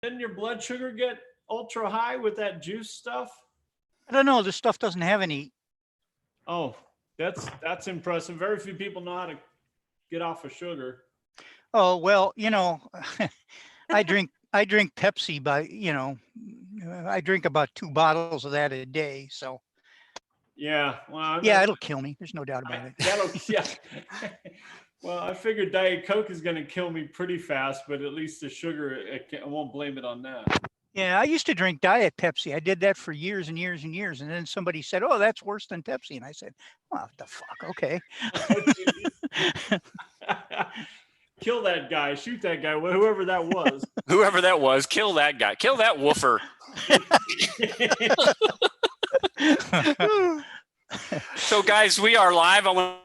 Didn't your blood sugar get ultra high with that juice stuff? I don't know. This stuff doesn't have any. Oh, that's impressive. Very few people know how to get off of sugar. Oh, well, I drink Pepsi I drink about 2 bottles of that a day. So Yeah, well, yeah, it'll kill me. There's no doubt about it. that'll yeah. Well, I figured Diet Coke is going to kill me pretty fast, but at least the sugar, I won't blame it on that. Yeah, I used to drink Diet Pepsi. I did that for years and years and years. And then somebody said, "Oh, that's worse than Pepsi." And I said, "Well, what the fuck? Okay." Kill that guy. Shoot that guy. Whoever that was. Whoever that was, kill that guy. Kill that woofer. So, guys, we are live. I want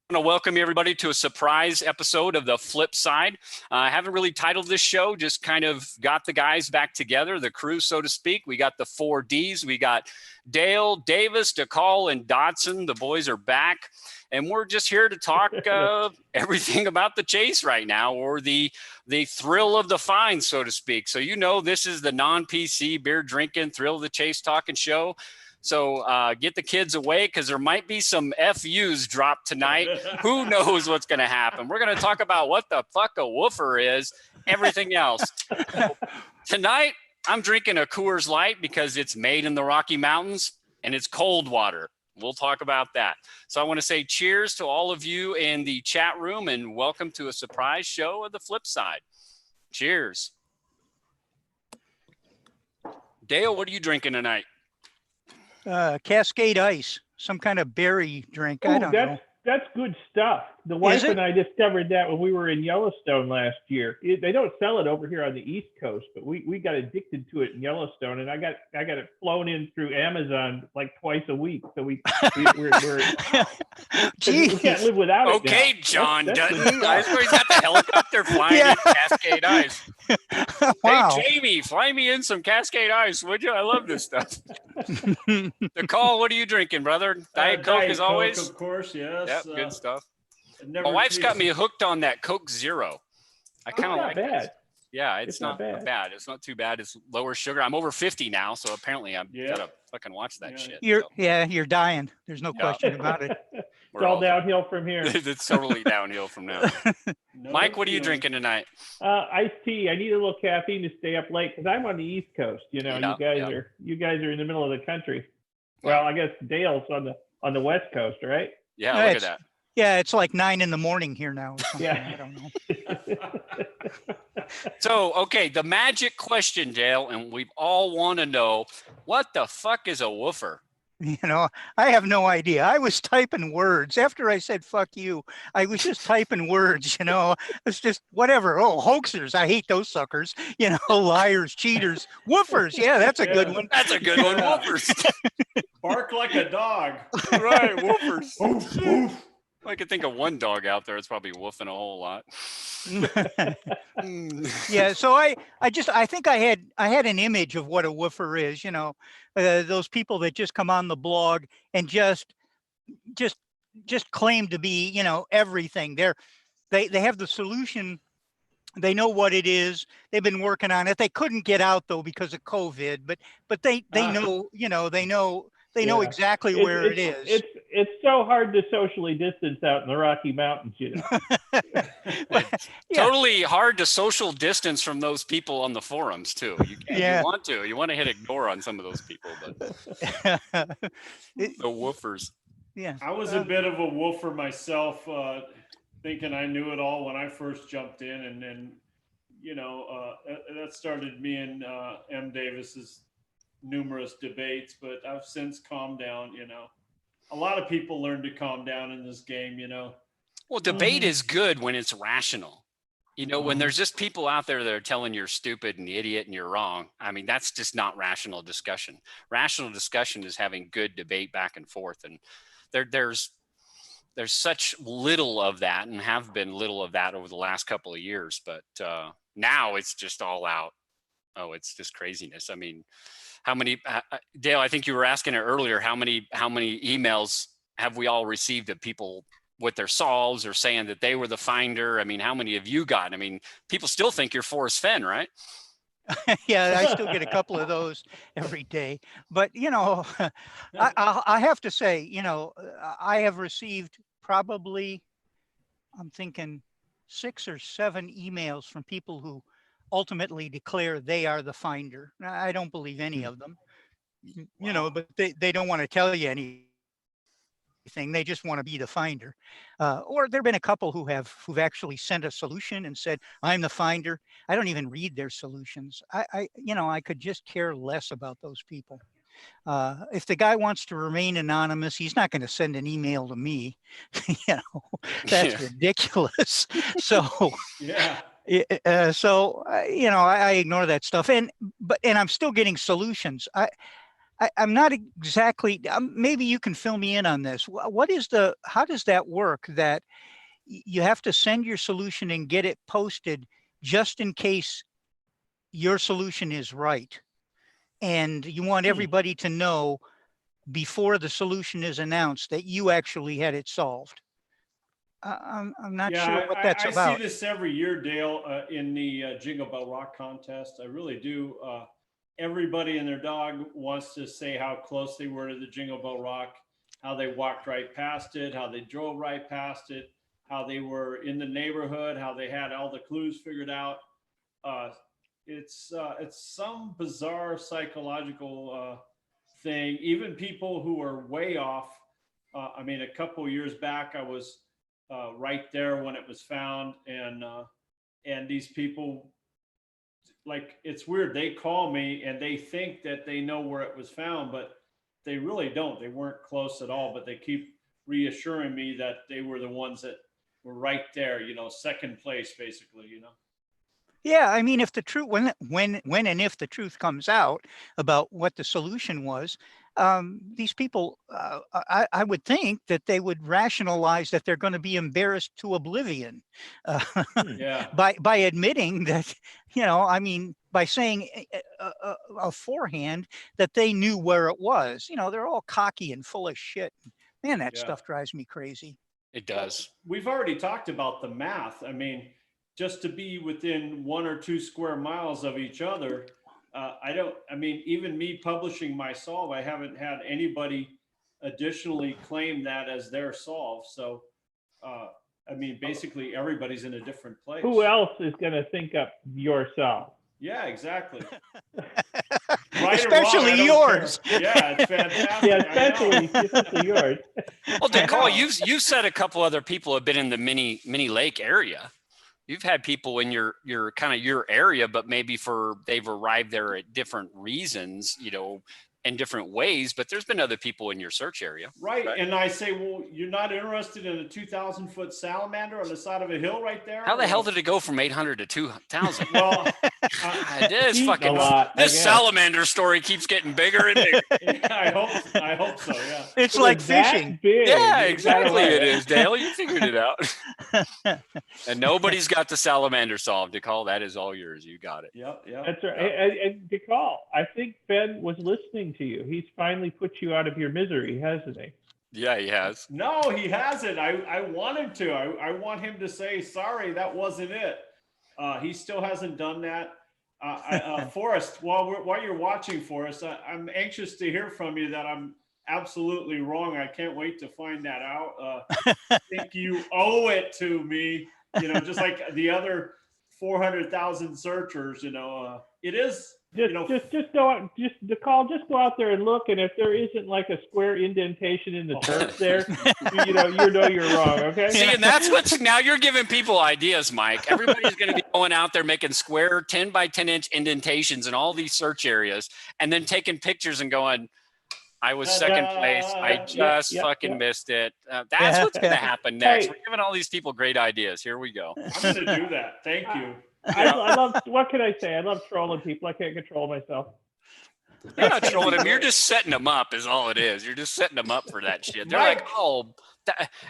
to welcome everybody to a surprise episode of The Flip Side. I haven't really titled this show, just kind of got the guys back together, the crew, so to speak. We got the 4Ds. We got Dale, Davis, Decall, and Dodson. The boys are back. And we're just here to talk everything about the chase right now, or the thrill of the find, so to speak. So, this is the non-PC beer drinking, thrill of the chase talking show. So get the kids away because there might be some FUs dropped tonight. Who knows what's going to happen? We're going to talk about what the fuck a woofer is, everything else. Tonight, I'm drinking a Coors Light because it's made in the Rocky Mountains and it's cold water. We'll talk about that. So I want to say cheers to all of you in the chat room and welcome to a surprise show of The Flip Side. Cheers. Dale, what are you drinking tonight? Cascade Ice, some kind of berry drink. I don't know. That's good stuff. The wife and I discovered that when we were in Yellowstone last year. They don't sell it over here on the East Coast, but we got addicted to it in Yellowstone, and I got it flown in through Amazon like twice a week. So we can't live without it. Okay, now. John Dutton. I always got the helicopter flying in Cascade Ice. Wow. Hey, Jamie, fly me in some Cascade Ice, would you? I love this stuff. Decall, what are you drinking, brother? Diet Coke, as always? Coke, of course, yes. Yep, good stuff. My wife's got me hooked on that Coke Zero. I kind of like it. Yeah, it's not bad. It's not too bad. It's lower sugar. I'm over 50 now, so apparently I'm gotta fucking watch that shit. You're dying. There's no question about it. It's all downhill from here. It's totally downhill from now. Mike, what are you drinking tonight? Iced tea. I need a little caffeine to stay up late because I'm on the East Coast. You guys are in the middle of the country. Well, I guess Dale's on the West Coast, right? Yeah, look at that. Yeah, it's like 9 a.m. here now. Yeah. I don't know. So, okay, the magic question, Dale, and we all want to know, what the fuck is a woofer? I have no idea. I was typing words. After I said, fuck you, I was just typing words, It's just whatever. Oh, hoaxers. I hate those suckers. Liars, cheaters, woofers. Yeah, that's a good one. That's a good one. Woofers. Bark like a dog. Right, woofers. Oof, oof. I could think of one dog out there. It's probably woofing a whole lot. Yeah. So I think I had an image of what a woofer is, those people that just come on the blog and just claim to be, everything. They have the solution. They know what it is. They've been working on it. They couldn't get out though because of COVID, but they know, they know exactly where it is. It's so hard to socially distance out in the Rocky Mountains, Totally hard to social distance from those people on the forums too. You want to hit ignore on some of those people, but the woofers. Yeah. I was a bit of a woofer myself, thinking I knew it all when I first jumped in, and then, that started me and M. Davis's numerous debates, but I've since calmed down. A lot of people learn to calm down in this game. Well, debate is good when it's rational. When there's just people out there that are telling you're stupid and idiot and you're wrong. I mean, that's just not rational discussion. Rational discussion is having good debate back and forth, and there's such little of that, and have been little of that over the last couple of years. But now it's just all out. Oh, it's just craziness. I mean, how many, Dale, I think you were asking it earlier, how many emails have we all received of people with their solves or saying that they were the finder? I mean, how many have you gotten? I mean, people still think you're Forrest Fenn, right? Yeah, I still get a couple of those every day. But I have to say, I have received probably, I'm thinking 6 or 7 emails from people who ultimately declare they are the finder. Now, I don't believe any of them, Wow. but they don't want to tell you anything. They just want to be the finder. Or there've been a couple who've actually sent a solution and said, I'm the finder. I don't even read their solutions. I could just care less about those people. If the guy wants to remain anonymous, he's not going to send an email to me. That's Yeah. ridiculous. So, Yeah. I ignore that stuff, and I'm still getting solutions. I'm not exactly. Maybe you can fill me in on this. How does that work? That you have to send your solution and get it posted just in case your solution is right, and you want everybody to know before the solution is announced that you actually had it solved. I'm not Yeah, sure what that's I see about. this every year, Dale, in the Jingle Bell Rock contest. I really do. Everybody and their dog wants to say how close they were to the Jingle Bell Rock, how they walked right past it, how they drove right past it, how they were in the neighborhood, how they had all the clues figured out. Uh, it's some bizarre psychological thing. Even people who are way off. I mean, a couple years back, I was right there when it was found, and these people, like, it's weird. They call me and they think that they know where it was found, but they really don't. They weren't close at all, but they keep reassuring me that they were the ones that were right there. Second place, basically. Yeah, I mean, if the truth, when and if the truth comes out about what the solution was, these people, I would think that they would rationalize that they're going to be embarrassed to oblivion Yeah. by admitting that, I mean, by saying beforehand that they knew where it was. They're all cocky and full of shit. Man, that Yeah. stuff drives me crazy. It does. We've already talked about the math. I mean, just to be within 1 or 2 square miles of each other, even me publishing my solve, I haven't had anybody additionally claim that as their solve. So, basically everybody's in a different place. Who else is going to think up yourself? Yeah, exactly. Right Especially or wrong, yours. Yeah, it's fantastic. Yeah, especially yours. Well, Decall, you said a couple other people have been in the mini lake area. You've had people in your kind of your area, but maybe they've arrived there at different reasons, in different ways, but there's been other people in your search area. Right. And I say, well, you're not interested in a 2,000-foot salamander on the side of a hill right there? How the hell did it go from 800 to 2,000? Well, it is fucking. This salamander story keeps getting bigger and bigger. Yeah, I hope so. Yeah. It's like fishing. Big. Yeah, exactly. It is, Dale. You figured it out. And nobody's got the salamander solved. Decall, that is all yours. You got it. Yep. That's right. And Decall, I think Fenn was listening to you. He's finally put you out of your misery, hasn't he? Yeah, he has. No, he hasn't. I want him to. I want him to say, sorry, that wasn't it. He still hasn't done that. Forrest, while you're watching, Forrest, I'm anxious to hear from you that I'm absolutely wrong. I can't wait to find that out. I think you owe it to me, just like the other 400,000 searchers, it is. Just go out, Decall, just go out there and look, and if there isn't like a square indentation in the turf there, you know you're wrong. Okay. See, and that's now you're giving people ideas, Mike. Everybody's going to be going out there making square 10 by 10 inch indentations in all these search areas, and then taking pictures and going, I was second place. I just missed it. That's what's going to happen next. Hey. We're giving all these people great ideas. Here we go. I'm going to do that. Thank you. I love, what can I say? I love trolling people. I can't control myself. You're not trolling them. You're just setting them up is all it is. You're just setting them up for that shit. They're Mike, like, oh,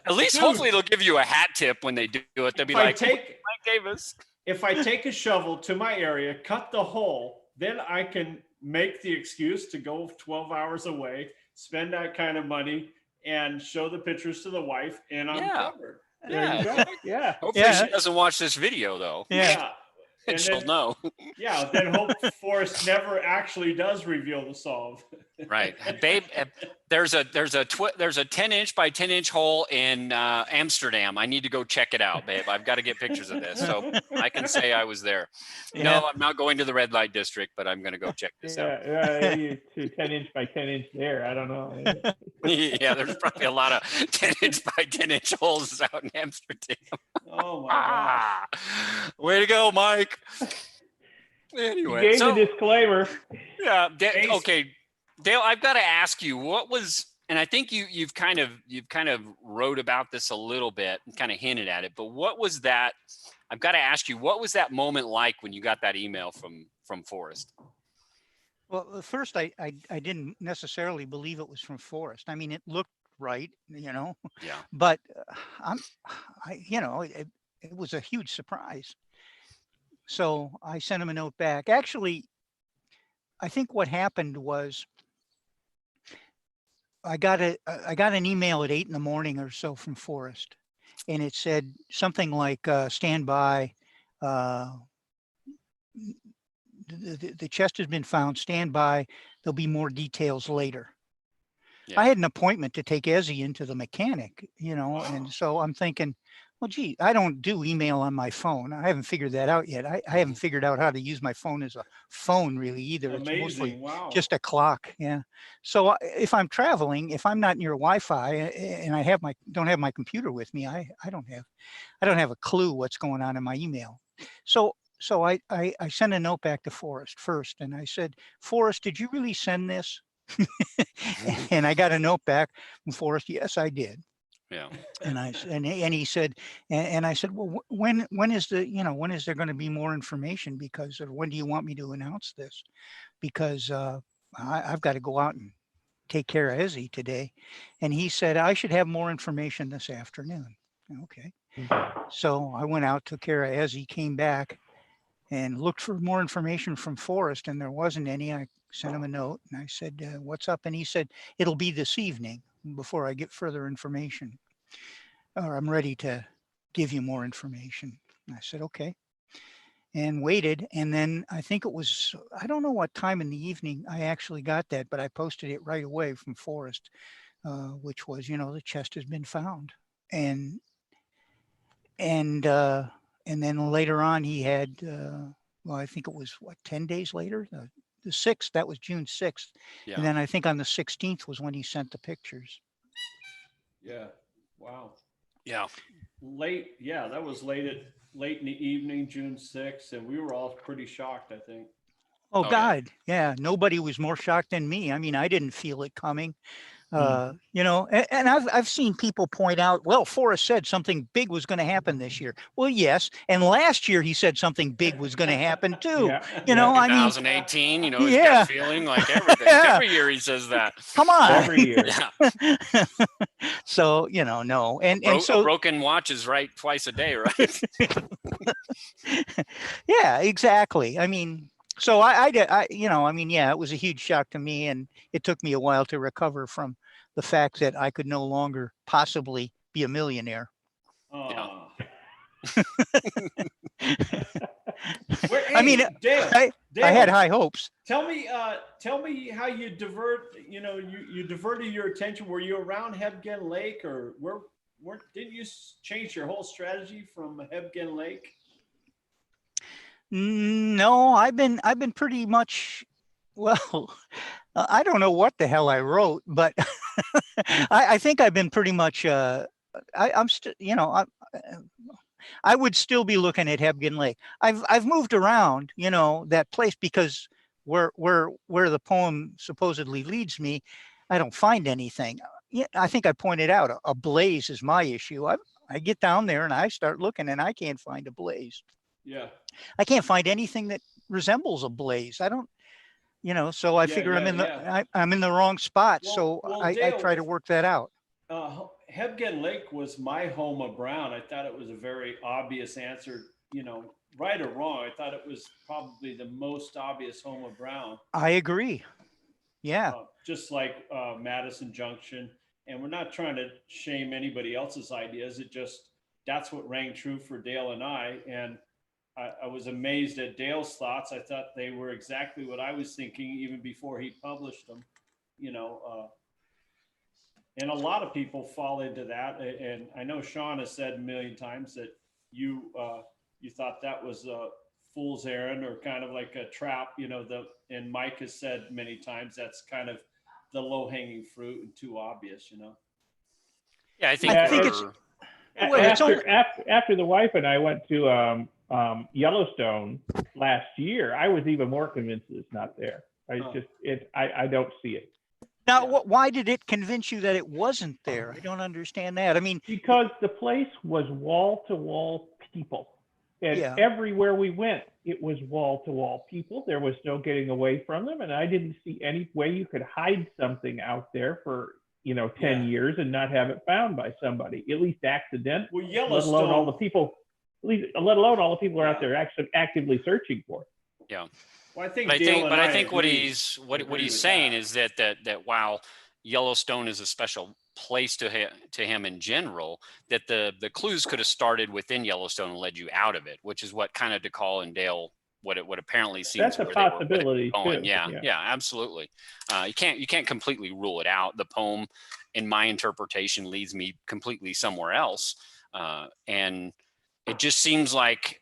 at least hopefully they'll give you a hat tip when they do it. They'll be like, Mike Davis. If I take a shovel to my area, cut the hole, then I can make the excuse to go 12 hours away, spend that kind of money, and show the pictures to the wife, and I'm covered. Yeah. Yeah. Hopefully she doesn't watch this video, though. Yeah. And she'll then, know. yeah, then hope Forrest never actually does reveal the solve. Right, babe. There's a 10-inch by 10-inch hole in Amsterdam. I need to go check it out, babe. I've got to get pictures of this so I can say I was there. Yeah. No, I'm not going to the red light district, but I'm going to go check this out. Yeah, you 10-inch by 10-inch there. I don't know. Yeah, there's probably a lot of 10-inch by 10-inch holes out in Amsterdam. Oh my gosh. Way to go, Mike. You Anyway, gave so the disclaimer. yeah, Ace. okay, Dale, I've got to ask you, what was, and I think you've kind of wrote about this a little bit and kind of hinted at it, but what was that? I've got to ask you, what was that moment like when you got that email from Forrest? Well, at first I didn't necessarily believe it was from Forrest. I mean, it looked right, you know, Yeah. but it was a huge surprise. So I sent him a note back. Actually, I think what happened was I got an email at 8 a.m. or so from Forrest, and it said something like stand by, the chest has been found, stand by, there'll be more details later. Yeah. I had an appointment to take Ezzy into the mechanic, you know, and so I'm thinking, well, gee, I don't do email on my phone. I haven't figured that out yet. I haven't figured out how to use my phone as a phone really either. It's mostly Amazing. Wow. just a clock. Yeah. So if I'm traveling, if I'm not near Wi-Fi and I don't have my computer with me, I don't have a clue what's going on in my email. So I sent a note back to Forrest first, and I said, Forrest, did you really send this? And I got a note back from Forrest. Yes, I did. Yeah. And he said, and I said, well, when is there going to be more information? Because, or when do you want me to announce this? Because I've got to go out and take care of Ezzy today. And he said, I should have more information this afternoon. Okay. So I went out, took care of Ezzy, came back and looked for more information from Forrest, and there wasn't any. I sent him a note and I said, what's up? And he said, it'll be this evening before I get further information, or I'm ready to give you more information. And I said, okay, and waited. And then I think it was, I don't know what time in the evening I actually got that, but I posted it right away from Forrest, which was, the chest has been found. And then later on he had, well, I think it was 10 days later, the 6th, that was June 6th. Yeah. And then I think on the 16th was when he sent the pictures. Yeah. Wow. Yeah. Late. Yeah. That was late in the evening, June 6th. And we were all pretty shocked, I think. Oh, yeah. God. Yeah. Nobody was more shocked than me. I mean, I didn't feel it coming. And I've seen people point out, well, Forrest said something big was going to happen this year. Well, yes. And last year he said something big was going to happen too. Yeah. I mean, 2018, his Yeah. gut feeling, like everything. Yeah. Every year he says that. come on. Every year. Yeah. So, no. And A so, broken watch is right twice a day, right? yeah, exactly. I mean, so I did, yeah, it was a huge shock to me, and it took me a while to recover from the fact that I could no longer possibly be a millionaire. Oh. I mean, Dale, I had high hopes. Tell me how you you diverted your attention. Were you around Hebgen Lake, or didn't you change your whole strategy from Hebgen Lake? No, I've been pretty much, well, I don't know what the hell I wrote, but I think I've been pretty much, I'm still, I would still be looking at Hebgen Lake. I've moved around, that place, because where the poem supposedly leads me, I don't find anything. Yeah, I think I pointed out a blaze is my issue. I get down there and I start looking and I can't find a blaze. Yeah. I can't find anything that resembles a blaze. I don't, so I figure I'm in the wrong spot. So I Dale, try to work that out. Hebgen Lake was my home of Brown. I thought it was a very obvious answer, right or wrong. I thought it was probably the most obvious home of Brown. I agree. Yeah. Just like Madison Junction. And we're not trying to shame anybody else's ideas. That's what rang true for Dale and I. And I was amazed at Dale's thoughts. I thought they were exactly what I was thinking even before he published them, you know, and a lot of people fall into that. And I know Sean has said a million times that you thought that was a fool's errand or kind of like a trap, you know, and Mike has said many times that's kind of the low hanging fruit and too obvious, you know? Yeah, I think, after the wife and I went to Yellowstone last year, I was even more convinced it's not there. I don't see it. Now, why did it convince you that it wasn't there? I don't understand that. I mean, because the place was wall to wall people, and everywhere we went, it was wall to wall people. There was no getting away from them, and I didn't see any way you could hide something out there for 10 years and not have it found by somebody, at least accidentally. Well, Yellowstone, let alone all the people are out there actually actively searching for it. Yeah. Well, I think what he's saying is that while Yellowstone is a special place to him in general, that the clues could have started within Yellowstone and led you out of it, which is what kind of Decall and Dale what apparently seems. That's a possibility too. Yeah, absolutely. You can't completely rule it out. The poem, in my interpretation, leads me completely somewhere else, and it just seems like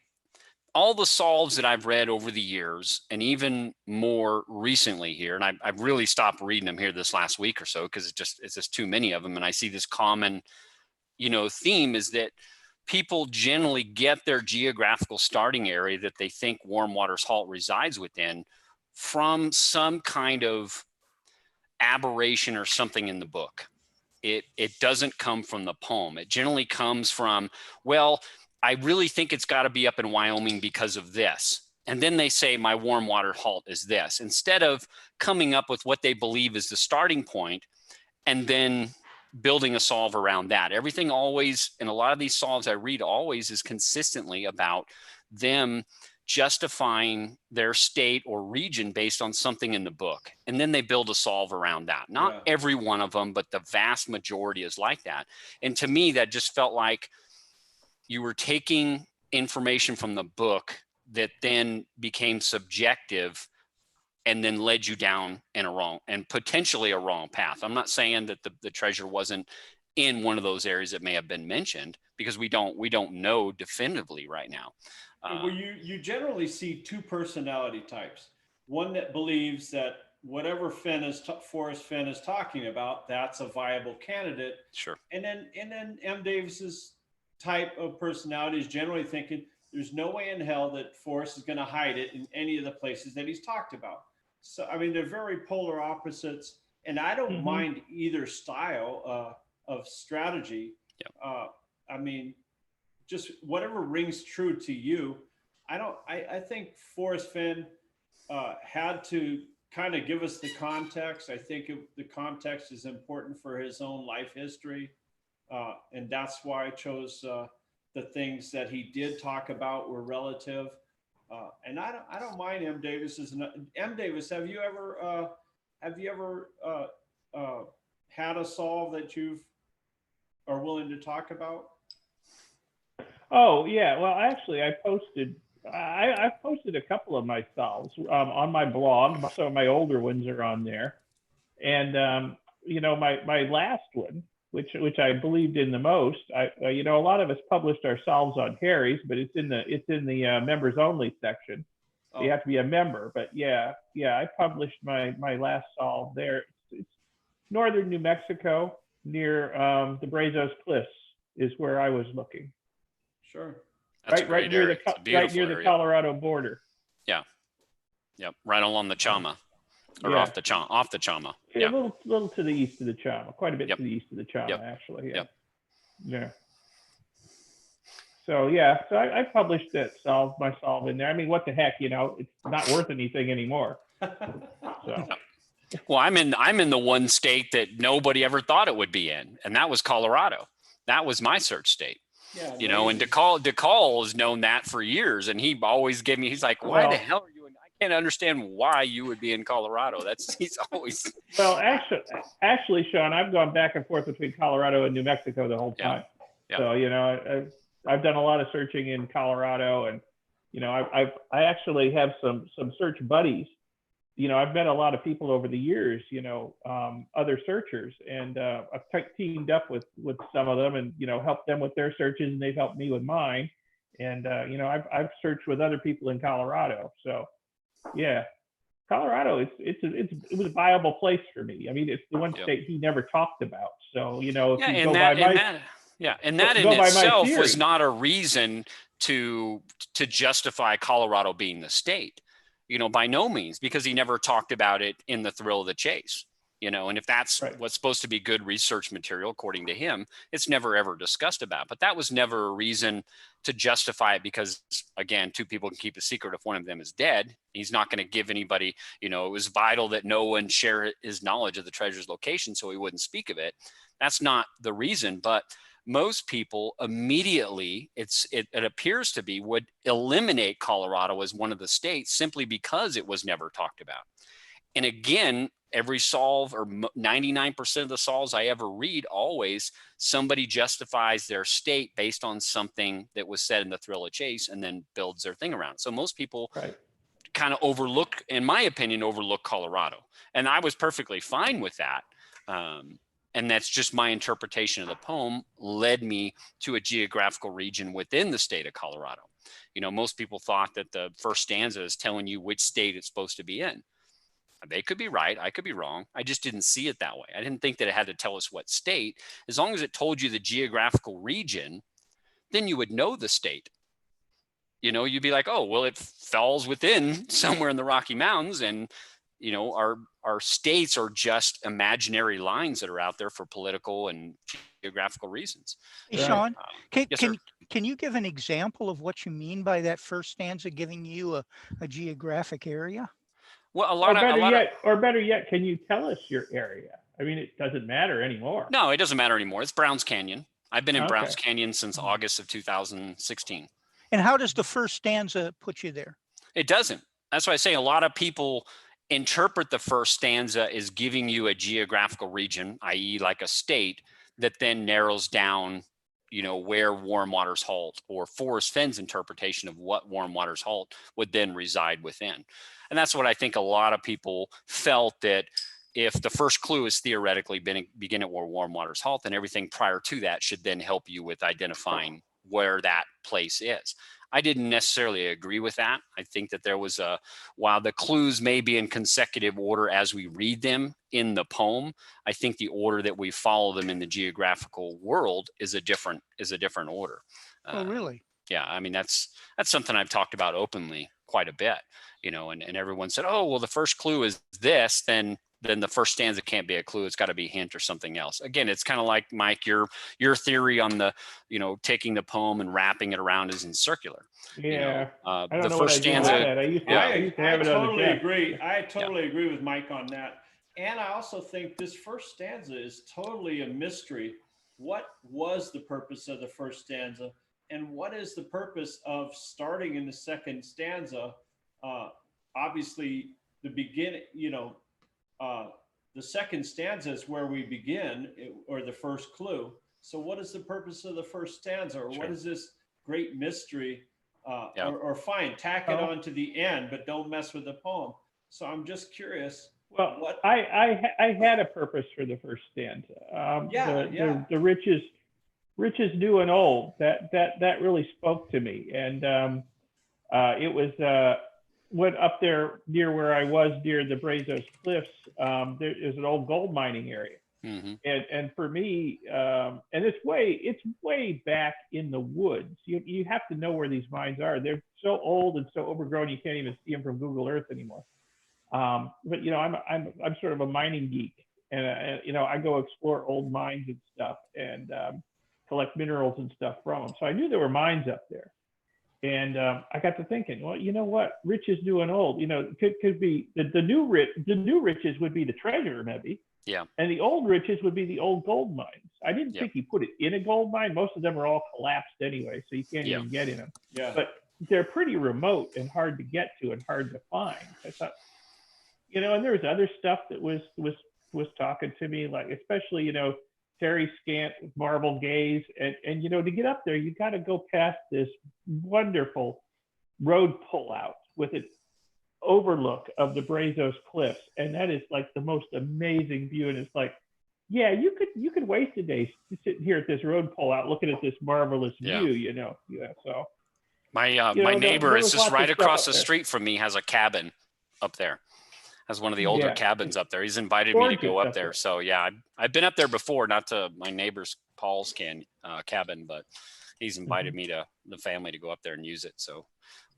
all the solves that I've read over the years, and even more recently here, and I've really stopped reading them here this last week or so because it's just too many of them, and I see this common, theme is that people generally get their geographical starting area that they think Warm Waters Halt resides within from some kind of aberration or something in the book. It doesn't come from the poem. It generally comes from, well, I really think it's got to be up in Wyoming because of this. And then they say my warm water halt is this, instead of coming up with what they believe is the starting point and then building a solve around that. Everything always, in a lot of these solves I read, always is consistently about them justifying their state or region based on something in the book. And then they build a solve around that. Not every one of them, but the vast majority is like that. And to me, that just felt like you were taking information from the book that then became subjective and then led you down in potentially a wrong path. I'm not saying that the treasure wasn't in one of those areas that may have been mentioned, because we don't know definitively right now. Well, you generally see two personality types. One that believes that whatever Forrest Fenn is talking about, that's a viable candidate. Sure. And then M. Davis's type of personality is generally thinking there's no way in hell that Forrest is going to hide it in any of the places that he's talked about. So, I mean, they're very polar opposites, and I don't mind either style of strategy. Yeah. I mean, just whatever rings true to you. I think Forrest Fenn had to kind of give us the context. I think the context is important for his own life history. And that's why I chose the things that he did talk about were relative. And I don't mind M. Davis's. M. Davis, have you ever had a solve that you are willing to talk about? Oh yeah, well actually I posted a couple of my solves on my blog. Some of my older ones are on there, and my last one, which I believed in the most. A lot of us published our solves on Harry's, but it's in the members only section. So you have to be a member. But I published my last solve there. It's northern New Mexico near the Brazos Cliffs is where I was looking. Sure. That's right near the Colorado border. Yeah. Yep. Right along the Chama. Or off the Chama. Yeah, a little to the east of the Chama, quite a bit to the east of the Chama, actually. Yeah. Yep. Yeah. So I published my solve in there. I mean, what the heck, it's not worth anything anymore. So. Well, I'm in the one state that nobody ever thought it would be in, and that was Colorado. That was my search state. Yeah, and Decall has known that for years, and he always gave me. He's like, "Why the hell are you in?" I can't understand why you would be in Colorado. He's always. Well, actually, Sean, I've gone back and forth between Colorado and New Mexico the whole time. Yeah. So I've done a lot of searching in Colorado, and I actually have some search buddies. I've met a lot of people over the years, other searchers, and I've teamed up with some of them and, helped them with their searches, and they've helped me with mine. And, I've searched with other people in Colorado. So yeah, Colorado, it was a viable place for me. I mean, it's the one state he never talked about. So, if you go by my and that in itself was theory. not a reason to justify Colorado being the state, by no means, because he never talked about it in the Thrill of the Chase, and if that's Right. what's supposed to be good research material, according to him, it's never ever discussed about. But that was never a reason to justify it, because again, two people can keep a secret if one of them is dead. He's not going to give anybody, it was vital that no one share his knowledge of the treasure's location, so he wouldn't speak of it. That's not the reason. But most people immediately, it appears to be, would eliminate Colorado as one of the states simply because it was never talked about. And again, every solve, or 99% of the solves I ever read, always somebody justifies their state based on something that was said in the Thrill of Chase and then builds their thing around. So most people kind of overlook Colorado. And I was perfectly fine with that. And that's just my interpretation of the poem, led me to a geographical region within the state of Colorado. Most people thought that the first stanza is telling you which state it's supposed to be in. They could be right. I could be wrong. I just didn't see it that way. I didn't think that it had to tell us what state. As long as it told you the geographical region, then you would know the state. You'd be like, oh, well, it falls within somewhere in the Rocky Mountains, and our states are just imaginary lines that are out there for political and geographical reasons. Hey, Sean, Yes, sir. can you give an example of what you mean by that first stanza giving you a geographic area? Well, or better yet, can you tell us your area? I mean, it doesn't matter anymore. No, it doesn't matter anymore. It's Browns Canyon. I've been in Browns Canyon since August of 2016. And how does the first stanza put you there? It doesn't. That's why I say a lot of people interpret the first stanza as giving you a geographical region, i.e. like a state, that then narrows down, where Warm Waters Halt, or Forrest Fenn's interpretation of what Warm Waters Halt would then reside within. And that's what I think a lot of people felt, that if the first clue is theoretically begin at where Warm Waters Halt, then everything prior to that should then help you with identifying where that place is. I didn't necessarily agree with that. I think that there was while the clues may be in consecutive order as we read them in the poem, I think the order that we follow them in the geographical world is a different order. Oh, really? Yeah. I mean, that's something I've talked about openly quite a bit, and everyone said, oh, well, the first clue is this, then the first stanza can't be a clue. It's got to be a hint or something else. Again, it's kind of like, Mike, your theory on the, taking the poem and wrapping it around is in circular. Yeah. I don't the know first stanza. I used to have it on the deck. agree. I totally agree with Mike on that. And I also think this first stanza is totally a mystery. What was the purpose of the first stanza? And what is the purpose of starting in the second stanza? Obviously, the beginning, the second stanza is where we begin, or the first clue. So what is the purpose of the first stanza? Or what is this great mystery? Or fine, tack it on to the end, but don't mess with the poem. So I'm just curious. Well, I had a purpose for the first stanza. The riches new and old, that really spoke to me. And it was went up there near where I was, near the Brazos Cliffs. There is an old gold mining area. Mm-hmm. And for me, and it's way back in the woods. You have to know where these mines are. They're so old and so overgrown you can't even see them from Google Earth anymore. But I'm sort of a mining geek, and I go explore old mines and stuff, and collect minerals and stuff from them. So I knew there were mines up there. And I got to thinking, well, you know what? Riches new and old, could be the new riches would be the treasure, maybe. Yeah. And the old riches would be the old gold mines. I didn't think he put it in a gold mine. Most of them are all collapsed anyway, so you can't even get in them. Yeah. But they're pretty remote and hard to get to and hard to find. I thought, and there was other stuff that was talking to me, like especially, Terry Scant, Marble Gaze, and to get up there, you got to go past this wonderful road pullout with an overlook of the Brazos Cliffs, and that is like the most amazing view. And it's like, yeah, you could waste a day sitting here at this road pullout looking at this marvelous view, you know. Yeah, so my neighbor is just right across the there. street from me, has a cabin up there. Has one of the older cabins up there. He's invited me to go up there. So yeah, I've been up there before, not to my neighbor's Paul's cabin, but he's invited me to the family to go up there and use it. So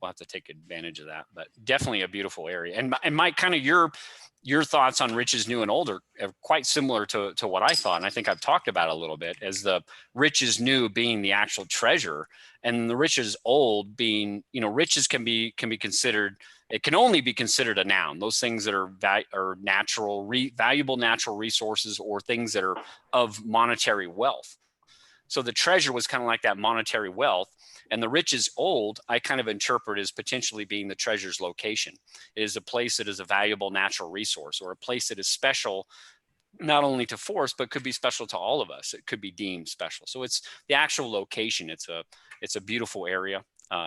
we'll have to take advantage of that. But definitely a beautiful area. And Mike, kind of your thoughts on Rich is New and Old are quite similar to what I thought. And I think I've talked about it a little bit, as the Rich is New being the actual treasure, and the Rich is Old being, riches can be considered, it can only be considered a noun. Those things that are valuable natural resources, or things that are of monetary wealth. So the treasure was kind of like that monetary wealth. And the Rich is Old, I kind of interpret as potentially being the treasure's location. It is a place that is a valuable natural resource, or a place that is special, not only to Forrest, but could be special to all of us. It could be deemed special. So it's the actual location. It's a beautiful area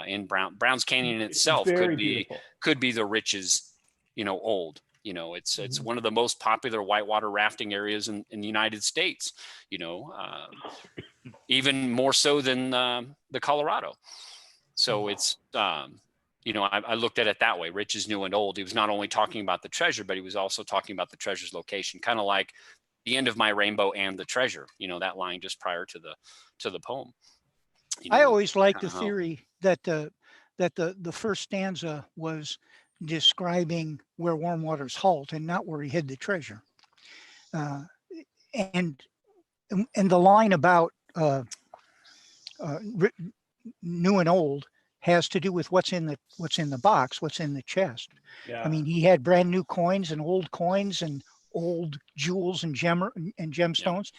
in Browns Canyon itself. Could be the Rich is, Old. It's one of the most popular whitewater rafting areas in the United States. Even more so than the Colorado. So it's, I looked at it that way. Rich is New and Old. He was not only talking about the treasure, but he was also talking about the treasure's location, kind of like the end of my rainbow and the treasure, that line just prior to the poem. I always liked the theory that the first stanza was describing where warm waters halt and not where he hid the treasure. And the line about new and old has to do with what's in the box, what's in the chest. Yeah. I mean, he had brand new coins and old jewels and gemstones,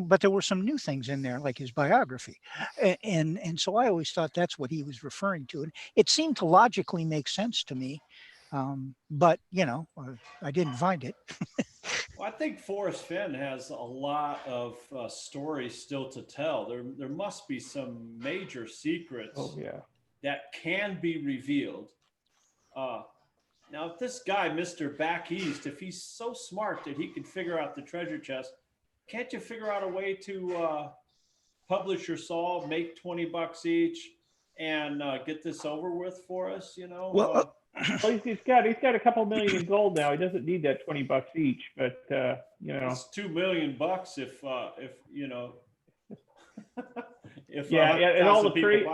but there were some new things in there, like his biography, and so I always thought that's what he was referring to, and it seemed to logically make sense to me, but I didn't find it. Well, I think Forrest Fenn has a lot of stories still to tell. There must be some major secrets that can be revealed. Now, if this guy, Mr. Back East, if he's so smart that he can figure out the treasure chest, can't you figure out a way to publish your saw, make $20 each, and get this over with for us? Well, he's got a couple million in gold now. He doesn't need that $20 each, but it's $2 million if if and all the free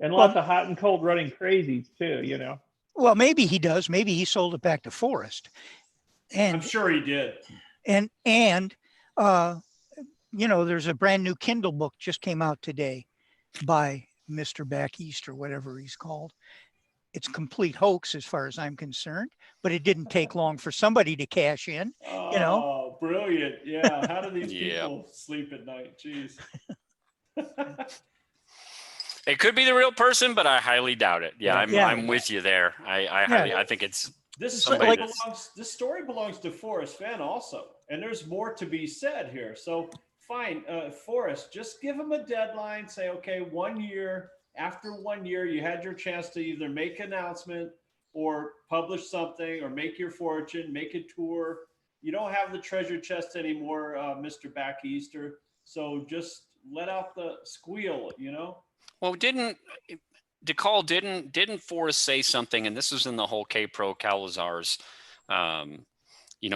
and lots of hot and cold running crazies too. Well, maybe he does. Maybe he sold it back to Forrest. And I'm sure he did. And there's a brand new Kindle book just came out today by Mr. Back East or whatever he's called. It's a complete hoax as far as I'm concerned, but it didn't take long for somebody to cash in. Oh, brilliant. Yeah. How do these people sleep at night? Jeez. It could be the real person, but I highly doubt it. Yeah, I'm with you there. I think it's this story belongs to Forrest Fenn also, and there's more to be said here. So fine, Forrest, just give him a deadline. Say, okay, 1 year. After 1 year, you had your chance to either make an announcement or publish something or make your fortune, make a tour. You don't have the treasure chest anymore, Mr. Back Easter. So just let out the squeal, Well, Decall didn't Forrest say something, and this was in the whole K-Pro Calazar's,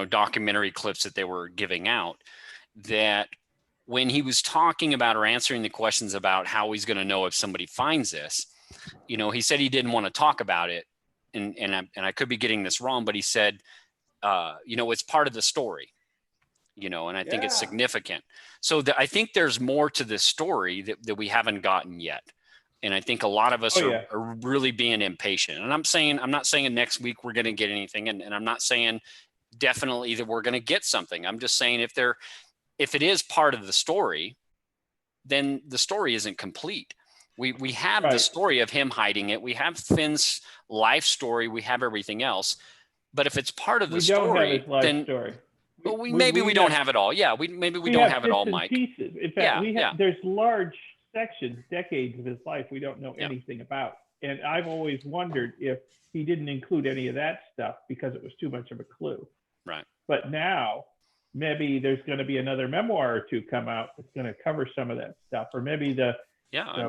documentary clips that they were giving out, that when he was talking about or answering the questions about how he's going to know if somebody finds this, he said he didn't want to talk about it, and I could be getting this wrong, but he said, it's part of the story. And I think it's significant. So I think there's more to this story that we haven't gotten yet. And I think a lot of us are really being impatient. And I'm not saying next week we're going to get anything. And I'm not saying definitely that we're going to get something. I'm just saying if it is part of the story, then the story isn't complete. We have the story of him hiding it. We have Finn's life story. We have everything else. But if it's part of the story, then story. Well, we don't have it all. Yeah, we don't have it all, Mike. Pieces. In fact, there's large sections, decades of his life we don't know anything about. And I've always wondered if he didn't include any of that stuff because it was too much of a clue. Right. But now maybe there's going to be another memoir or two come out that's going to cover some of that stuff, or maybe the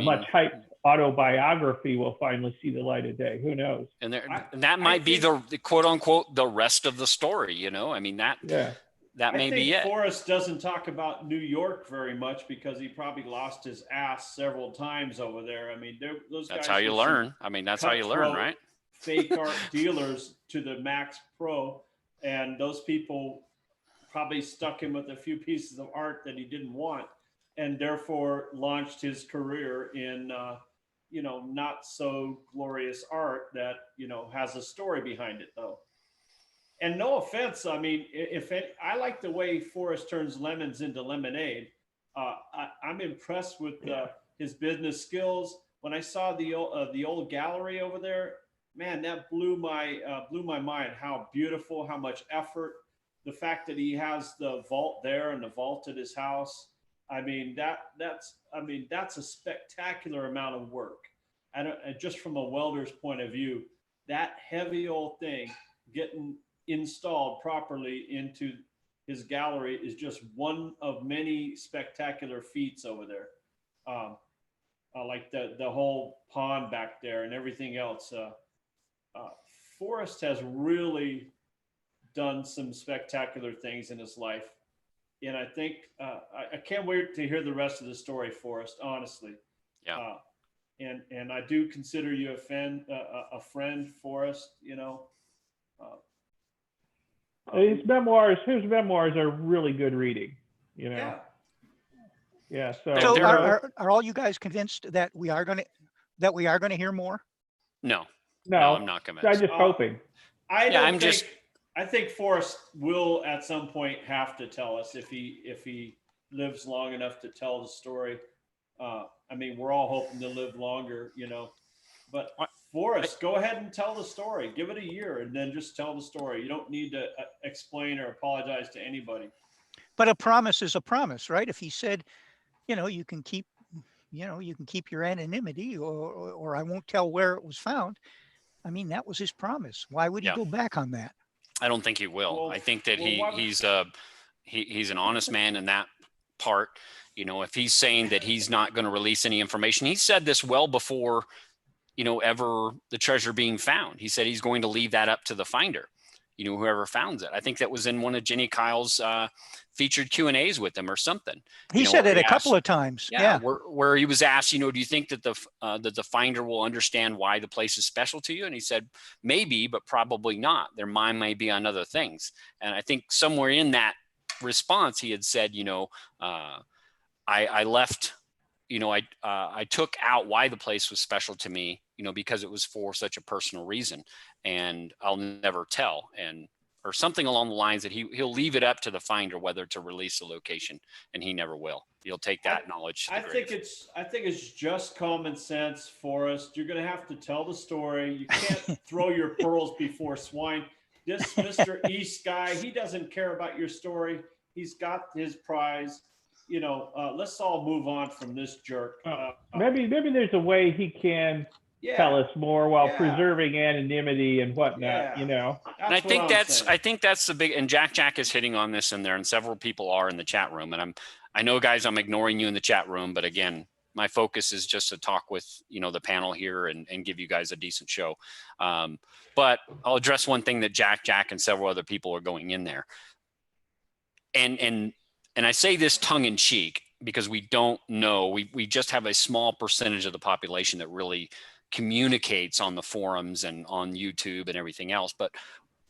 much hyped autobiography will finally see the light of day. Who knows? And that might be the quote unquote the rest of the story. You know, I mean that may be it. Forrest doesn't talk about New York very much because he probably lost his ass several times over there. I mean, those guys. That's how you learn. I mean, that's how you learn, right? Fake art dealers to the max pro, and those people probably stuck him with a few pieces of art that he didn't want, and therefore launched his career in not so glorious art that has a story behind it though. And no offense, I mean, I like the way Forrest turns lemons into lemonade. I'm impressed with his business skills. When I saw the old gallery over there, man, that blew my mind. How beautiful, how much effort. The fact that he has the vault there and the vault at his house. I mean, that's a spectacular amount of work. Just from a welder's point of view, that heavy old thing getting installed properly into his gallery is just one of many spectacular feats over there. Like the whole pond back there and everything else. Forrest has really done some spectacular things in his life. And I think I can't wait to hear the rest of the story, Forrest, honestly. Yeah. And I do consider you a friend, Forrest, his memoirs are really good reading, Yeah. So are all you guys convinced that we are going to hear more? No, I'm not convinced. I'm just hoping. I think Forrest will at some point have to tell us if he lives long enough to tell the story. I mean, we're all hoping to live longer, but Forrest, go ahead and tell the story. Give it a year and then just tell the story. You don't need to explain or apologize to anybody. But a promise is a promise, right? If he said, you can keep your anonymity, or I won't tell where it was found. I mean, that was his promise. Why would he go back on that? I don't think he will. I think that he's an honest man in that part. If he's saying that he's not going to release any information, he said this well before, ever the treasure being found. He said he's going to leave that up to the finder, whoever found it. I think that was in one of Jenny Kyle's featured Q&As with him or something. He said it a couple of times. Yeah. Where he was asked, do you think that the finder will understand why the place is special to you? And he said, maybe, but probably not. Their mind may be on other things. And I think somewhere in that response, he had said, I left, I took out why the place was special to me, because it was for such a personal reason, and I'll never tell, or something along the lines that he'll leave it up to the finder whether to release the location, and he never will. He'll take that knowledge. I think it's just common sense, Forrest. You're going to have to tell the story. You can't throw your pearls before swine. This Mr. East guy, he doesn't care about your story. He's got his prize. Let's all move on from this jerk. Maybe there's a way he can tell us more while preserving anonymity and whatnot. And I think that's the big. And Jack is hitting on this in there, and several people are in the chat room. And I know, guys, I'm ignoring you in the chat room, but again, my focus is just to talk with the panel here and give you guys a decent show. But I'll address one thing that Jack and several other people are going in there. And I say this tongue in cheek because we don't know. We just have a small percentage of the population that really communicates on the forums and on YouTube and everything else. But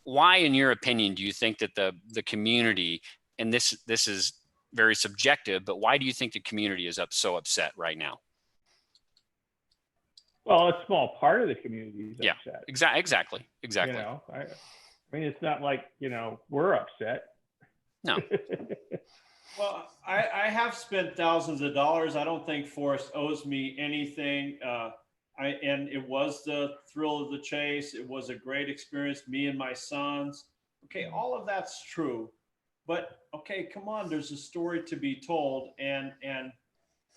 why, in your opinion, do you think that the community, and this is very subjective, but why do you think the community is so upset right now? Well, a small part of the community is upset. Exactly. I mean, it's not like, we're upset. No. Well, I have spent thousands of dollars. I don't think Forrest owes me anything. And it was the thrill of the chase. It was a great experience, me and my sons. Okay, all of that's true. But, okay, come on, there's a story to be told. And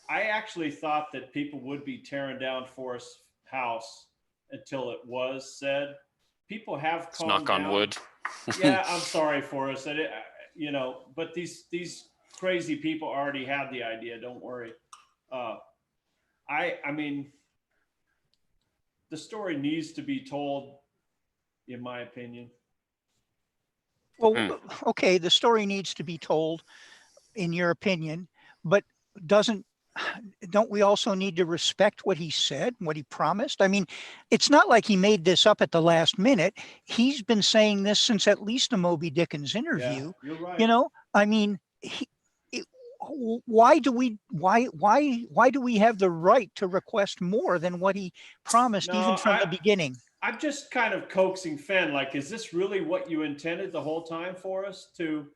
I actually thought that people would be tearing down Forrest's house until it was said. People have Let's calmed knock down. on wood. Yeah, I'm sorry, Forrest. You know, but these crazy people already had the idea. Don't worry. I mean, the story needs to be told, in my opinion. Well, okay, the story needs to be told, in your opinion, but don't we also need to respect what he said, what he promised? I mean, it's not like he made this up at the last minute. He's been saying this since at least a Moby Dickens interview. Yeah, you're right. You know, I mean, why do we have the right to request more than what he promised, even from the beginning? I'm just kind of coaxing Fenn. Like, is this really what you intended the whole time for us to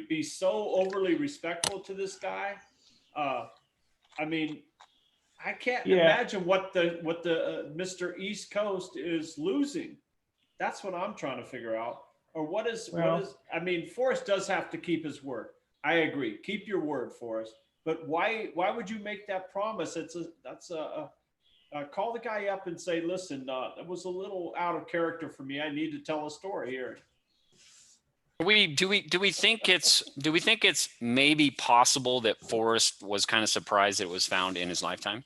be so overly respectful to this guy? I mean, I can't imagine what the Mr. East Coast is losing. That's what I'm trying to figure out. Or what is? I mean, Forrest does have to keep his word. I agree. Keep your word, Forrest. But why would you make that promise? Call the guy up and say, listen, that was a little out of character for me. I need to tell a story here. Do we think it's maybe possible that Forrest was kind of surprised that it was found in his lifetime?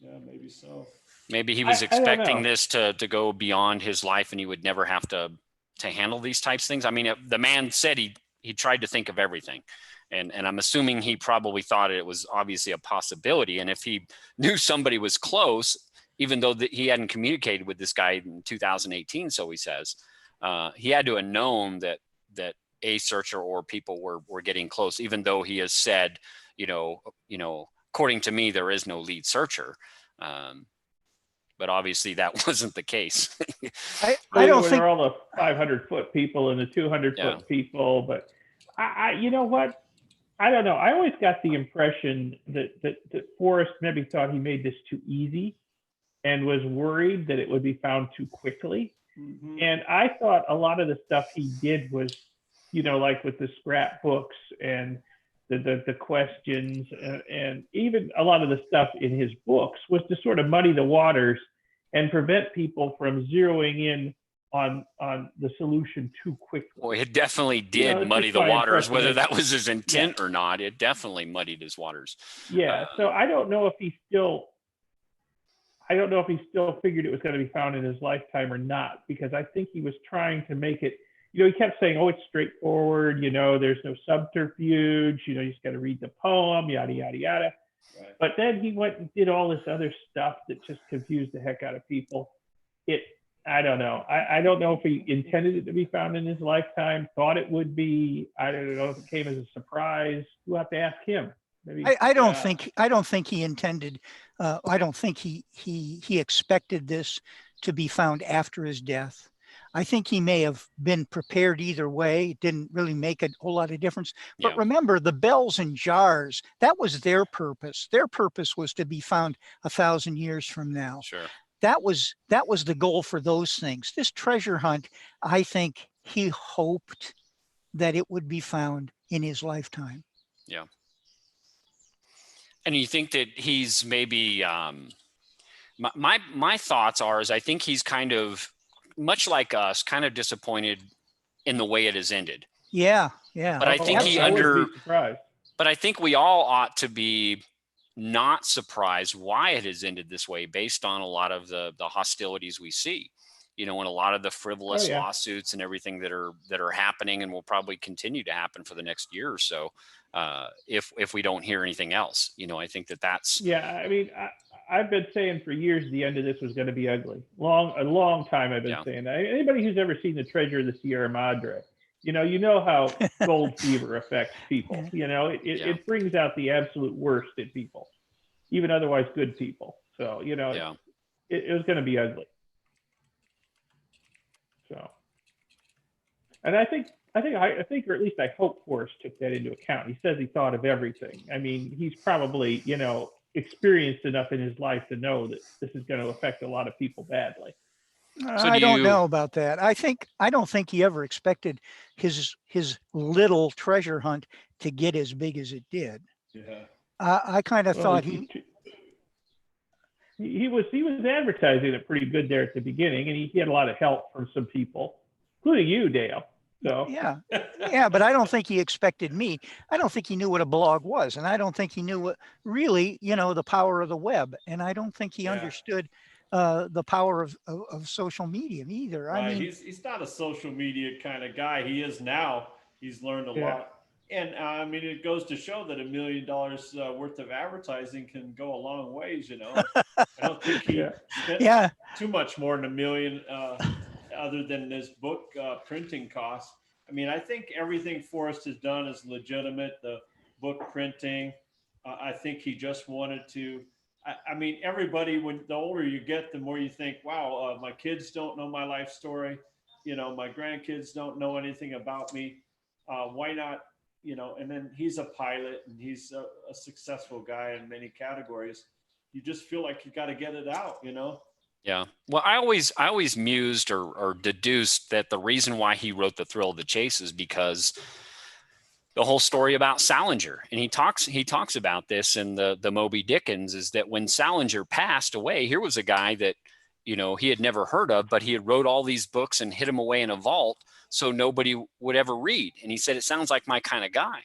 Yeah, maybe so. Maybe he was expecting this to go beyond his life, and he would never have to handle these types of things. I mean, the man said he tried to think of everything. And I'm assuming he probably thought it was obviously a possibility. And if he knew somebody was close, even though he hadn't communicated with this guy in 2018, so he says, he had to have known that a searcher or people were getting close, even though he has said, you know, according to me, there is no lead searcher. But obviously that wasn't the case. I don't think they're all the 500-foot people and the 200-foot people, but you know what? I don't know. I always got the impression that Forrest maybe thought he made this too easy and was worried that it would be found too quickly. Mm-hmm. And I thought a lot of the stuff he did was, you know, like with the scrapbooks and the questions and even a lot of the stuff in his books was to sort of muddy the waters and prevent people from zeroing in on the solution too quickly. Well, it definitely did muddy the waters, whether that was his intent or not. It definitely muddied his waters. Yeah. So I don't know if he still figured it was going to be found in his lifetime or not, because I think he was trying to make it, you know, he kept saying, oh, it's straightforward, you know, there's no subterfuge, you know, you just got to read the poem, yada, yada, yada. Right. But then he went and did all this other stuff that just confused the heck out of people. I don't know. I don't know if he intended it to be found in his lifetime, thought it would be. I don't know if it came as a surprise. We'll have to ask him. Maybe, I don't think he intended. I don't think he expected this to be found after his death. I think he may have been prepared either way. It didn't really make a whole lot of difference. But remember, the bells and jars, that was their purpose. Their purpose was to be found 1,000 years from now. Sure. That was the goal for those things. This treasure hunt, I think he hoped that it would be found in his lifetime. Yeah. And you think that he's maybe, my thoughts are, is I think he's kind of, much like us, kind of disappointed in the way it has ended. Yeah. But I think but I think we all ought to be not surprised why it has ended this way, based on a lot of the hostilities we see, you know, and a lot of the frivolous lawsuits and everything that are happening and will probably continue to happen for the next year or so, if we don't hear anything else. You know, I think that's. Yeah, I mean, I've been saying for years the end of this was going to be ugly. A long time I've been saying that. Anybody who's ever seen The Treasure of the Sierra Madre, you know how gold fever affects people. You know, it brings out the absolute worst in people, even otherwise good people. So, you know, it was going to be ugly. So, and I think, or at least I hope Forrest took that into account. He says he thought of everything. I mean, he's probably, you know, experienced enough in his life to know that this is going to affect a lot of people badly. I don't know about that. I don't think he ever expected his little treasure hunt to get as big as it did. Yeah. I kind of thought he was advertising it pretty good there at the beginning, and he had a lot of help from some people, including you, Dale. So yeah, but I don't think he expected me. I don't think he knew what a blog was, and I don't think he knew what really, the power of the web, and I don't think he understood the power of social media either. Right. I mean, he's not a social media kind of guy. He is now. He's learned a lot. And I mean, it goes to show that $1 million worth of advertising can go a long ways. I don't think he spent too much more than $1 million, other than his book printing costs. I mean, I think everything Forrest has done is legitimate. The book printing, I think he just wanted to. I mean, everybody, when the older you get, the more you think, wow, my kids don't know my life story. My grandkids don't know anything about me. Why not? And then he's a pilot and he's a successful guy in many categories. You just feel like you got to get it out, Yeah. Well, I always mused or deduced that the reason why he wrote The Thrill of the Chase is because the whole story about Salinger, and he talks about this in the Moby Dickens, is that when Salinger passed away, here was a guy that, he had never heard of, but he had wrote all these books and hid them away in a vault so nobody would ever read. And he said, it sounds like my kind of guy.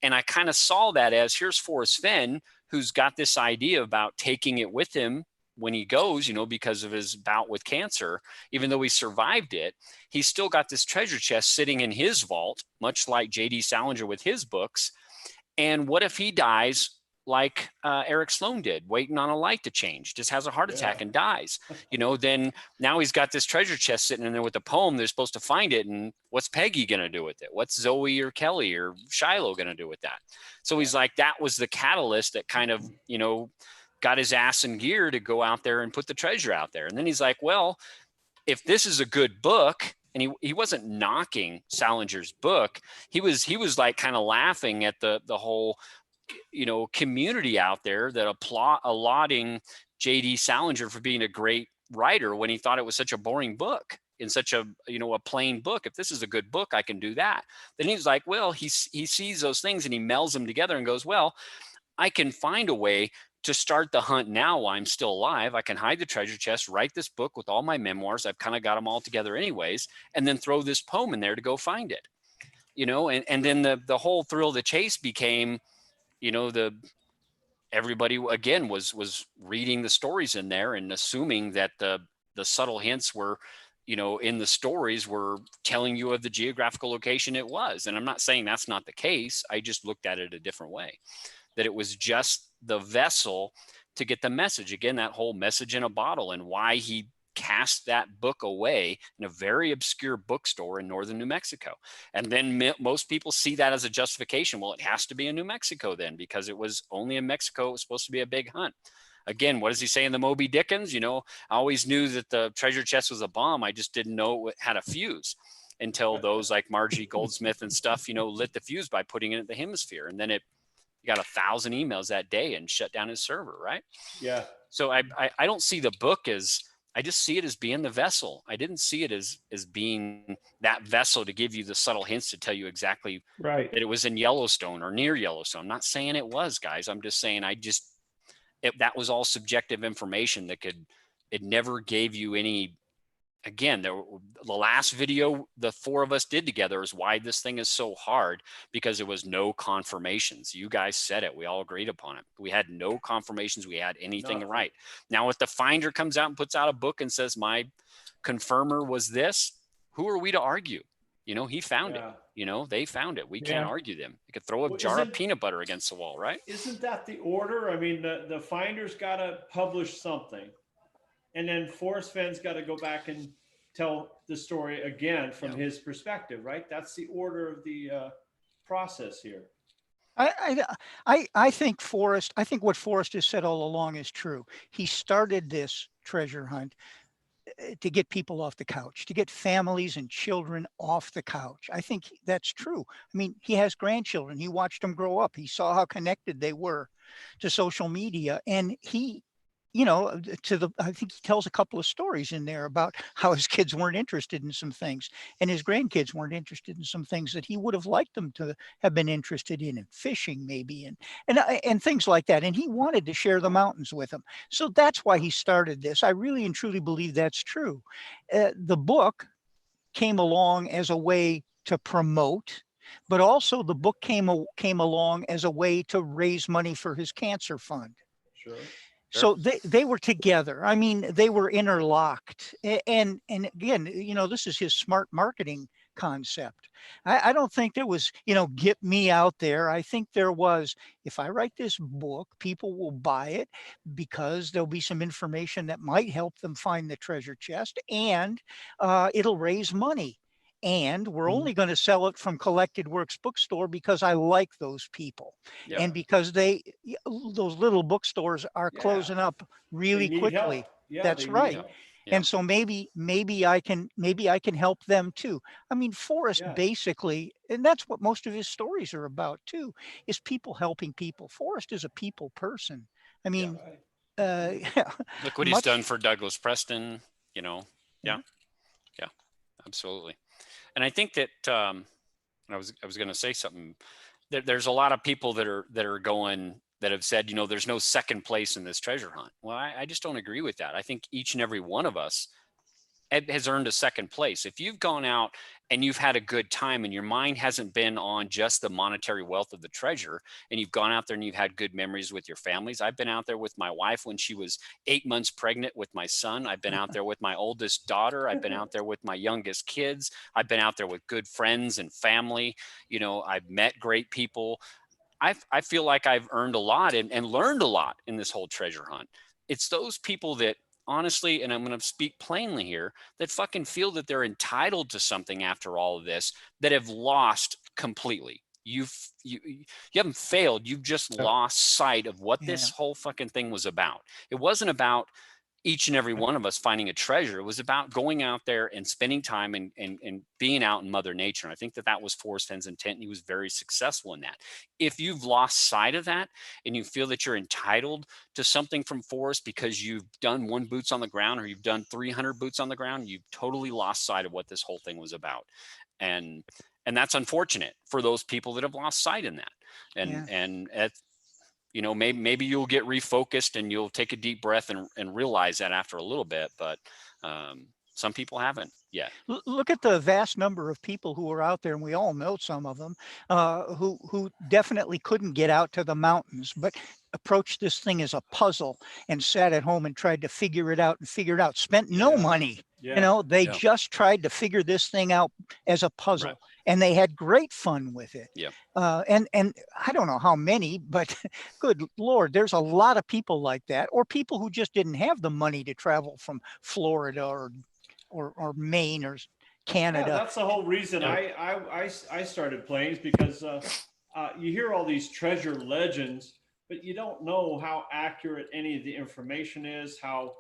And I kind of saw that as here's Forrest Fenn, who's got this idea about taking it with him when he goes, because of his bout with cancer. Even though he survived it, he's still got this treasure chest sitting in his vault, much like J.D. Salinger with his books. And what if he dies like Eric Sloan did, waiting on a light to change, just has a heart attack and dies? Then now he's got this treasure chest sitting in there with a poem. They're supposed to find it. And what's Peggy going to do with it? What's Zoe or Kelly or Shiloh going to do with that? So he's like, that was the catalyst that kind of, got his ass in gear to go out there and put the treasure out there. And then he's like, well, if this is a good book, and he wasn't knocking Salinger's book, he was like kind of laughing at the whole, community out there that lauding J.D. Salinger for being a great writer when he thought it was such a boring book, in such a a plain book. If this is a good book, I can do that. Then he's like, well, he sees those things and he melds them together and goes, well, I can find a way to start the hunt now while I'm still alive. I can hide the treasure chest, write this book with all my memoirs. I've kind of got them all together anyways, and then throw this poem in there to go find it. And then the whole Thrill of the Chase became, everybody again was reading the stories in there and assuming that the subtle hints were, in the stories were telling you of the geographical location it was. And I'm not saying that's not the case. I just looked at it a different way, that it was just the vessel to get the message. Again, that whole message in a bottle, and why he cast that book away in a very obscure bookstore in northern New Mexico. And then most people see that as a justification. Well, it has to be in New Mexico then, because it was only in Mexico. It was supposed to be a big hunt. Again, what does he say in the Moby Dickens? I always knew that the treasure chest was a bomb. I just didn't know it had a fuse until those like Margie Goldsmith and stuff, lit the fuse by putting it in the hemisphere. And then it got 1,000 emails that day and shut down his server, right? Yeah. So I don't see the book as, I just see it as being the vessel. I didn't see it as being that vessel to give you the subtle hints to tell you exactly that it was in Yellowstone or near Yellowstone. I'm not saying it was, guys. I'm just saying that was all subjective information it never gave you any. Again, the last video the four of us did together is why this thing is so hard, because there was no confirmations. You guys said it. We all agreed upon it. We had no confirmations. We had anything right. Now, if the finder comes out and puts out a book and says, my confirmer was this, who are we to argue? He found it. They found it. We can't argue them. You could throw a jar of peanut butter against the wall, right? Isn't that the order? I mean, the finder's got to publish something. And then Forrest Fenn's got to go back and tell the story again from his perspective, right? That's the order of the process here. I think what Forrest has said all along is true. He started this treasure hunt to get people off the couch, to get families and children off the couch. I think that's true. I mean, he has grandchildren. He watched them grow up. He saw how connected they were to social media, and he I think he tells a couple of stories in there about how his kids weren't interested in some things and his grandkids weren't interested in some things that he would have liked them to have been interested in fishing maybe, and things like that. And he wanted to share the mountains with them. So that's why he started this. I really and truly believe that's true. The book came along as a way to promote, but also the book came along as a way to raise money for his cancer fund. Sure. So they were together. I mean, they were interlocked. And again, this is his smart marketing concept. I don't think there was, get me out there. I think there was, if I write this book, people will buy it because there'll be some information that might help them find the treasure chest, and it'll raise money. And we're only going to sell it from Collected Works Bookstore because I like those people. Yeah. And because those little bookstores are closing up really quickly. Yeah, that's right. Yeah. And so maybe I can help them too. I mean, Forrest basically, and that's what most of his stories are about too, is people helping people. Forrest is a people person. I mean, look what he's done for Douglas Preston, Yeah, absolutely. And I think that I was going to say something. There's a lot of people that have said, there's no second place in this treasure hunt. Well, I just don't agree with that. I think each and every one of us has earned a second place. If you've gone out and you've had a good time and your mind hasn't been on just the monetary wealth of the treasure, and you've gone out there and you've had good memories with your families. I've been out there with my wife when she was 8 months pregnant with my son. I've been out there with my oldest daughter. I've been out there with my youngest kids. I've been out there with good friends and family. I've met great people. I feel like I've earned a lot and learned a lot in this whole treasure hunt. It's those people that, honestly, and I'm going to speak plainly here, that fucking feel that they're entitled to something after all of this, that have lost completely. You haven't failed. You've just lost sight of what this whole fucking thing was about. It wasn't about each and every one of us finding a treasure. It was about going out there and spending time and being out in Mother Nature. And I think that was Forrest Fenn's intent, and he was very successful in that. If you've lost sight of that and you feel that you're entitled to something from Forrest because you've done 1 boots on the ground or you've done 300 boots on the ground, you've totally lost sight of what this whole thing was about. And that's unfortunate for those people that have lost sight in that. And maybe you'll get refocused and you'll take a deep breath and realize that after a little bit, but some people haven't yet. Look at the vast number of people who are out there, and we all know some of them, who definitely couldn't get out to the mountains, but approached this thing as a puzzle and sat at home and tried to figure it out, spent no money. They just tried to figure this thing out as a puzzle. Right. And they had great fun with it. Yeah. And I don't know how many, but good Lord, there's a lot of people like that, or people who just didn't have the money to travel from Florida or Maine or Canada. Yeah, that's the whole reason I started playing, is because you hear all these treasure legends, but you don't know how accurate any of the information is, how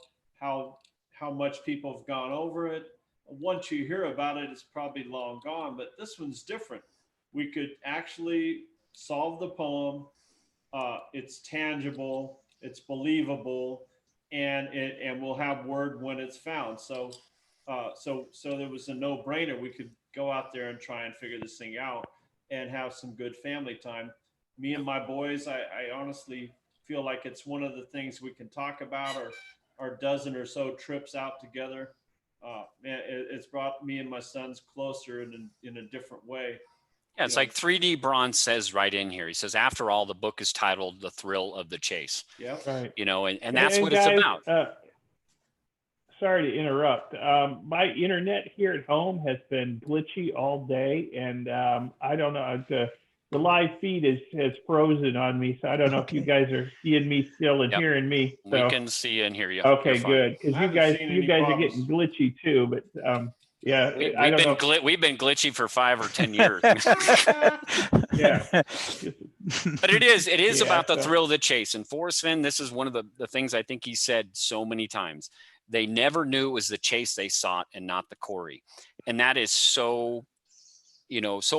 much people have gone over it. Once you hear about it, it's probably long gone, but this one's different. We could actually solve the poem. It's tangible, it's believable, and we'll have word when it's found. So there was a no-brainer. We could go out there and try and figure this thing out and have some good family time. Me and my boys, I honestly feel like it's one of the things we can talk about, or our dozen or so trips out together. It's brought me and my sons closer in a different way. Yeah, it's like 3D Bronze says right in here. He says, after all, the book is titled "The Thrill of the Chase." Yeah, right. And that's what guys, it's about. Sorry to interrupt. My internet here at home has been glitchy all day, and I don't know. The live feed has frozen on me, so I don't know if you guys are seeing me still and hearing me. So. We can see and hear you. Okay, good. Because you guys are getting glitchy too, but we've been glitchy for 5 or 10 years. Yeah. But it is about the thrill of the chase. And Forrest Fenn, this is one of the things I think he said so many times. They never knew it was the chase they sought and not the quarry. And that is so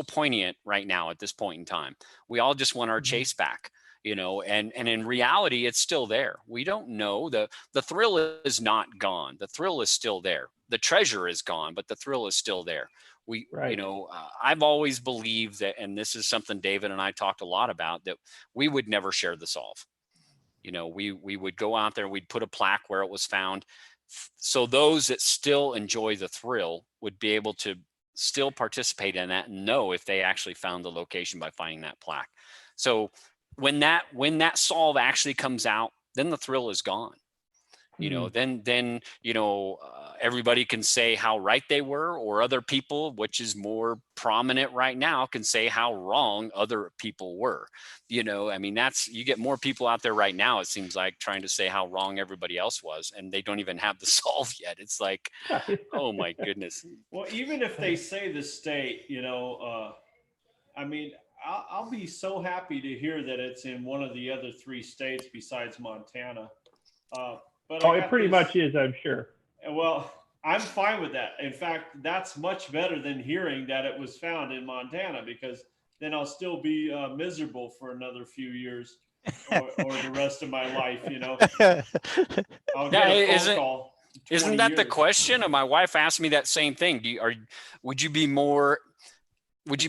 poignant right now at this point in time. We all just want our chase back. and in reality, it's still there. We don't know. The thrill is not gone. The thrill is still there. The treasure is gone, but the thrill is still there. Right. I've always believed that, and this is something David and I talked a lot about, that we would never share the solve. We would go out there, we'd put a plaque where it was found. So those that still enjoy the thrill would be able to still participate in that and know if they actually found the location by finding that plaque. So when that solve actually comes out, then the thrill is gone. Then everybody can say how right they were, or other people, which is more prominent right now, can say how wrong other people were. You get more people out there right now, it seems like, trying to say how wrong everybody else was, and they don't even have the solve yet. It's like, oh my goodness. Well, even if they say the state, I'll be so happy to hear that it's in one of the other 3 states besides Montana. But it pretty much is, I'm sure. Well, I'm fine with that. In fact, that's much better than hearing that it was found in Montana, because then I'll still be miserable for another few years or the rest of my life. I'll get a phone call. Isn't that the years. question? And my wife asked me that same thing. Would you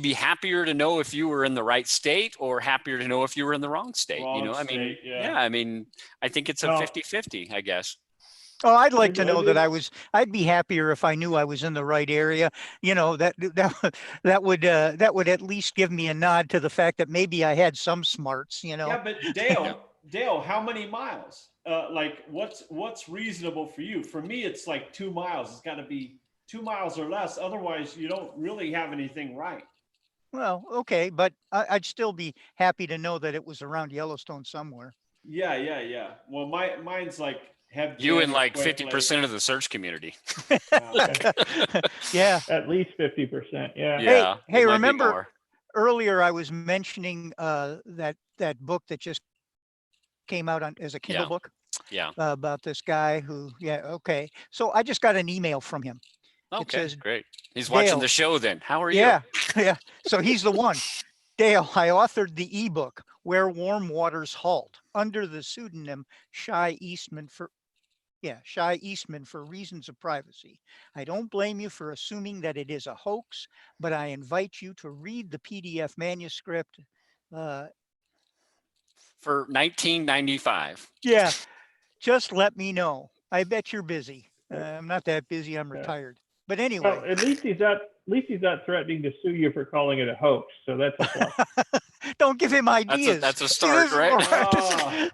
be happier to know if you were in the right state, or happier to know if you were in the wrong state? I think it's a 50-50, I guess. Oh, I'd like to know that I'd be happier if I knew I was in the right area. That would at least give me a nod to the fact that maybe I had some smarts, Yeah, but Dale, how many miles? What's reasonable for you? For me, it's like 2 miles. It's got to be 2 miles or less. Otherwise, you don't really have anything right. Well, okay, but I'd still be happy to know that it was around Yellowstone somewhere. Yeah. Well, mine's like you and like 50% of the search community. Yeah, at least 50%. Yeah. Hey, remember earlier I was mentioning that book that just came out as a Kindle book. Yeah. About this guy who. Yeah. Okay. So I just got an email from him. Okay, it says, great. He's watching the show then. How are you? Yeah. So he's the one. Dale, I authored the ebook Where Warm Waters Halt under the pseudonym Shy Eastman for reasons of privacy. I don't blame you for assuming that it is a hoax, but I invite you to read the PDF manuscript. For $19.95. Yeah. Just let me know. I bet you're busy. I'm not that busy. I'm retired. But anyway. Well, at least he's not threatening to sue you for calling it a hoax. So that's a plus. Don't give him ideas. That's a start, right?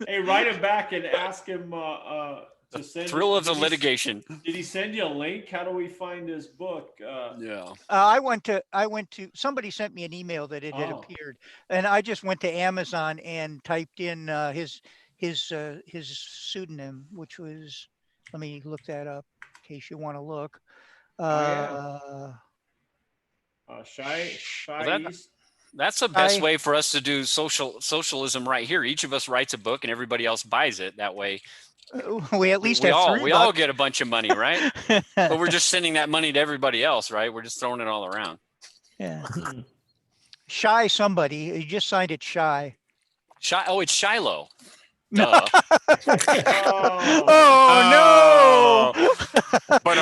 Hey, write him back and ask him to send. Thrill of the litigation. Did he send you a link? How do we find his book? Yeah. I went to. Somebody sent me an email that it had appeared, and I just went to Amazon and typed in his pseudonym, which was. Let me look that up in case you want to look. Shy East. That's the best way for us to do socialism right here. Each of us writes a book and everybody else buys it. That way, we at least have we all get a bunch of money, right? But we're just sending that money to everybody else, right? We're just throwing it all around. Yeah. Shy somebody. He just signed it Shy. Oh, it's Shiloh. No. Oh no! But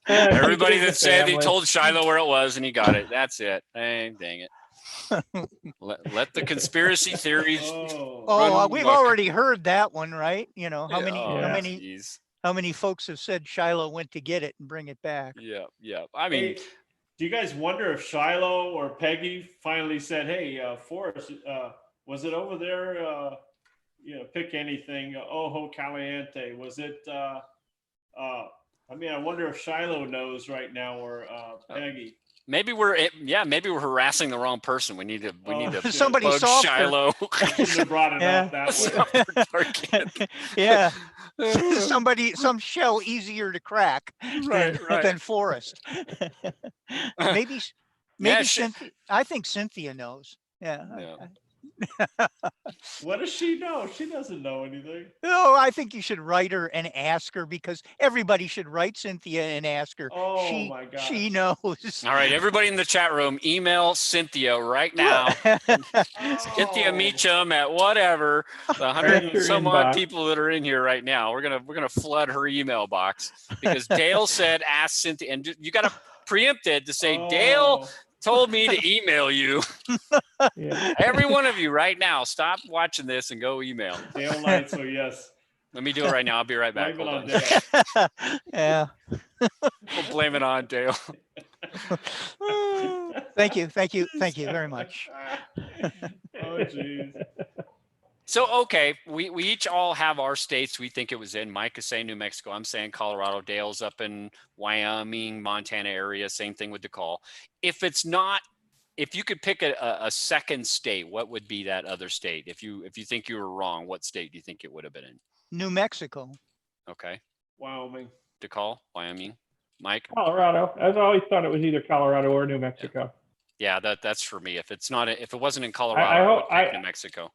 everybody that said he told Shiloh where it was and he got it. That's it. Dang it! Let the conspiracy theories. We've already heard that one, right? How many folks have said Shiloh went to get it and bring it back? Yeah. I mean, do you guys wonder if Shiloh or Peggy finally said, "Hey, Forrest, was it over there? Pick anything. Ojo Caliente. Was it? I wonder if Shiloh knows right now, or Peggy. Maybe we're harassing the wrong person. We need to somebody bug Shiloh. Shouldn't have brought it up that way. Yeah. Some shell easier to crack than Forrest. maybe Cynthia, I think Cynthia knows. Yeah. What does she know? She doesn't know anything. No, I think you should write her and ask her, because everybody should write Cynthia and ask her. Oh my gosh. She knows. All right, everybody in the chat room, email Cynthia right now. Cynthia Meacham at whatever, the 100 and some odd people that are in here right now. We're gonna flood her email box because Dale said ask Cynthia, and you got to preempt it to say Dale told me to email you. Yeah. Every one of you right now, stop watching this and go email. Dale Neitzel, yes. Let me do it right now. I'll be right back. Blame it Hold on on. Dale. Yeah. We'll blame it on Dale. Thank you very much. Oh geez. So, okay, we each all have our states we think it was in. Mike is saying New Mexico. I'm saying Colorado. Dale's up in Wyoming, Montana area. Same thing with Decall. If it's not, if you could pick a second state, what would be that other state? If you think you were wrong, what state do you think it would have been in? New Mexico. Okay. Wyoming. Decall, Wyoming. Mike? Colorado. I've always thought it was either Colorado or New Mexico. Yeah, that's for me. If it's not, if it wasn't in Colorado, I would pick New Mexico.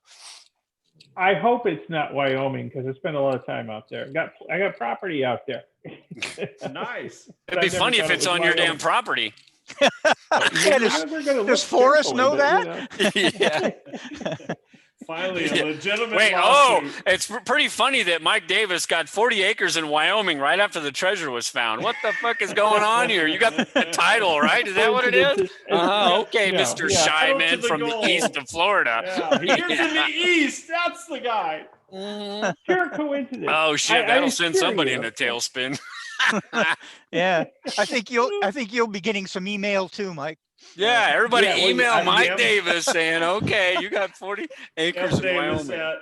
I hope it's not Wyoming because I spent a lot of time out there. I got property out there. Nice. It'd be funny if it's on your damn property. Yeah, does Forrest know that? Yeah. Finally, a legitimate Wait, lawsuit. it's pretty funny that Mike Davis got 40 acres in Wyoming right after the treasure was found. What the fuck is going on here? You got the title, right? Is that what it is? Okay, Yeah, Mr. yeah. Shyman from the east of Florida. Yeah, he lives in the east. That's the guy. Pure coincidence. Oh shit, I that'll assure send somebody you. in a tailspin. Yeah, I think you'll be getting some email too, Mike. Yeah, everybody Yeah, well, email Mike yeah. Davis saying, okay, you got 40 acres F. in Davis Wyoming. at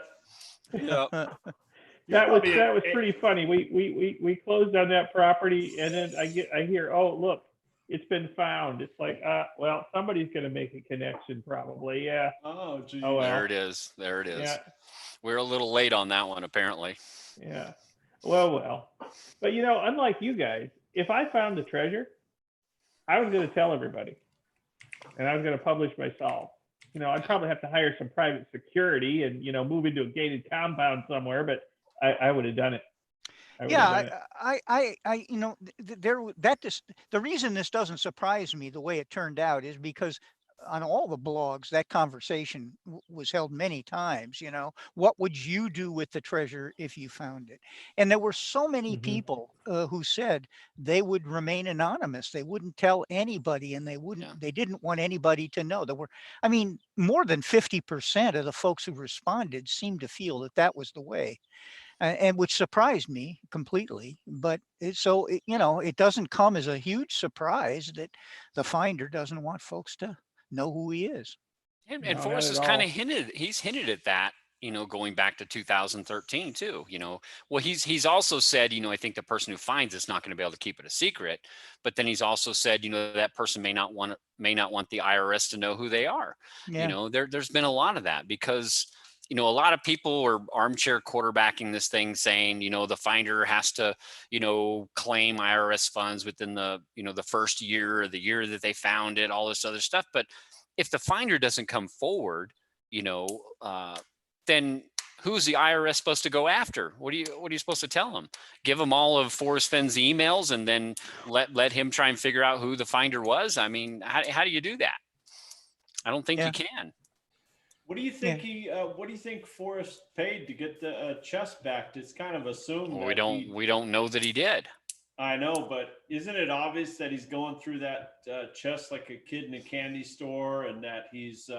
That was probably pretty funny. We closed on that property, and then I hear, oh look, it's been found. It's like, well, somebody's gonna make a connection probably. Yeah. Oh geez. Oh, well. There it is. There it is. Yeah. We're a little late on that one, apparently. Yeah. Well. But unlike you guys, if I found the treasure, I was gonna tell everybody, and I was gonna publish myself. I'd probably have to hire some private security and move into a gated compound somewhere, but I would have done it. The reason this doesn't surprise me the way it turned out is because on all the blogs, that conversation was held many times. What would you do with the treasure if you found it? And there were so many people who said they would remain anonymous. They wouldn't tell anybody, and they didn't want anybody to know. There were, more than 50% of the folks who responded seemed to feel that was the way. And which surprised me completely, but it doesn't come as a huge surprise that the finder doesn't want folks to know who he is. And No, Forrest has not at kind of all. hinted at that, going back to 2013 too, well, he's also said, I think the person who finds it's not going to be able to keep it a secret, but then he's also said, that person may not want the IRS to know who they are. Yeah. There's been a lot of that because a lot of people were armchair quarterbacking this thing saying, the finder has to, claim IRS funds within the, the first year or the year that they found it, all this other stuff. But if the finder doesn't come forward, then who's the IRS supposed to go after? What are you supposed to tell them? Give them all of Forrest Fenn's emails and then let him try and figure out who the finder was? How do you do that? I don't think you can. What do you think what do you think Forrest paid to get the chest back? It's kind of assumed. Well, we don't know that he did. I know, but isn't it obvious that he's going through that chest like a kid in a candy store, and that he's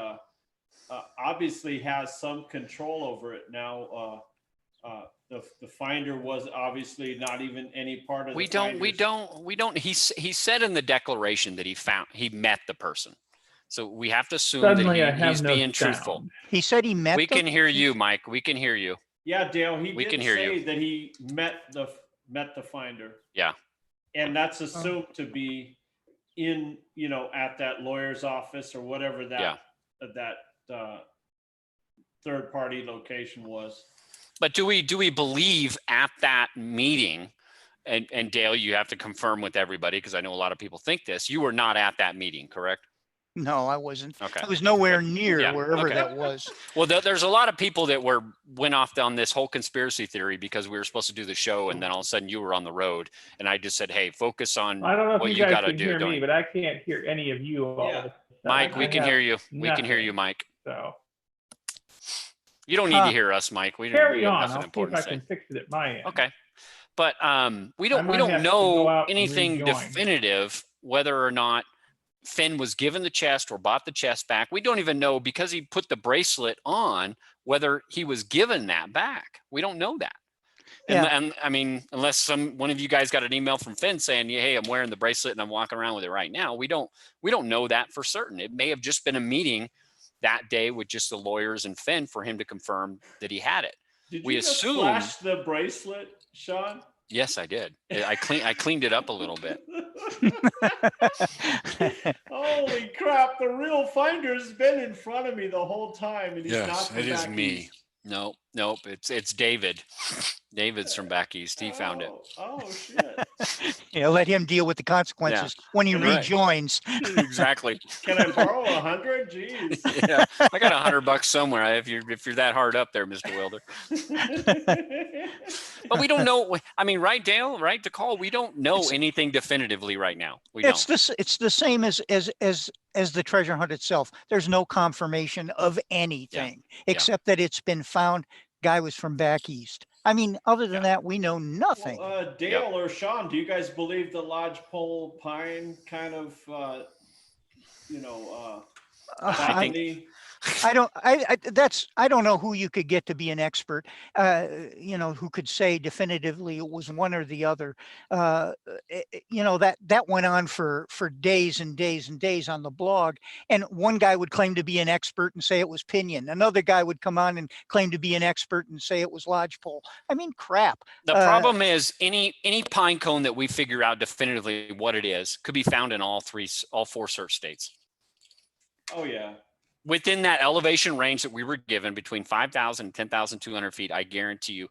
obviously has some control over it now? The finder was obviously not even any part of. We don't. He said in the declaration that he met the person. So we have to assume Suddenly that he's being truthful. He said he met. We can hear you, Mike. We can hear you. Yeah, Dale. We can hear you. That he met the finder. Yeah. And that's assumed to be in, at that lawyer's office or whatever that third party location was. But do we believe at that meeting? And Dale, you have to confirm with everybody because I know a lot of people think this. You were not at that meeting, correct? No, I wasn't. Okay. I was nowhere near Yeah, wherever okay. that was. Well, there's a lot of people that went off on this whole conspiracy theory because we were supposed to do the show, and then all of a sudden you were on the road, and I just said, "Hey, focus on I don't know if what you you guys got to can do." hear Don't me, you? but I can't hear any of you all Yeah. of a sudden. Mike, we I can have hear you. We can hear nothing. you, Mike. So You don't need to hear us, Mike. We carry have on. nothing I'll see if important I to say. can fix it at my end. Okay. But we I might don't have to go know out and anything rejoin. definitive whether or not Fenn was given the chest or bought the chest back. We don't even know, because he put the bracelet on, whether he was given that back. We don't know that. Yeah. And I mean, unless one of you guys got an email from Fenn saying, "Hey, I'm wearing the bracelet and I'm walking around with it right now," we don't know that for certain. It may have just been a meeting that day with just the lawyers and Fenn for him to confirm that he had it. Did We you just assume- flash the bracelet, Sean? Yes, I did. I cleaned it up a little bit. Holy crap! The real finder's been in front of me the whole time, and he's not from back east. Nope. It's David. David's from back east. He found it. Oh shit! Yeah, let him deal with the consequences when he Right. rejoins. Exactly. Can I borrow 100? Jeez. Yeah, I got $100 somewhere. If you're that hard up there, Mr. Wilder. But we don't know. I mean, right, Dale? Right, Decall? We don't know anything definitively right now. It's the same as the treasure hunt itself. There's no confirmation of anything except that it's been found. Guy was from back east. I mean, other than that, we know nothing. Well, Dale or Sean, do you guys believe the lodgepole pine kind of, I don't know who you could get to be an expert, who could say definitively it was one or the other. That went on for days and days and days on the blog. And one guy would claim to be an expert and say it was pinion. Another guy would come on and claim to be an expert and say it was lodgepole. I mean, crap. The problem is any pine cone that we figure out definitively what it is could be found in all four search states. Oh yeah. Within that elevation range that we were given between 5,000 and 10,200 feet, I guarantee you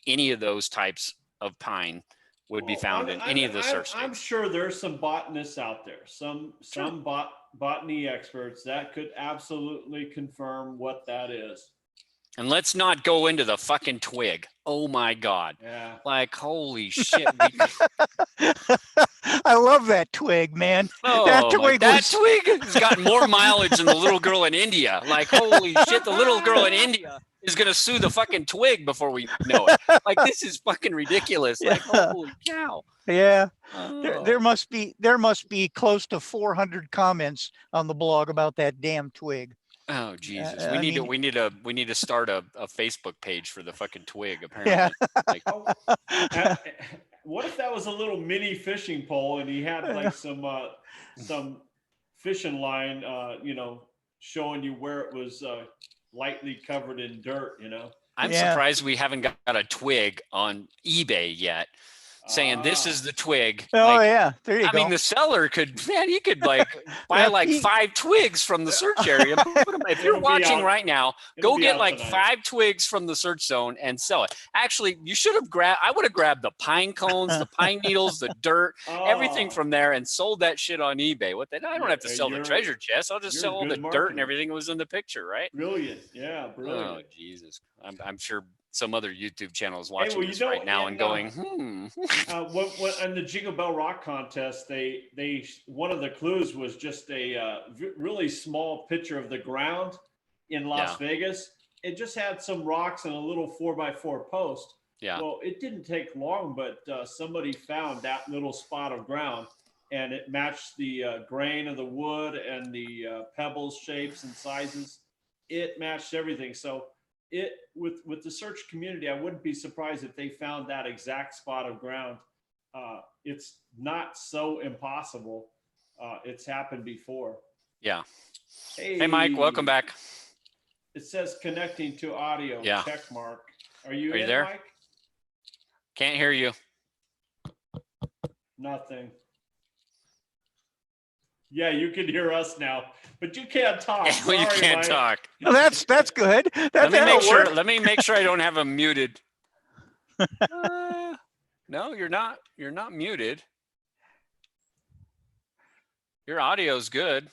any of those types of pine would be found in any of the search states. I'm sure there's some botanists out there, some botany experts that could absolutely confirm what that is. And let's not go into the fucking twig. Oh my God. Yeah. Like, holy shit. I love that twig, man. That twig has got more mileage than the little girl in India. Like, holy shit, the little girl in India is going to sue the fucking twig before we know it. Like, this is fucking ridiculous. Like, holy cow. Yeah. Oh. There must be close to 400 comments on the blog about that damn twig. Oh Jesus! We need to start a Facebook page for the fucking twig. Apparently, yeah. Like, what if that was a little mini fishing pole and he had like some fishing line, showing you where it was lightly covered in dirt. I'm surprised we haven't got a twig on eBay yet, saying this is the twig. Oh yeah, there you go. I mean, the seller could buy like 5 twigs from the search area. If you're watching right now, go get like 5 twigs from the search zone and sell it. Actually, you should have I would have grabbed the pine cones, the pine needles, the dirt, everything from there and sold that shit on eBay. I don't have to sell the treasure chest. I'll just sell all the dirt and everything that was in the picture, right? Brilliant. Yeah, brilliant. Oh, Jesus. I'm sure some other YouTube channel is watching this right now and going, when in the Jingle Bell Rock contest, they one of the clues was just a really small picture of the ground in Las Vegas. It just had some rocks and a little 4x4 post. Yeah. Well, it didn't take long, but somebody found that little spot of ground, and it matched the grain of the wood and the pebbles, shapes, and sizes. It matched everything. So with the search community, I wouldn't be surprised if they found that exact spot of ground. It's not so impossible. It's happened before. Yeah. Hey, Mike, welcome back. It says connecting to audio. Yeah. Check mark. Are you there, Mike? Can't hear you. Nothing. Yeah, you can hear us now, but you can't talk. Well, you can't talk. Well, that's good. Let me make sure I don't have him muted. No, you're not. You're not muted. Your audio's good.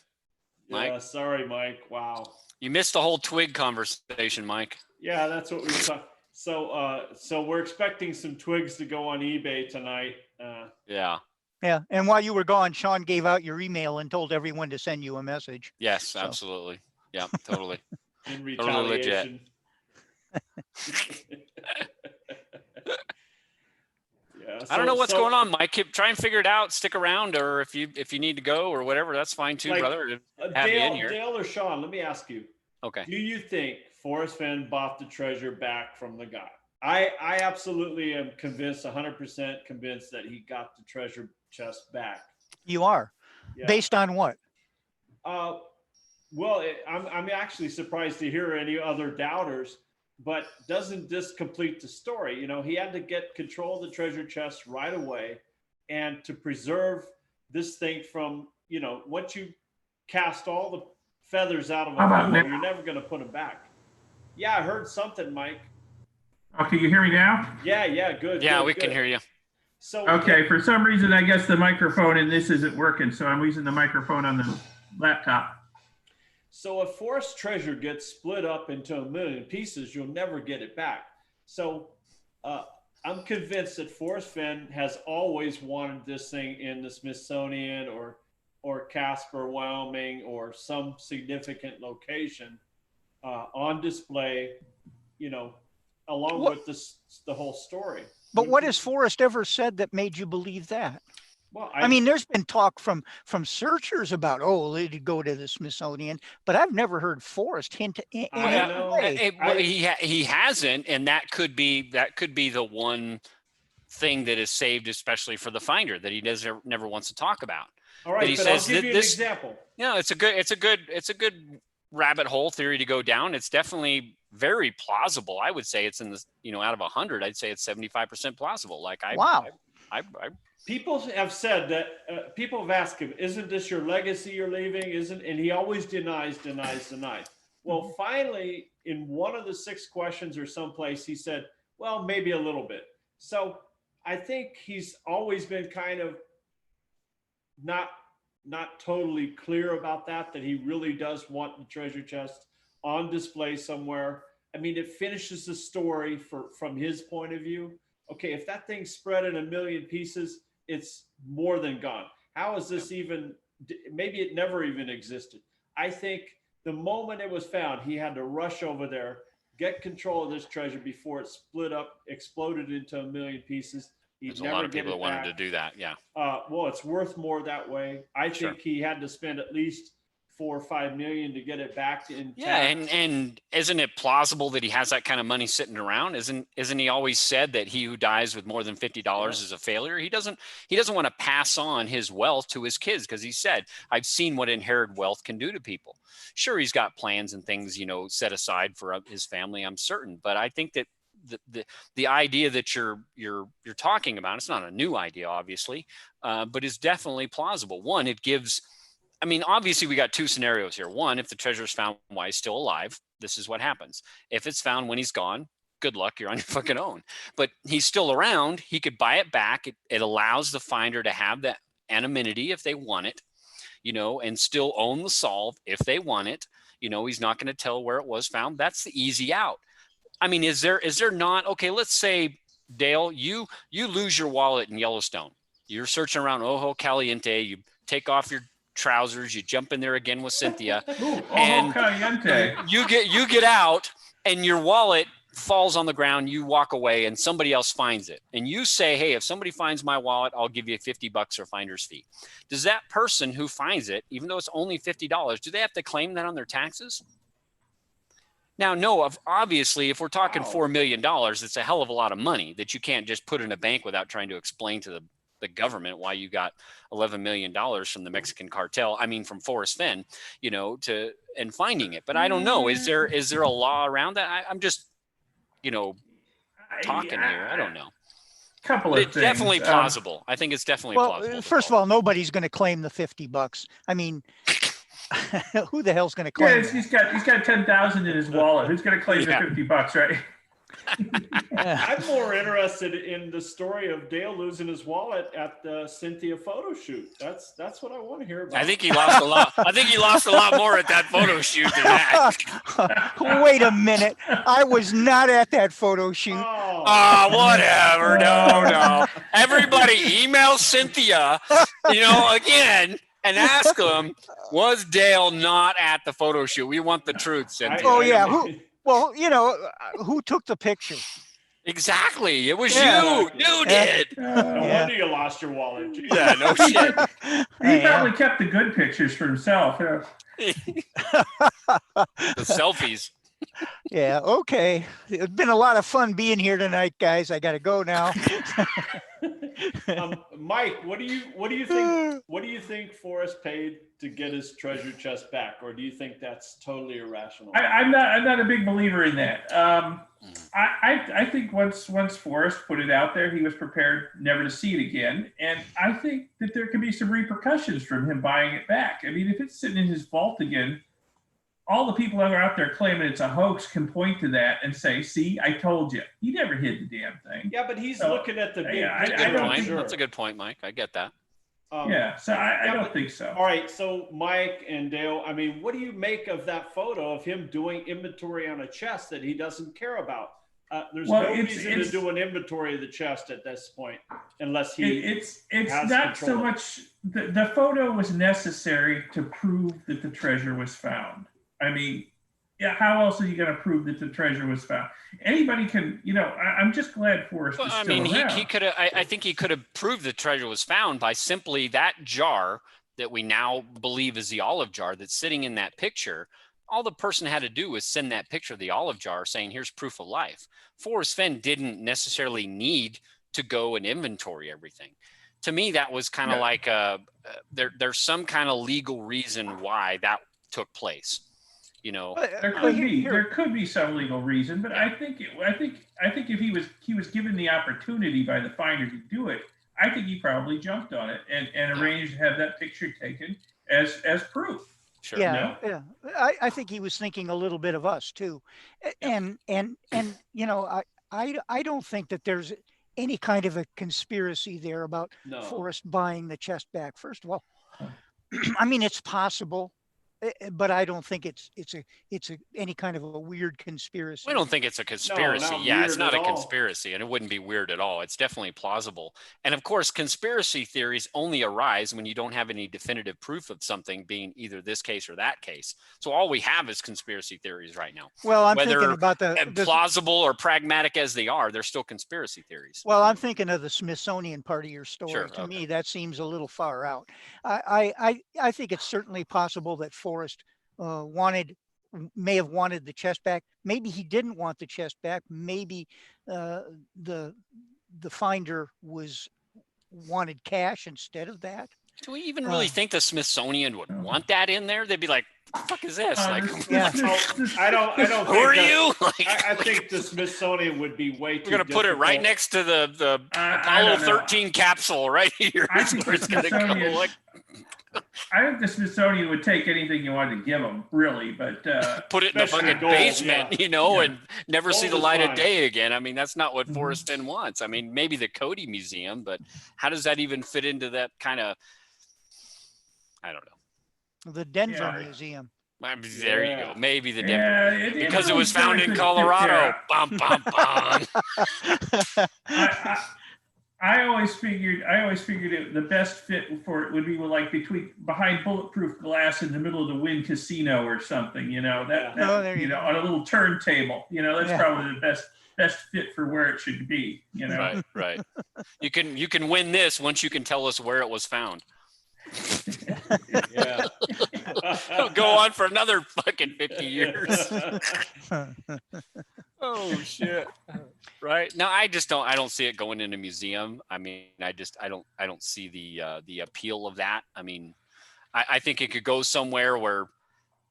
Mike? Yeah, sorry, Mike. Wow. You missed the whole twig conversation, Mike. Yeah, that's what we were talking. So we're expecting some twigs to go on eBay tonight. Yeah. Yeah. And while you were gone, Sean gave out your email and told everyone to send you a message. Yes, So. absolutely. Yeah, totally. In Totally legit. retaliation. Yeah, I don't know what's so, going on, Mike. Try and figure it out. Stick around, or if you need to go or whatever, that's fine too, like, brother. Have you in here. Dale or Sean, let me ask you. Okay. Do you think Forrest Fenn bought the treasure back from the guy? I absolutely am convinced, 100% convinced that he got the treasure chest back. You are? Yeah. Based on what? Well, I'm actually surprised to hear any other doubters, but doesn't this complete the story? You know, he had to get control of the treasure chest right away, and to preserve this thing from, you know, once you cast all the feathers out of a pool, you're never going to put them back. Yeah, I heard something, Mike. Oh, can you hear me now? Yeah, good. Yeah, good, we good. can hear you. So Okay, for some reason, I guess the microphone in this isn't working, so I'm using the microphone on the laptop. So if Forrest treasure gets split up into a million pieces, you'll never get it back. So I'm convinced that Forrest Fenn has always wanted this thing in the Smithsonian or Casper, Wyoming, or some significant location on display, you know, along with the whole story. But what has Forrest ever said that made you believe that? Well, I mean, there's been talk from searchers about, oh, they'd go to the Smithsonian, but I've never heard Forrest hint in any way. He hasn't, and that could be the one thing that is saved, especially for the finder, that he never wants to talk about. All right, but he but says I'll give you an example. Yeah, it's a good rabbit hole theory to go down. It's definitely very plausible. I would say it's in the, you know, out of 100, I'd say it's 75% plausible. Like People have said that people have asked him, "Isn't this your legacy you're leaving?" And he always denies. Well, finally, in one of the 6 questions or someplace, he said, "Well, maybe a little bit." So I think he's always been kind of not totally clear about that he really does want the treasure chest on display somewhere. I mean, it finishes the story from his point of view. Okay, if that thing's spread in a million pieces, it's more than gone. How is this even, maybe it never even existed. I think the moment it was found, he had to rush over there, get control of this treasure before it split up, exploded into a million pieces. There's a lot of people that wanted to do that. Yeah. Well, it's worth more that way. I think he had to spend at least $4 or $5 million to get it back intact. Yeah, and isn't it plausible that he has that kind of money sitting around? Isn't he always said that he who dies with more than $50 is a failure? He doesn't want to pass on his wealth to his kids, because he said, I've seen what inherited wealth can do to people. Sure, he's got plans and things, you know, set aside for his family, I'm certain, but I think that the idea that you're talking about, it's not a new idea, obviously, but is definitely plausible. One, it gives, I mean, obviously we got 2 scenarios here. One, if the treasure is found while he's still alive, this is what happens. If it's found when he's gone, good luck, you're on your fucking own. But he's still around, he could buy it back. It allows the finder to have that anonymity if they want it, you know, and still own the solve if they want it. You know, he's not going to tell where it was found. That's the easy out. I mean, is there not, okay, let's say, Dale, you lose your wallet in Yellowstone. You're searching around Ojo Caliente. You take off your trousers, you jump in there again with Cynthia. Ooh, and Ojo Caliente. you get out and your wallet falls on the ground. You walk away and somebody else finds it. And you say, hey, if somebody finds my wallet, I'll give you $50 or finder's fee. Does that person who finds it, even though it's only $50, do they have to claim that on their taxes? Now, no, obviously, if we're talking $4 million, it's a hell of a lot of money that you can't just put in a bank without trying to explain to the government why you got $11 million from the Mexican cartel. I mean, from Forrest Fenn, you know, and finding it. But I don't know. Is there a law around that? I'm just, you know, talking here. I don't know. Couple of things. It's definitely plausible. I think it's definitely plausible. Well, first of all, nobody's going to claim the $50. I mean, who the hell's going to claim? Yeah, he's got 10,000 in his wallet. Who's going to claim the $50, right? I'm more interested in the story of Dale losing his wallet at the Cynthia photo shoot. That's what I want to hear about. I think he lost a lot. I think he lost a lot more at that photo shoot than that. Wait a minute. I was not at that photo shoot. Oh, whatever. No. Everybody email Cynthia, again, and ask them, was Dale not at the photo shoot? We want the truth, Cynthia. Oh, yeah. Who took the picture? Exactly. It was Yeah. you. You did. No Yeah. wonder you lost your wallet. Jeez. Yeah, no shit. He probably kept the good pictures for himself. The selfies. Yeah, okay. It's been a lot of fun being here tonight, guys. I got to go now. Mike, what do you think? What do you think Forrest paid to get his treasure chest back, or do you think that's totally irrational? I'm not a big believer in that. I think once Forrest put it out there, he was prepared never to see it again, and I think that there could be some repercussions from him buying it back. I mean, if it's sitting in his vault again, all the people that are out there claiming it's a hoax can point to that and say, "See, I told you. He never hid the damn thing." Yeah, but he's looking at the big Good picture. point. Sure. That's a good point, Mike. I get that. So I don't think so. All right, so Mike and Dale, I mean, what do you make of that photo of him doing inventory on a chest that he doesn't care about? There's no reason to do an inventory of the chest at this point, unless he. It's not so much the photo was necessary to prove that the treasure was found. I mean, yeah, how else are you going to prove that the treasure was found? Anybody can, I'm just glad Forrest is still around. He could have. I think he could have proved the treasure was found by simply that jar that we now believe is the olive jar that's sitting in that picture. All the person had to do was send that picture of the olive jar saying, "Here's proof of life." Forrest Fenn didn't necessarily need to go and inventory everything. To me, that was kind of like there's some kind of legal reason why that took place. There could be some legal reason, but I think if he was given the opportunity by the finder to do it, I think he probably jumped on it and arranged to have that picture taken as proof. Sure. Yeah, yeah. I think he was thinking a little bit of us too, and I don't think that there's any kind of a conspiracy there about Forrest buying the chest back. First of all, I mean, it's possible, but I don't think it's any kind of a weird conspiracy. I don't think it's a conspiracy. No, it's not a all. Conspiracy, and it wouldn't be weird at all. It's definitely plausible. And of course, conspiracy theories only arise when you don't have any definitive proof of something being either this case or that case. So all we have is conspiracy theories right now. Well, I'm Whether thinking about plausible or pragmatic as they are, they're still conspiracy theories. Well, I'm thinking of the Smithsonian part of your story. Sure, To okay. me, that seems a little far out. I think it's certainly possible that Forrest may have wanted the chest back. Maybe he didn't want the chest back. Maybe the finder wanted cash instead of that. Do we even really think the Smithsonian would want that in there? They'd be like, "What the fuck is this?" Yeah. I don't. Who are you? I think the Smithsonian would be way too. We're gonna put it right next to the Apollo 13 capsule right here. I think Where it's gonna go. I think the Smithsonian would take anything you wanted to give them, really, but put it in the especially fucking gold, basement, and never see the Gold is light of fine. day again. I mean, that's not what Forrest Fenn wants. I mean, maybe the Cody Museum, but how does that even fit into that kind of? I don't know. The Denver Museum. There you go. Maybe the Denver, because it was found in could fit Colorado. there. Bum, bum, bum. I always figured the best fit for it would be behind bulletproof glass in the middle of the Wynn Casino or something, there you go. on a little turntable, that's probably the best fit for where it should be, Right. You can win this once you can tell us where it was found. Yeah. It'll go on for another fucking 50 years. Oh shit. Right. No, I don't see it going in a museum. I mean, I don't see the appeal of that. I mean, I think it could go somewhere where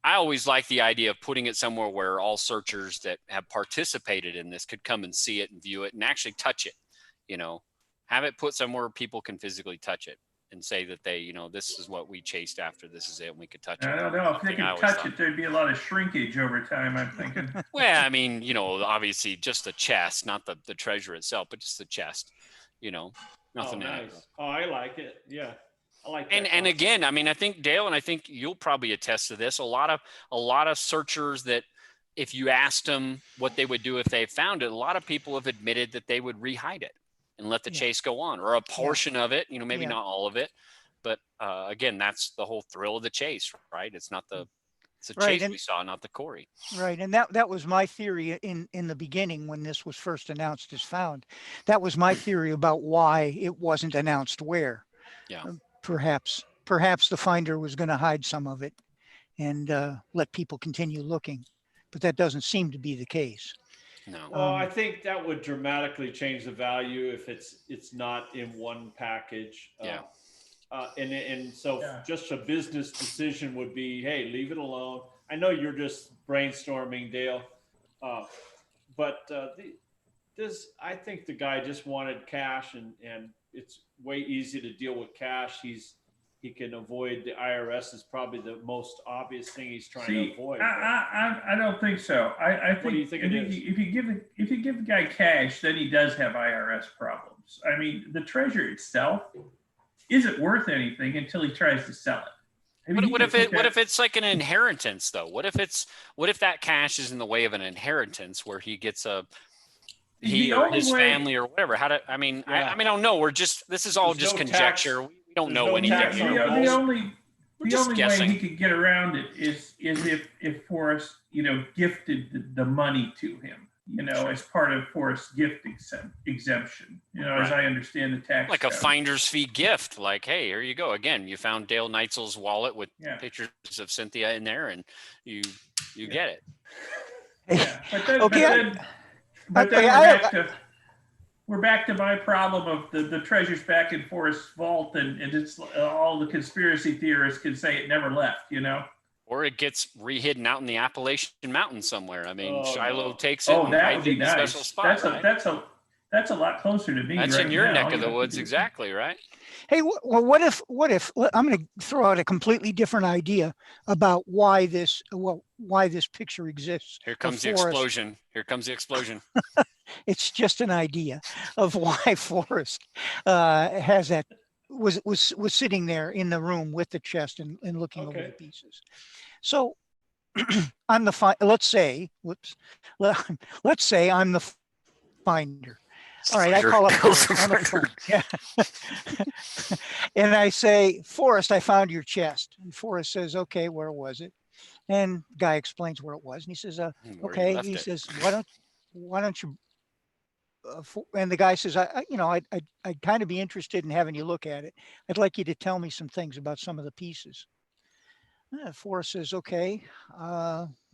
I always like the idea of putting it somewhere where all searchers that have participated in this could come and see it and view it and actually touch it, have it put somewhere where people can physically touch it and say that they, this is what we chased after. This is it. And we could touch it. I don't know if they Something I could always touch thought. it. There'd be a lot of shrinkage over time, I'm thinking. Well, I mean, obviously just the chest, not the treasure itself, but just the chest, nothing. Nice. Oh, I like it. Yeah. I like that. And again, I mean, I think Dale, and I think you'll probably attest to this. A lot of searchers that if you asked them what they would do if they found it, a lot of people have admitted that they would rehide it and let the chase go on, or a portion of it, maybe not all of it. But again, that's the whole thrill of the chase, right? It's the chase we saw, not the Corey. Right. And that was my theory in the beginning when this was first announced as found. That was my theory about why it wasn't announced where. Yeah. Perhaps the finder was going to hide some of it and let people continue looking. But that doesn't seem to be the case. No. Well, I think that would dramatically change the value if it's not in one package. Yeah. And so just a business decision would be, hey, leave it alone. I know you're just brainstorming, Dale, but I think the guy just wanted cash, and it's way easy to deal with cash. He can avoid the IRS is probably the most obvious thing he's trying to avoid. I don't think so. I think, what do you think if you give the guy cash, then he does have IRS problems. I mean, the treasure itself isn't worth anything until he tries to sell it. I mean, What if it's like an inheritance though? What if that cash is in the way of an inheritance where he gets he or his family or whatever? I don't know. This is all just conjecture. We don't know anything. The only way guessing. he could get around it is if Forrest, gifted the money to him, as part of Forrest's gift exemption, as I understand the tax like code. a finder's fee gift. Like, hey, here you go. Again, you found Dale Neitzel's wallet with pictures of Cynthia in there, and you get it. Yeah, but then we're back to my problem of the treasure's back in Forrest's vault, and it's all the conspiracy theorists can say it never left, Or it gets rehidden out in the Appalachian Mountains somewhere. I mean, Shiloh takes it. Oh, and that would be hides it in a nice. special spot, That's a lot closer to me. That's right in your now. neck of the woods, exactly, right? Hey, well, what if I'm going to throw out a completely different idea about why this picture exists. Here comes the explosion. Here comes the explosion. It's just an idea of why Forrest was sitting there in the room with the chest and looking over the pieces. So I'm let's say I'm the finder. All right, I call up Forrest on the phone. Yeah. And I say, Forrest, I found your chest. And Forrest says, okay, where was it? And guy explains where it was. And he says, okay. He says, why don't you? And the guy says, I'd kind of be interested in having you look at it. I'd like you to tell me some things about some of the pieces. Forrest says, okay.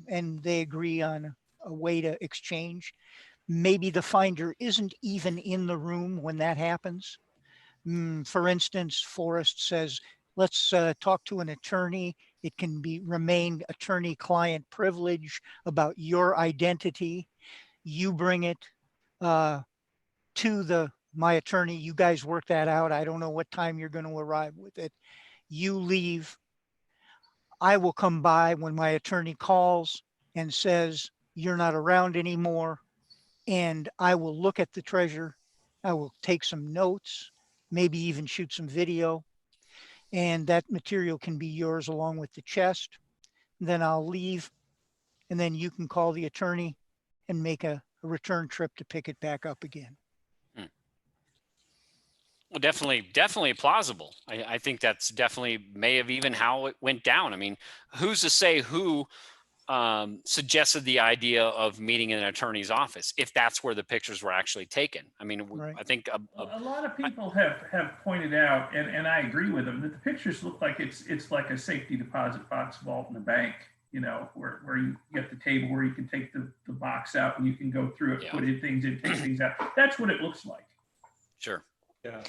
And they agree on a way to exchange. Maybe the finder isn't even in the room when that happens. For instance, Forrest says, let's talk to an attorney. It can remain attorney-client privilege about your identity. You bring it to my attorney. You guys work that out. I don't know what time you're going to arrive with it. You leave. I will come by when my attorney calls and says, you're not around anymore. And I will look at the treasure. I will take some notes, maybe even shoot some video. And that material can be yours along with the chest. Then I'll leave. And then you can call the attorney and make a return trip to pick it back up again. Well, definitely plausible. I think that's definitely may have even how it went down. I mean, who's to say who suggested the idea of meeting in an attorney's office if that's where the pictures were actually taken? I mean, right. I think a lot of people have pointed out, and I agree with them, that the pictures look like it's like a safety deposit box vault in a bank. Where you get the table where you can take the box out and you can go through it, put in things in, take things out. That's what it looks like. Sure. Yeah.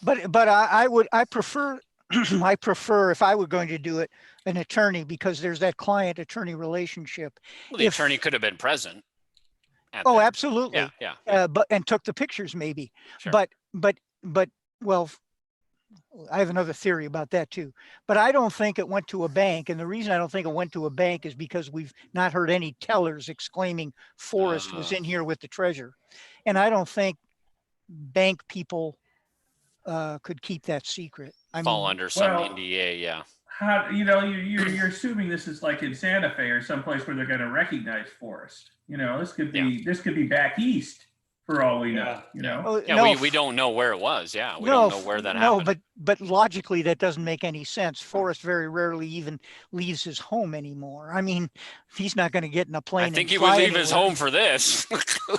But I prefer I prefer, if I were going to do it, an attorney, because there's that client attorney relationship. Well, the attorney could have been present. Oh, absolutely. Yeah. And took the pictures maybe. Sure. But well, I have another theory about that too, but I don't think it went to a bank. And the reason I don't think it went to a bank is because we've not heard any tellers exclaiming Forrest was in here with the treasure. And I don't think bank people could keep that secret. I Fall mean, under some Well, NDA. Yeah. how you're assuming this is like in Santa Fe or someplace where they're going to recognize Forrest. This could be back east for all we know. Yeah. You know, oh, Yeah. no, We don't know where it was. Yeah. We no, don't know where that no, happened. but logically that doesn't make any sense. Forrest very rarely even leaves his home anymore. I mean, he's not going to get in a plane. I think and he would fly leave his anywhere. home for this.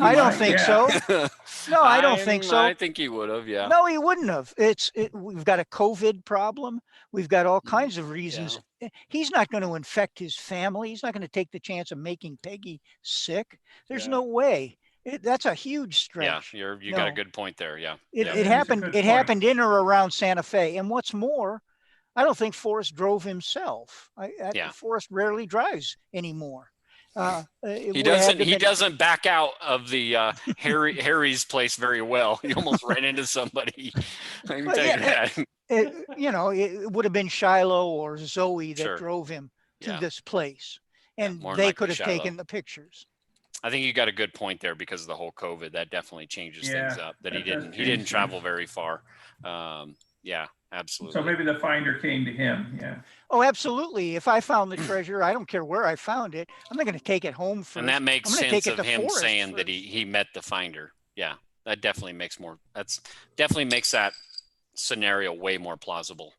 I don't might, think yeah. so. No, I don't think so. I think he would have. Yeah. No, he wouldn't have. We've got a COVID problem. We've got all kinds of reasons. He's not going to infect his family. He's not going to take the chance of making Peggy sick. There's Yeah. no way. That's a huge stretch. Yeah. You got a good point there. Yeah. It, Yeah. it That's a happened. good It point. happened in or around Santa Fe. And what's more, I don't think Forrest drove himself. Yeah. Forrest rarely drives anymore. He doesn't back out of the Harry's place very well. He almost ran into somebody. I can Well, tell yeah, you that. It would have been Shiloh or Zoe that Sure. drove him to Yeah. this place, Yeah, and more than they likely could have Shiloh. taken the pictures. I think you got a good point there because of the whole COVID. That definitely changes things Yeah, up. That that he does didn't change travel things. very far. Yeah, absolutely. So maybe the finder came to him. Yeah. Oh, absolutely. If I found the treasure, I don't care where I found it. I'm not going to take it home first. And that makes I'm gonna sense take it of to him Forrest saying that first. he met the finder. Yeah, that definitely makes that scenario way more plausible,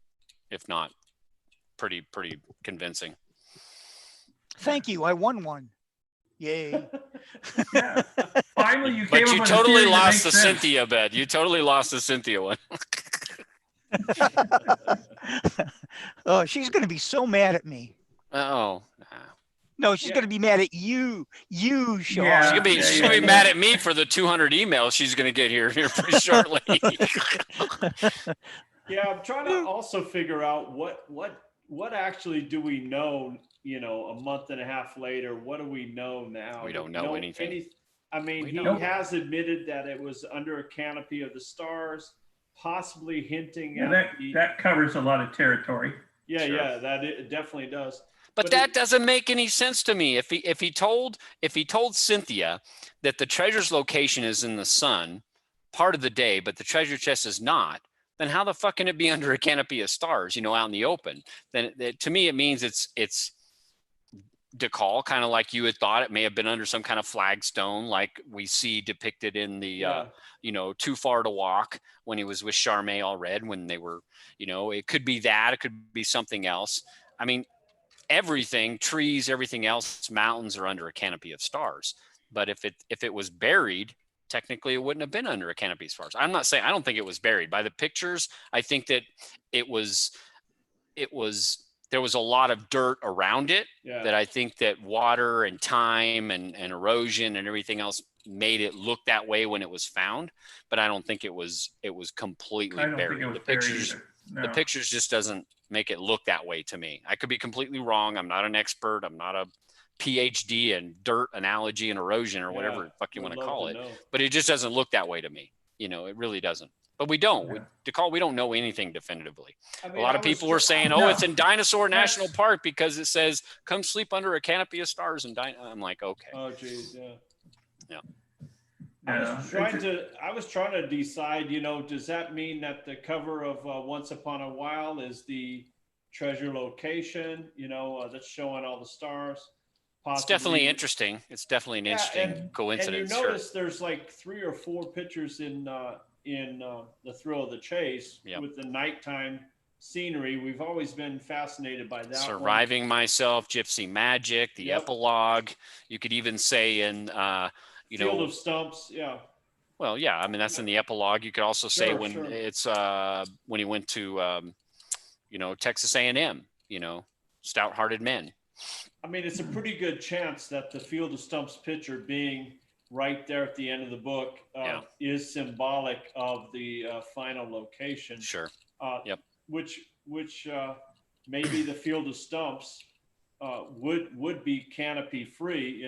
if not pretty convincing. Thank you. I won one. Yay. Yeah. Finally, you came But up you with a totally theory that lost makes the sense. Cynthia bet. You totally lost the Cynthia one. Oh, she's going to be so mad at me. Oh. No, she's Yeah. going to be mad at you, Sean. She's Yeah. gonna be mad at me for the 200 emails she's gonna get here pretty shortly. Yeah, I'm trying to also figure out what actually do we know, a month and a half later. What do we know now? We don't Do we know anything. I mean, We he don't. has admitted that it was under a canopy of the stars, possibly hinting Yeah, at that covers a lot of territory. yeah, Sure. yeah, that it definitely does. But that doesn't make any sense to me. If he told Cynthia that the treasure's location is in the sun part of the day, but the treasure chest is not, then how the fuck can it be under a canopy of stars, out in the open? Then to me, it means it's Decall, kind of like you had thought. It may have been under some kind of flagstone, like we see depicted in the Too Far to Walk when he was with Charmaine Allred, when they were, it could be that, it could be something else. I mean, everything, trees, everything else, mountains are under a canopy of stars. But if it was buried, technically it wouldn't have been under a canopy of stars. I'm not saying, I don't think it was buried. By the pictures, I think that there was a lot of dirt around it, that I think that water and time and erosion and everything else made it look that way when it was found. But I don't think it was completely I don't buried. think it was The buried pictures either. No. the pictures just doesn't make it look that way to me. I could be completely wrong. I'm not an expert. I'm not a PhD in dirt analogy and erosion or whatever the fuck you want to call it. But it just doesn't look that way to me. It really doesn't. But we don't. Yeah. We don't know anything definitively. I mean, A lot of people were saying, No. it's in Dinosaur National Park because it says, come sleep under a canopy of stars. And I'm like, okay. Oh, geez, yeah. Yeah. I was trying to decide, does that mean that the cover of Once Upon a While is the treasure location, that's showing all the stars? Possibly. It's definitely interesting. It's definitely an interesting coincidence. And you notice there's like 3 or 4 pictures in The Thrill of the Chase with the nighttime scenery. We've always been fascinated by that. Surviving Myself, Gypsy Magic, the epilogue. You could even say in Field of Stumps, yeah. Well, yeah, I mean that's in the epilogue. You could also say it's when he went to Texas A&M, Stout-Hearted Men. I mean, it's a pretty good chance that the Field of Stumps picture being right there at the end of the book is symbolic of the final location. Sure. Which maybe the Field of Stumps would be canopy free,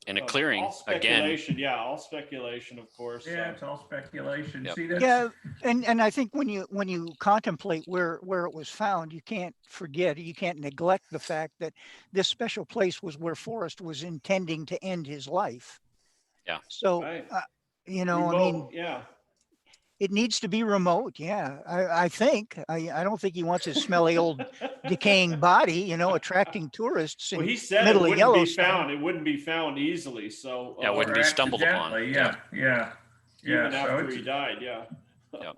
in a clearing all again. speculation. Yeah, all speculation, of course. Yeah, it's all speculation. Yep. See, that's Yeah, and I think when you contemplate where it was found, you can't neglect the fact that this special place was where Forrest was intending to end his life. Yeah. So, Right. you know, Remote, I mean, yeah. it needs to be remote. Yeah, I think. I don't think he wants his smelly old decaying body, you know, attracting tourists in Well, he said it middle of wouldn't be Yellowstone. found. It wouldn't be found easily. So Yeah, it wouldn't or be stumbled upon. accidentally, yeah. even So after it's- he died, yeah. yeah.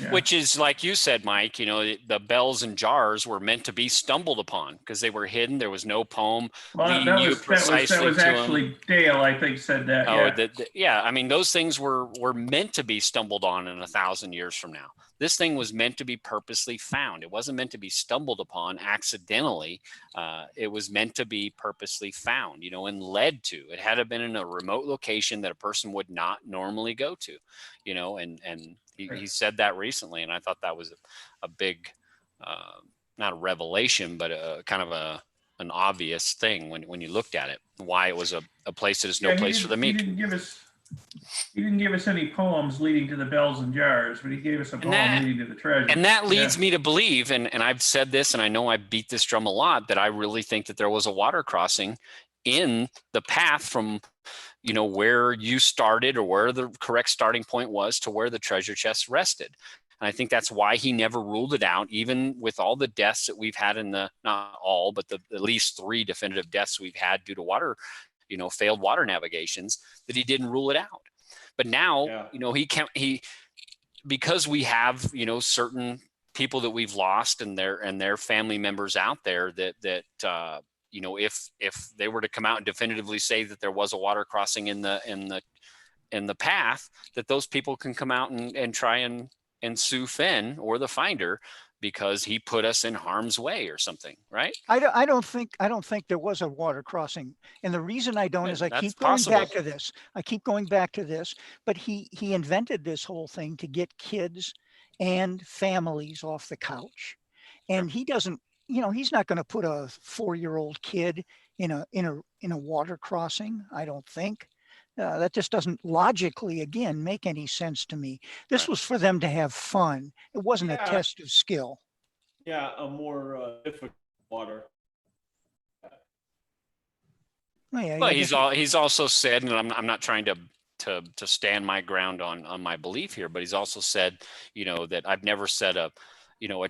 Which is, like you said, Mike, you know, the bells and jars were meant to be stumbled upon because they were hidden. There was no poem Well, leading that you was precisely to actually Dale, I think, said that. Oh, Yeah. yeah. I mean, those things were meant to be stumbled on in 1,000 years from now. This thing was meant to be purposely found. It wasn't meant to be stumbled upon accidentally. It was meant to be purposely found, you know, and led to. It had to have been in a remote location that a person would not normally go to, you know, and he said that recently, and I thought that was a big, not a revelation, but a kind of an obvious thing when you looked at it, why it was a place that is no place for the meek. He didn't give us any poems leading to the bells and jars, but he gave us a poem leading to the treasure. And that leads me to believe, and I've said this, and I know I beat this drum a lot, that I really think that there was a water crossing in the path from, you know, where you started or where the correct starting point was to where the treasure chest rested. And I think that's why he never ruled it out, even with all the deaths that we've had in not all, but at least 3 definitive deaths we've had due to water, you know, failed water navigations, that he didn't rule it out. But now, you know, because we have, you know, certain people that we've lost and their family members out there that you know, if they were to come out and definitively say that there was a water crossing in the path, that those people can come out and try and sue Fenn or the finder because he put us in harm's way or something, right? I don't think there was a water crossing, and the reason I don't is I keep going back to this. I keep going back to this, but he invented this whole thing to get kids and families off the couch, and he doesn't. You know, he's not going to put a 4-year-old kid in a water crossing. I don't think. That just doesn't logically, again, make any sense to me. This was for them to have fun. It wasn't a test of skill. Yeah, a more difficult water. Well, he's also said, and I'm not trying to stand my ground on my belief here, but he's also said, you know, that I've never said a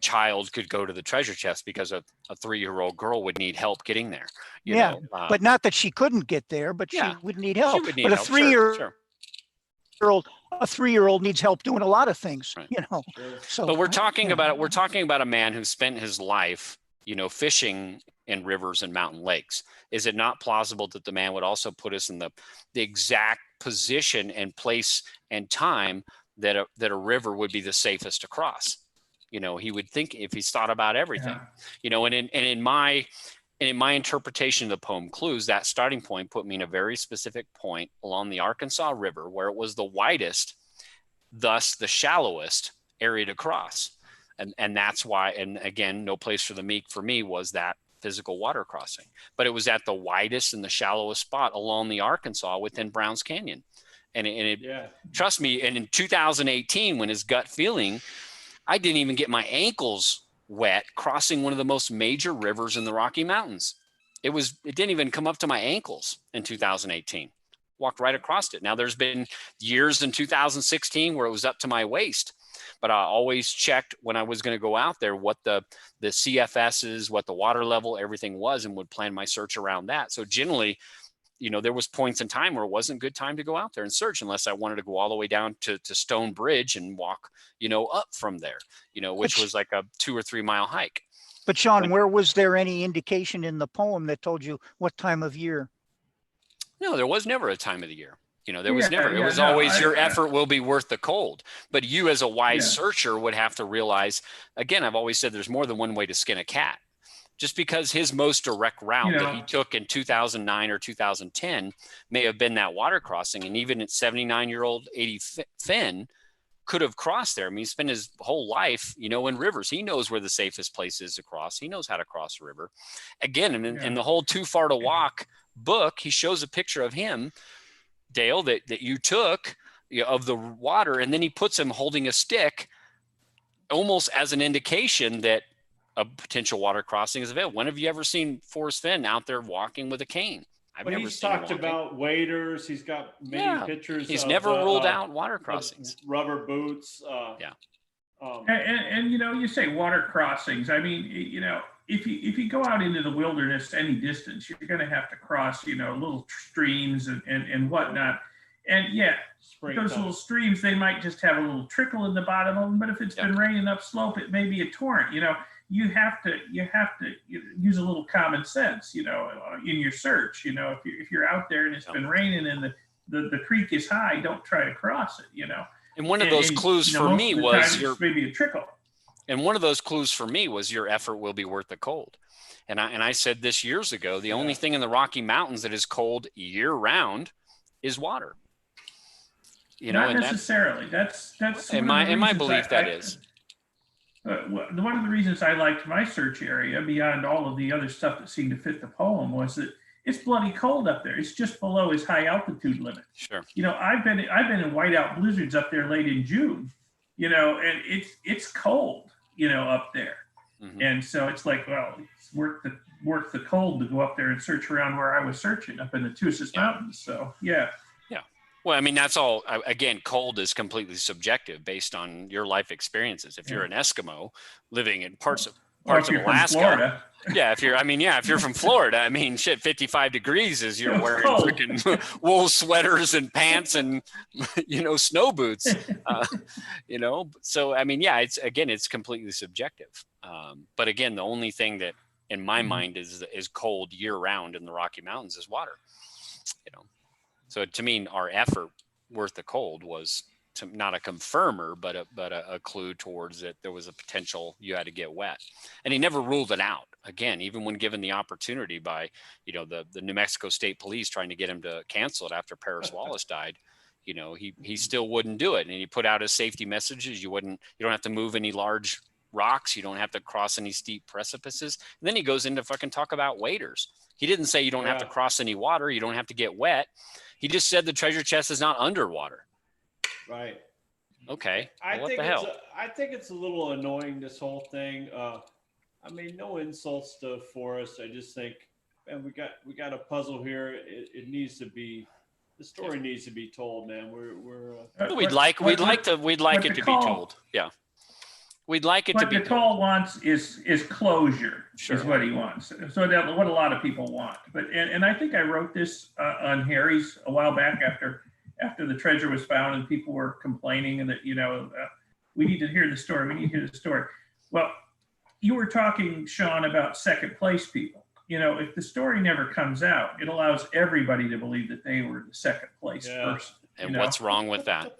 child could go to the treasure chest because a 3-year-old girl would need help getting there. You know? But not that she couldn't get there, but she would need help. She would need but help. a 3-year-old needs help doing a lot of things, you know. So, but we're talking about a man who spent his life, you know, fishing in rivers and mountain lakes. Is it not plausible that the man would also put us in the exact position and place and time that a river would be the safest to cross? You know, he would think, if he's thought about everything, you know, and in my interpretation of the poem Clues, that starting point put me in a very specific point along the Arkansas River where it was the widest, thus the shallowest area to cross. And that's why, and again, no place for the meek for me was that physical water crossing, but it was at the widest and the shallowest spot along the Arkansas within Browns Canyon. And trust me, and in 2018, when his gut feeling, I didn't even get my ankles wet crossing one of the most major rivers in the Rocky Mountains. It didn't even come up to my ankles in 2018. Walked right across it. Now there's been years in 2016 where it was up to my waist, but I always checked when I was going to go out there what the CFSs, what the water level, everything was, and would plan my search around that. So generally, you know, there was points in time where it wasn't a good time to go out there and search unless I wanted to go all the way down to Stone Bridge and walk, you know, up from there, you know, which was like a 2 or 3 mile hike. But Sean, where was there any indication in the poem that told you what time of year? No, there was never a time of the year. You know, there was never, it was always your effort will be worth the cold. But you as a wise searcher would have to realize, again, I've always said there's more than one way to skin a cat. Just because his most direct route that he took in 2009 or 2010 may have been that water crossing. And even at 79-year-old 80 Fenn could have crossed there. I mean, he spent his whole life, you know, in rivers. He knows where the safest place is to cross. He knows how to cross a river. Again, and the whole too far to walk book, he shows a picture of him, Dale, that you took, of the water, and then he puts him holding a stick, almost as an indication that a potential water crossing is available. When have you ever seen Forrest Fenn out there walking with a cane? I've never he's seen him talked walking. about waders. He's got many pictures. He's of never the, ruled out water crossings. Rubber boots. Yeah. And you say water crossings. I mean, if you go out into the wilderness any distance, you're going to have to cross, little streams and whatnot. And yeah, those little streams, they might just have a little trickle in the bottom of them. But if it's been raining upslope, it may be a torrent. You have to use a little common sense, in your search. If you're out there and it's been raining and the creek is high, don't try to cross it. And one of those clues for me was maybe a trickle. And one of those clues for me was your effort will be worth the cold. And I said this years ago, the only thing in the Rocky Mountains that is cold year round is water. Not necessarily. That's in my belief that is. One of the reasons I liked my search area, beyond all of the other stuff that seemed to fit the poem, was that it's bloody cold up there. It's just below his high altitude limit. Sure. I've been in whiteout blizzards up there late in June, and it's cold, up there. Mm-hmm. And so it's like, well, it's worth the cold to go up there and search around where I was searching up in the Tusis Mountains. So yeah. Well, I mean, that's all, again, cold is completely subjective based on your life experiences. If you're an Eskimo living in parts of Alaska. Yeah. If you're from Florida, I mean, 55 degrees is you're wearing freaking wool sweaters and pants and, snow boots, so, I mean, it's completely subjective. But again, the only thing that in my mind is cold year round in the Rocky Mountains is water, So to me, our effort worth the cold was not a confirmer, but a clue towards that there was a potential you had to get wet. And he never ruled it out. Again, even when given the opportunity by, the New Mexico State Police trying to get him to cancel it after Paris Wallace died, he still wouldn't do it. And he put out his safety messages. You don't have to move any large rocks. You don't have to cross any steep precipices. And then he goes into fucking talk about waders. He didn't say you don't have to cross any water. You don't have to get wet. He just said the treasure chest is not underwater. Right. Okay. What the hell? I think it's a little annoying, this whole thing. No insults to Forrest. I just think, man, we got a puzzle here. It needs to be, the story needs to be told, man. We'd like it to be told. Yeah. We'd like it to be. What Decall wants is closure. Sure. Is what he wants. So that's what a lot of people want. But and I think I wrote this on Harry's a while back after the treasure was found and people were complaining and that we need to hear the story. We need to hear the story. Well, you were talking, Sean, about second place people. If the story never comes out, it allows everybody to believe that they were the second place person. And what's wrong with that?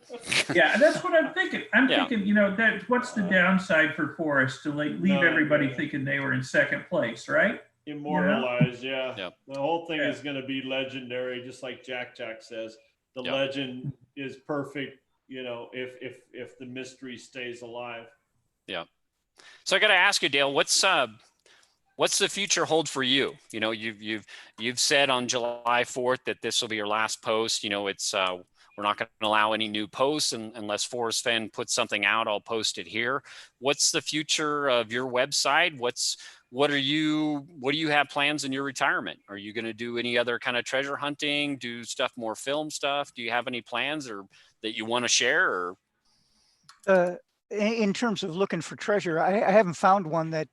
Yeah, that's what I'm thinking. I'm thinking, that what's the downside for Forrest to leave everybody thinking they were in second place, right? Immortalized, The whole thing is going to be legendary, just like Jack says. The legend is perfect, if the mystery stays alive. Yeah. So I got to ask you, Dale, what's the future hold for you? You've said on July 4th that this will be your last post. It's we're not going to allow any new posts unless Forrest Fenn puts something out. I'll post it here. What's the future of your website? What do you have plans in your retirement? Are you going to do any other kind of treasure hunting? Do more film stuff? Do you have any plans or that you want to share? Or in terms of looking for treasure, I haven't found one that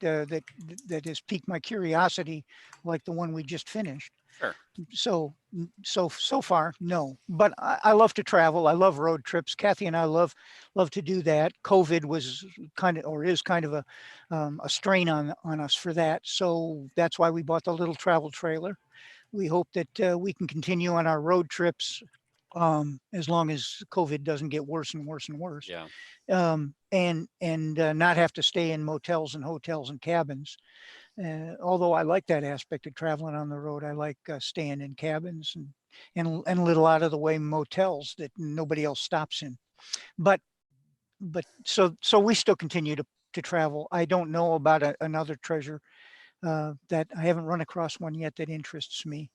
has piqued my curiosity like the one we just finished. Sure. So far, no. But I love to travel. I love road trips. Kathy and I love to do that. COVID was is kind of a strain on us for that. So that's why we bought the little travel trailer. We hope that we can continue on our road trips as long as COVID doesn't get worse and worse and worse. Yeah. And not have to stay in motels and hotels and cabins. Although I like that aspect of traveling on the road, I like staying in cabins and little out of the way motels that nobody else stops in. But so we still continue to travel. I don't know about another treasure that I haven't run across one yet that interests me.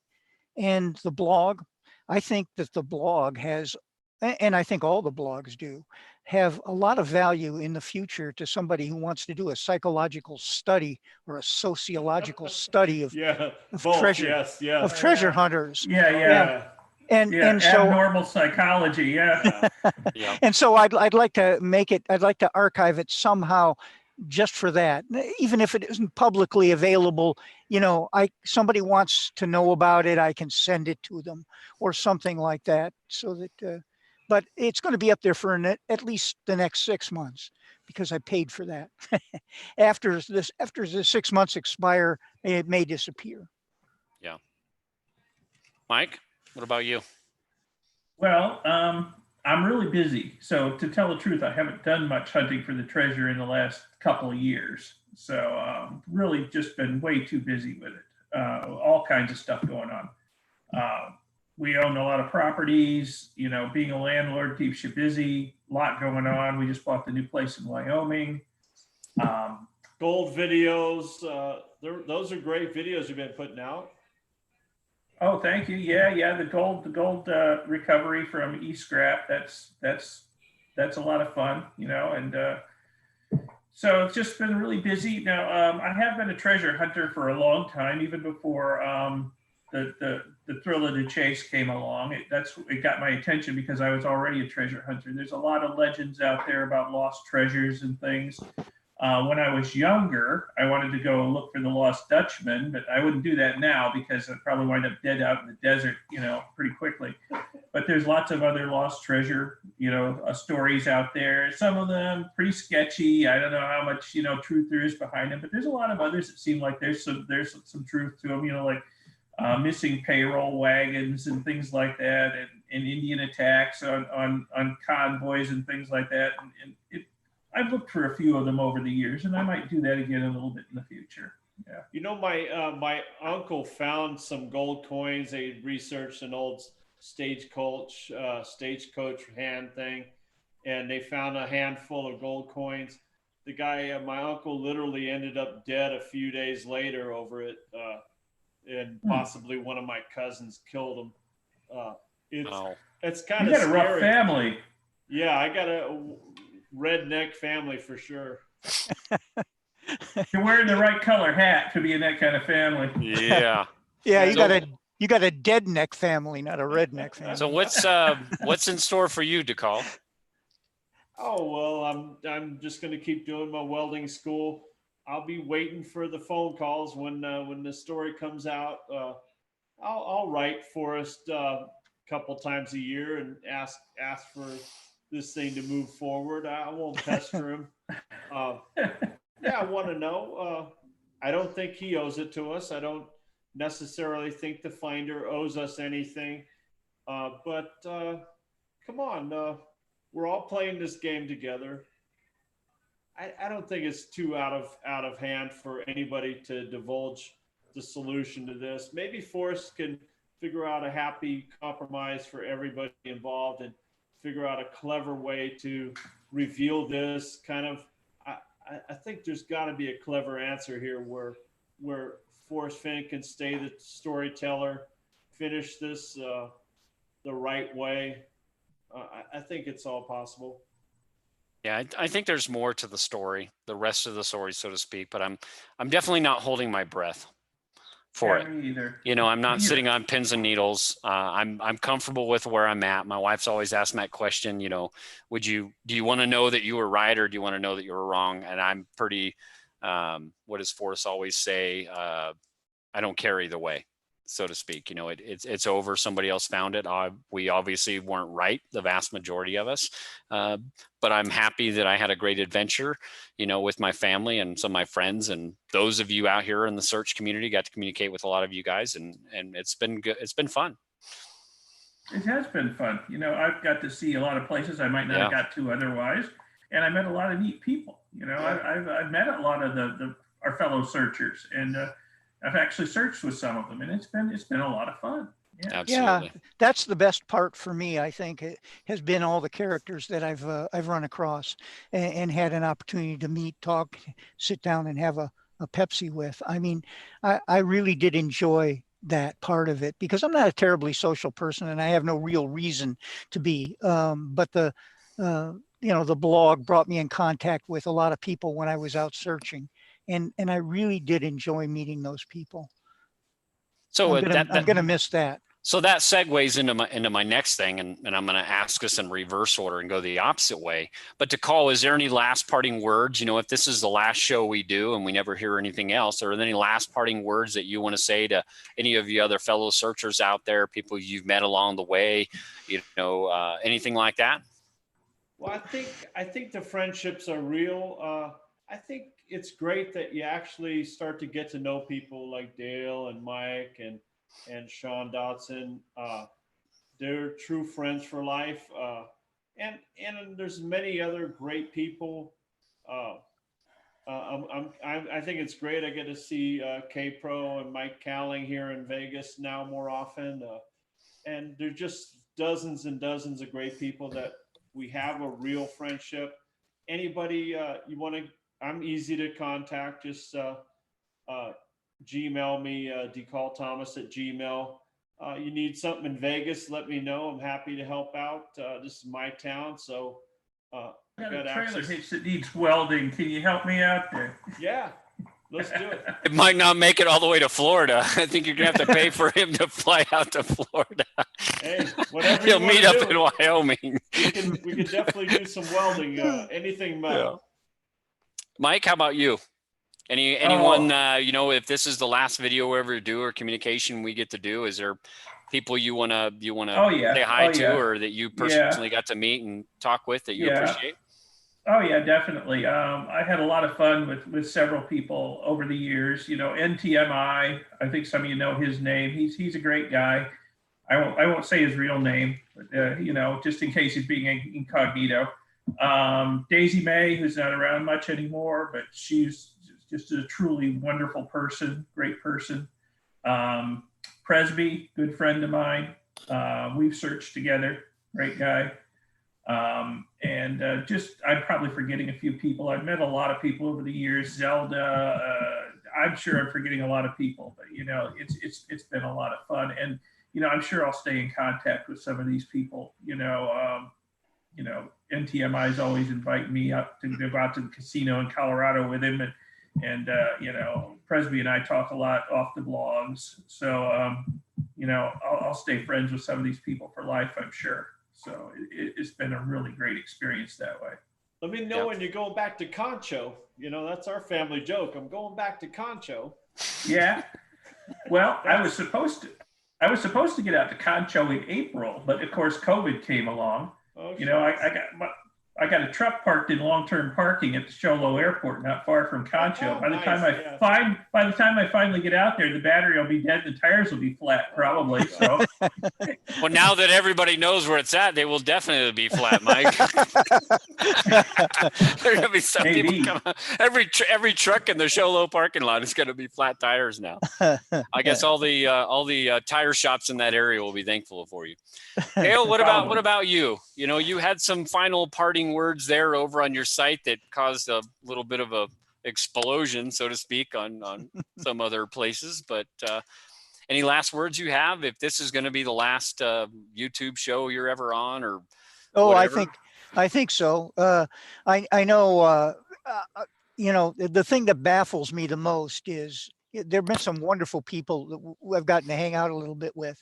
And the blog, I think that the blog has, and I think all the blogs do, have a lot of value in the future to somebody who wants to do a psychological study or a sociological study of, Yeah, of both. treasure, Yes, yes. of treasure hunters. Yeah, yeah, Yeah. And so abnormal psychology. Yeah. Yeah. and so I'd like to make it, I'd like to archive it somehow just for that. Even if it isn't publicly available, you know, somebody wants to know about it, I can send it to them or something like that, so that but it's going to be up there for at least the next 6 months, because I paid for that. After the 6 months expire, it may disappear. Yeah. Mike, what about you? Well, I'm really busy. So to tell the truth, I haven't done much hunting for the treasure in the last couple of years. So really just been way too busy with it. All kinds of stuff going on. We own a lot of properties. You know, being a landlord keeps you busy. A lot going on. We just bought the new place in Wyoming. Gold videos. Those are great videos you've been putting out. Oh, thank you. Yeah. The gold recovery from E-Scrap. That's a lot of fun, you know. And so it's just been really busy. Now, I have been a treasure hunter for a long time, even before the thrill of the chase came along. It got my attention because I was already a treasure hunter. There's a lot of legends out there about lost treasures and things. When I was younger, I wanted to go look for the lost Dutchman, but I wouldn't do that now because I'd probably wind up dead out in the desert, you know, pretty quickly. But there's lots of other lost treasure, you know, stories out there. Some of them pretty sketchy. I don't know how much, you know, truth there is behind them, but there's a lot of others that seem like there's some truth to them, you know, like missing payroll wagons and things like that, and Indian attacks on convoys and things like that. And I've looked for a few of them over the years, and I might do that again a little bit in the future. Yeah. You know, my uncle found some gold coins. They researched an old stagecoach hand thing, and they found a handful of gold coins. The guy, my uncle, literally ended up dead a few days later over it, and possibly one of my cousins killed him. It's kind of scary. You got a rough family. Yeah, I got a redneck family for sure. You're wearing the right color hat to be in that kind of family. Yeah. Yeah, you got a dead neck family, not a redneck family. So what's in store for you, Decall? Oh, well, I'm just going to keep doing my welding school. I'll be waiting for the phone calls when the story comes out. I'll write Forrest a couple times a year and ask for this thing to move forward. I won't pester him. Yeah, I want to know. I don't think he owes it to us. I don't necessarily think the finder owes us anything. But come on, we're all playing this game together. I don't think it's too out of hand for anybody to divulge the solution to this. Maybe Forrest can figure out a happy compromise for everybody involved and figure out a clever way to reveal this kind of. I think there's got to be a clever answer here where Forrest Fenn can stay the storyteller, finish this the right way. I think it's all possible. Yeah, I think there's more to the story, the rest of the story, so to speak. But I'm definitely not holding my breath for it. Me either. You know, I'm not sitting on pins and needles. I'm comfortable with where I'm at. My wife's always asked me that question. You know, do you want to know that you were right, or do you want to know that you were wrong? And I'm pretty. What does Forrest always say? I don't care either way, so to speak. You know, it's over. Somebody else found it. We obviously weren't right, the vast majority of us. But I'm happy that I had a great adventure, you know, with my family and some of my friends, and those of you out here in the search community. Got to communicate with a lot of you guys, and it's been good. It's been fun. It has been fun. You know, I've got to see a lot of places I might not have got to otherwise, and I met a lot of neat people. You know, I've met a lot of our fellow searchers, and I've actually searched with some of them, and it's been a lot of fun. Yeah. Absolutely. Yeah, that's the best part for me. I think it has been all the characters that I've run across and had an opportunity to meet, talk, sit down, and have a Pepsi with. I mean, I really did enjoy that part of it, because I'm not a terribly social person and I have no real reason to be. But the blog brought me in contact with a lot of people when I was out searching, and I really did enjoy meeting those people. So I'm gonna miss that. So that segues into my next thing, and I'm going to ask us in reverse order and go the opposite way. But Decall, is there any last parting words? If this is the last show we do and we never hear anything else, are there any last parting words that you want to say to any of you other fellow searchers out there, people you've met along the way, anything like that? Well, I think the friendships are real. I think it's great that you actually start to get to know people like Dale and Mike and Sean Dodson. They're true friends for life. And there's many other great people. I think it's great. I get to see K-Pro and Mike Cowling here in Vegas now more often. And there's just dozens and dozens of great people that we have a real friendship. Anybody you want to, I'm easy to contact. Just Gmail me, decallthomas@gmail. You need something in Vegas, let me know. I'm happy to help out. This is my town, so I got a trailer hitch that needs welding. Can you help me out there? Yeah, let's do it. It might not make it all the way to Florida. I think you're going to have to pay for him to fly out to Florida. Hey, whatever He'll you meet wanna up do. in Wyoming. We can definitely do some welding. Anything metal. Mike, how about you? Anyone, if this is the last video we ever do or communication we get to do, is there people you want to say hi to or that you personally got to meet and talk with that you appreciate? Oh yeah, definitely. I had a lot of fun with several people over the years. NTMI. I think some of you know his name. He's a great guy. I won't say his real name, but just in case he's being incognito. Daisy May, who's not around much anymore, but she's just a truly wonderful person, great person. Presby, good friend of mine. We've searched together, great guy. I'm probably forgetting a few people. I've met a lot of people over the years. Zelda, I'm sure I'm forgetting a lot of people, but it's been a lot of fun. And I'm sure I'll stay in contact with some of these people. NTMI is always inviting me up to go out to the casino in Colorado with him, and Presby and I talk a lot off the blogs. So I'll stay friends with some of these people for life, I'm sure. So it's been a really great experience that way. Let me know when you're going back to Concho. That's our family joke. I'm going back to Concho. Yeah. Well, I was supposed to get out to Concho in April, but of course COVID came along. Oh, I got a truck parked in long-term parking at the Sholo Airport, not far from Concho. By the time I finally get out there, the battery will be dead. The tires will be flat, probably. So. Well, now that everybody knows where it's at, they will definitely be flat, Mike. There's gonna be some people coming. Every truck in the Sholo parking lot is gonna be flat tires now. I guess all the tire shops in that area will be thankful for you. Dale, what about you? You had some final parting words there over on your site that caused a little bit of a explosion, so to speak, on some other places. But any last words you have? If this is going to be the last YouTube show you're ever on, or whatever? I think so. I know. The thing that baffles me the most is there have been some wonderful people that I've gotten to hang out a little bit with.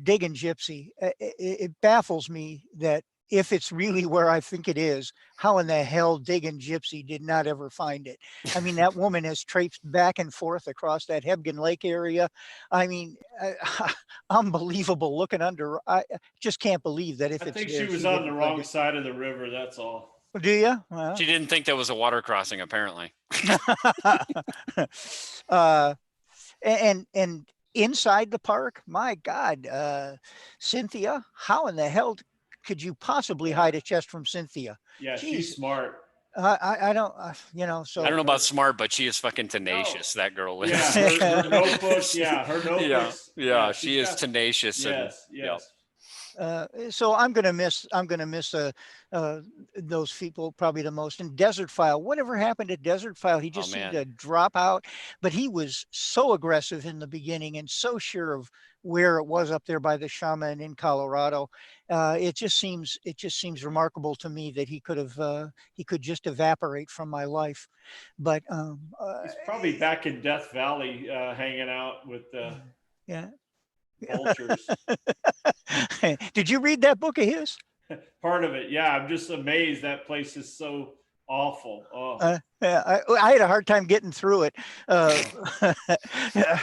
Digging Gypsy. It baffles me that if it's really where I think it is, how in the hell Digging Gypsy did not ever find it? I mean, that woman has traipsed back and forth across that Hebgen Lake area. I mean, unbelievable looking under. I just can't believe that I think she was on the wrong side of the river. That's all. Do you? Well. She didn't think that was a water crossing, apparently. And inside the park, my God, Cynthia, how in the hell could you possibly hide a chest from Cynthia? Yeah, she's smart. I don't, so. I don't know about smart, but she is fucking tenacious. That girl is. Yeah, her notebooks. Yeah, her notebooks. Yeah, she is tenacious. Yes. So I'm gonna miss those people probably the most. And Desert File, whatever happened to Desert File? He just seemed to drop out, but he was so aggressive in the beginning and so sure of where it was up there by the shaman in Colorado. It just seems remarkable to me that he could just evaporate from my life. But he's probably back in Death Valley, hanging out with the yeah. vultures. Did you read that book of his? Part of it, yeah. I'm just amazed that place is so awful. Oh. Yeah, I had a hard time getting through it.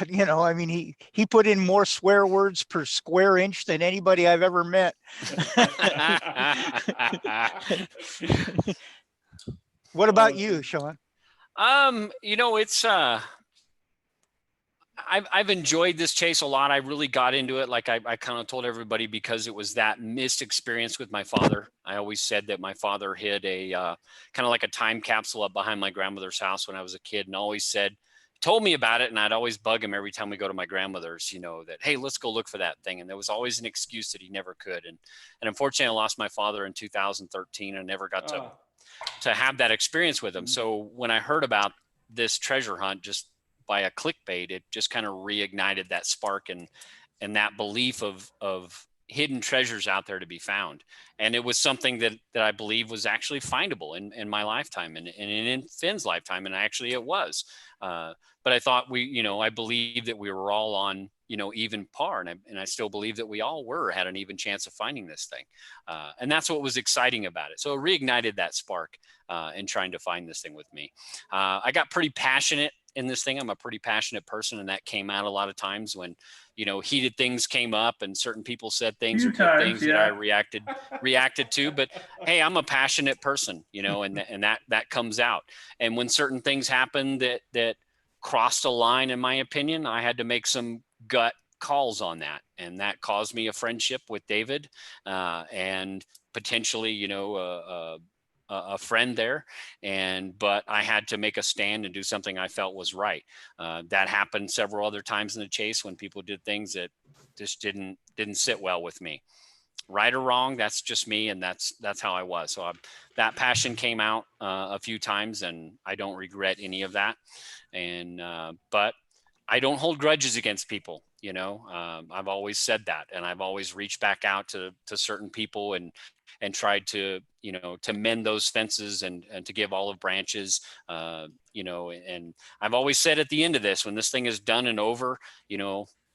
You know, I mean, he put in more swear words per square inch than anybody I've ever met. What about you, Sean? You know, it's I've enjoyed this chase a lot. I really got into it, like I kind of told everybody, because it was that missed experience with my father. I always said that my father hid a kind of like a time capsule up behind my grandmother's house when I was a kid, and always told me about it, and I'd always bug him every time we go to my grandmother's, you know, that, hey, let's go look for that thing. And there was always an excuse that he never could. And unfortunately, I lost my father in 2013 and never got to have that experience with him. So when I heard about this treasure hunt, just by a clickbait, it just kind of reignited that spark and that belief of hidden treasures out there to be found. And it was something that I believe was actually findable in my lifetime and in Finn's lifetime. And actually it was. But I thought I believe that we were all on, even par. And I still believe that we all had an even chance of finding this thing. And that's what was exciting about it. So it reignited that spark in trying to find this thing with me. I got pretty passionate in this thing. I'm a pretty passionate person, and that came out a lot of times when, heated things came up and certain people said things or did things that I reacted to. But hey, I'm a passionate person, and that comes out. And when certain things happen that crossed a line, in my opinion, I had to make some gut calls on that, and that caused me a friendship with David, and potentially, a friend there. But I had to make a stand and do something I felt was right. That happened several other times in the chase when people did things that just didn't sit well with me. Right or wrong, that's just me, and that's how I was. So that passion came out a few times, and I don't regret any of that. And but I don't hold grudges against people. I've always said that, and I've always reached back out to certain people and tried to mend those fences and to give olive branches, and I've always said at the end of this, when this thing is done and over,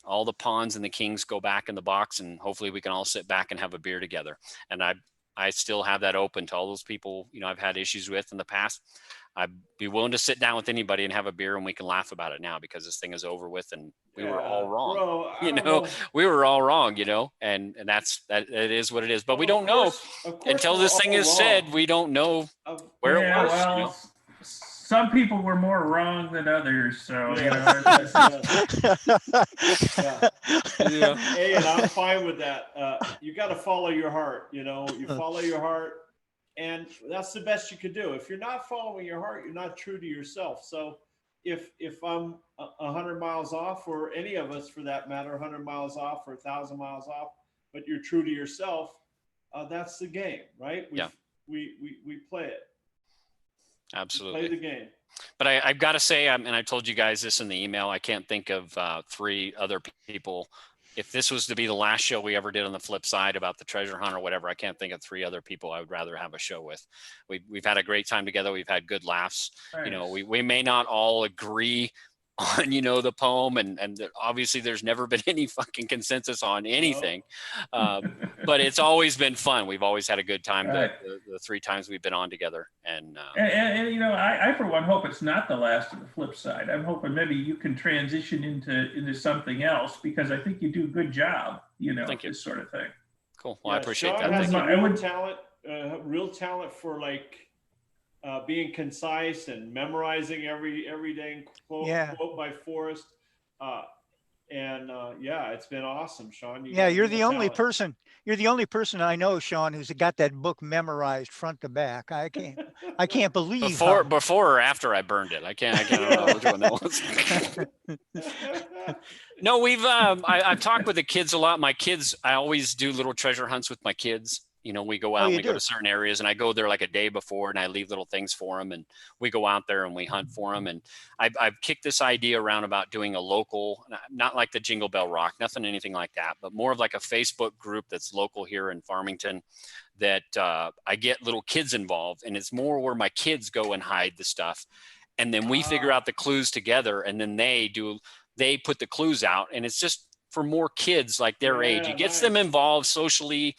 all the pawns and the kings go back in the box, and hopefully we can all sit back and have a beer together. And I still have that open to all those people, I've had issues with in the past. I'd be willing to sit down with anybody and have a beer, and we can laugh about it now, because this thing is over with, and we were all wrong. Bro, we were all wrong, and it is what it is. But we don't know until this thing is said. We don't know where it was. Well, some people were more wrong than others, so Hey, and I'm fine with that. You got to follow your heart. You follow your heart. And that's the best you could do. If you're not following your heart, you're not true to yourself. So if I'm 100 miles off, or any of us for that matter, 100 miles off or 1,000 miles off, but you're true to yourself, that's the game, right? We play it. Absolutely. We play the game. But I've got to say, and I told you guys this in the email, I can't think of 3 other people. If this was to be the last show we ever did on the flip side about the treasure hunt or whatever, I can't think of 3 other people I would rather have a show with. We've had a great time together. We've had good laughs. Nice. We may not all agree on, the poem, and obviously there's never been any fucking consensus on anything. No. But it's always been fun. We've always had a good time the 3 times we've been on together. And I for one hope it's not the last of the flip side. I'm hoping maybe you can transition into something else, because I think you do a good job, Thank you. This sort of thing. Cool. Well, I appreciate Sean that. has real talent for being concise and memorizing every dang quote by Forrest. It's been awesome, Sean. You're the only person. You're the only person I know, Sean, who's got that book memorized front to back. I can't believe before or after I burned it. I don't know which one that was. No, I've talked with the kids a lot. My kids, I always do little treasure hunts with my kids. You know, we go out and you we go do? to certain areas, and I go there like a day before, and I leave little things for them, and we go out there and we hunt for them. And I've kicked this idea around about doing a local, not like the Jingle Bell Rock, anything like that, but more of like a Facebook group that's local here in Farmington. That I get little kids involved, and it's more where my kids go and hide the stuff, and then we figure out the clues together, and then they put the clues out, and it's just for more kids like their age. It gets them involved socially,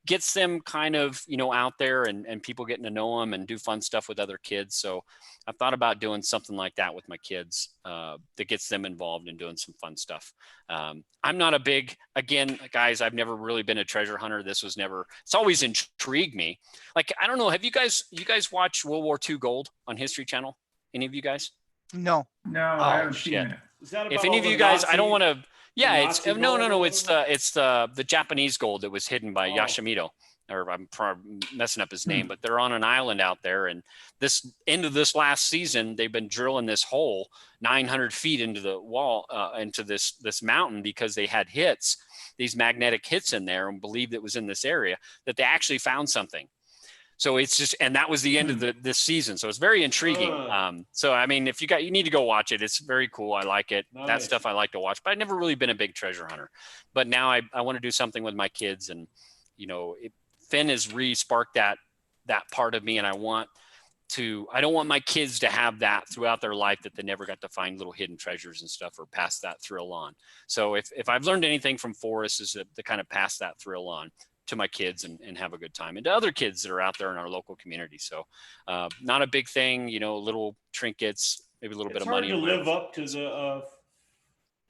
gets them kind of, out there and people getting to know them and do fun stuff with other kids. So I've thought about doing something like that with my kids that gets them involved in doing some fun stuff. I'm not a big, again, guys, I've never really been a treasure hunter. It's always intrigued me. Like, I don't know. Have you guys watch World War II Gold on History Channel? Any of you guys? No. No, I haven't seen shit. it. Is that about If any all of the you guys, Nazi- I don't want to. Yeah, the it's Nazi no. gold or It's whatever? the Japanese gold that was hidden by Yashimito, or I'm probably messing up his name, but they're on an island out there. And this end of this last season, they've been drilling this hole 900 feet into the wall, into this mountain, because they had these magnetic hits in there, and believed it was in this area, that they actually found something. So it's just, and that was the end of this season. So it's very intriguing. So, I mean, if you need to go watch it. It's very cool. I like it. Nice. That stuff I like to watch, but I've never really been a big treasure hunter. But now I want to do something with my kids, and, Finn has re-sparked that part of me. And I don't want my kids to have that throughout their life, that they never got to find little hidden treasures and stuff, or pass that thrill on. So if I've learned anything from Forrest, is to kind of pass that thrill on to my kids and have a good time, and to other kids that are out there in our local community. So not a big thing, little trinkets, maybe a little bit of money. It's hard to live up to the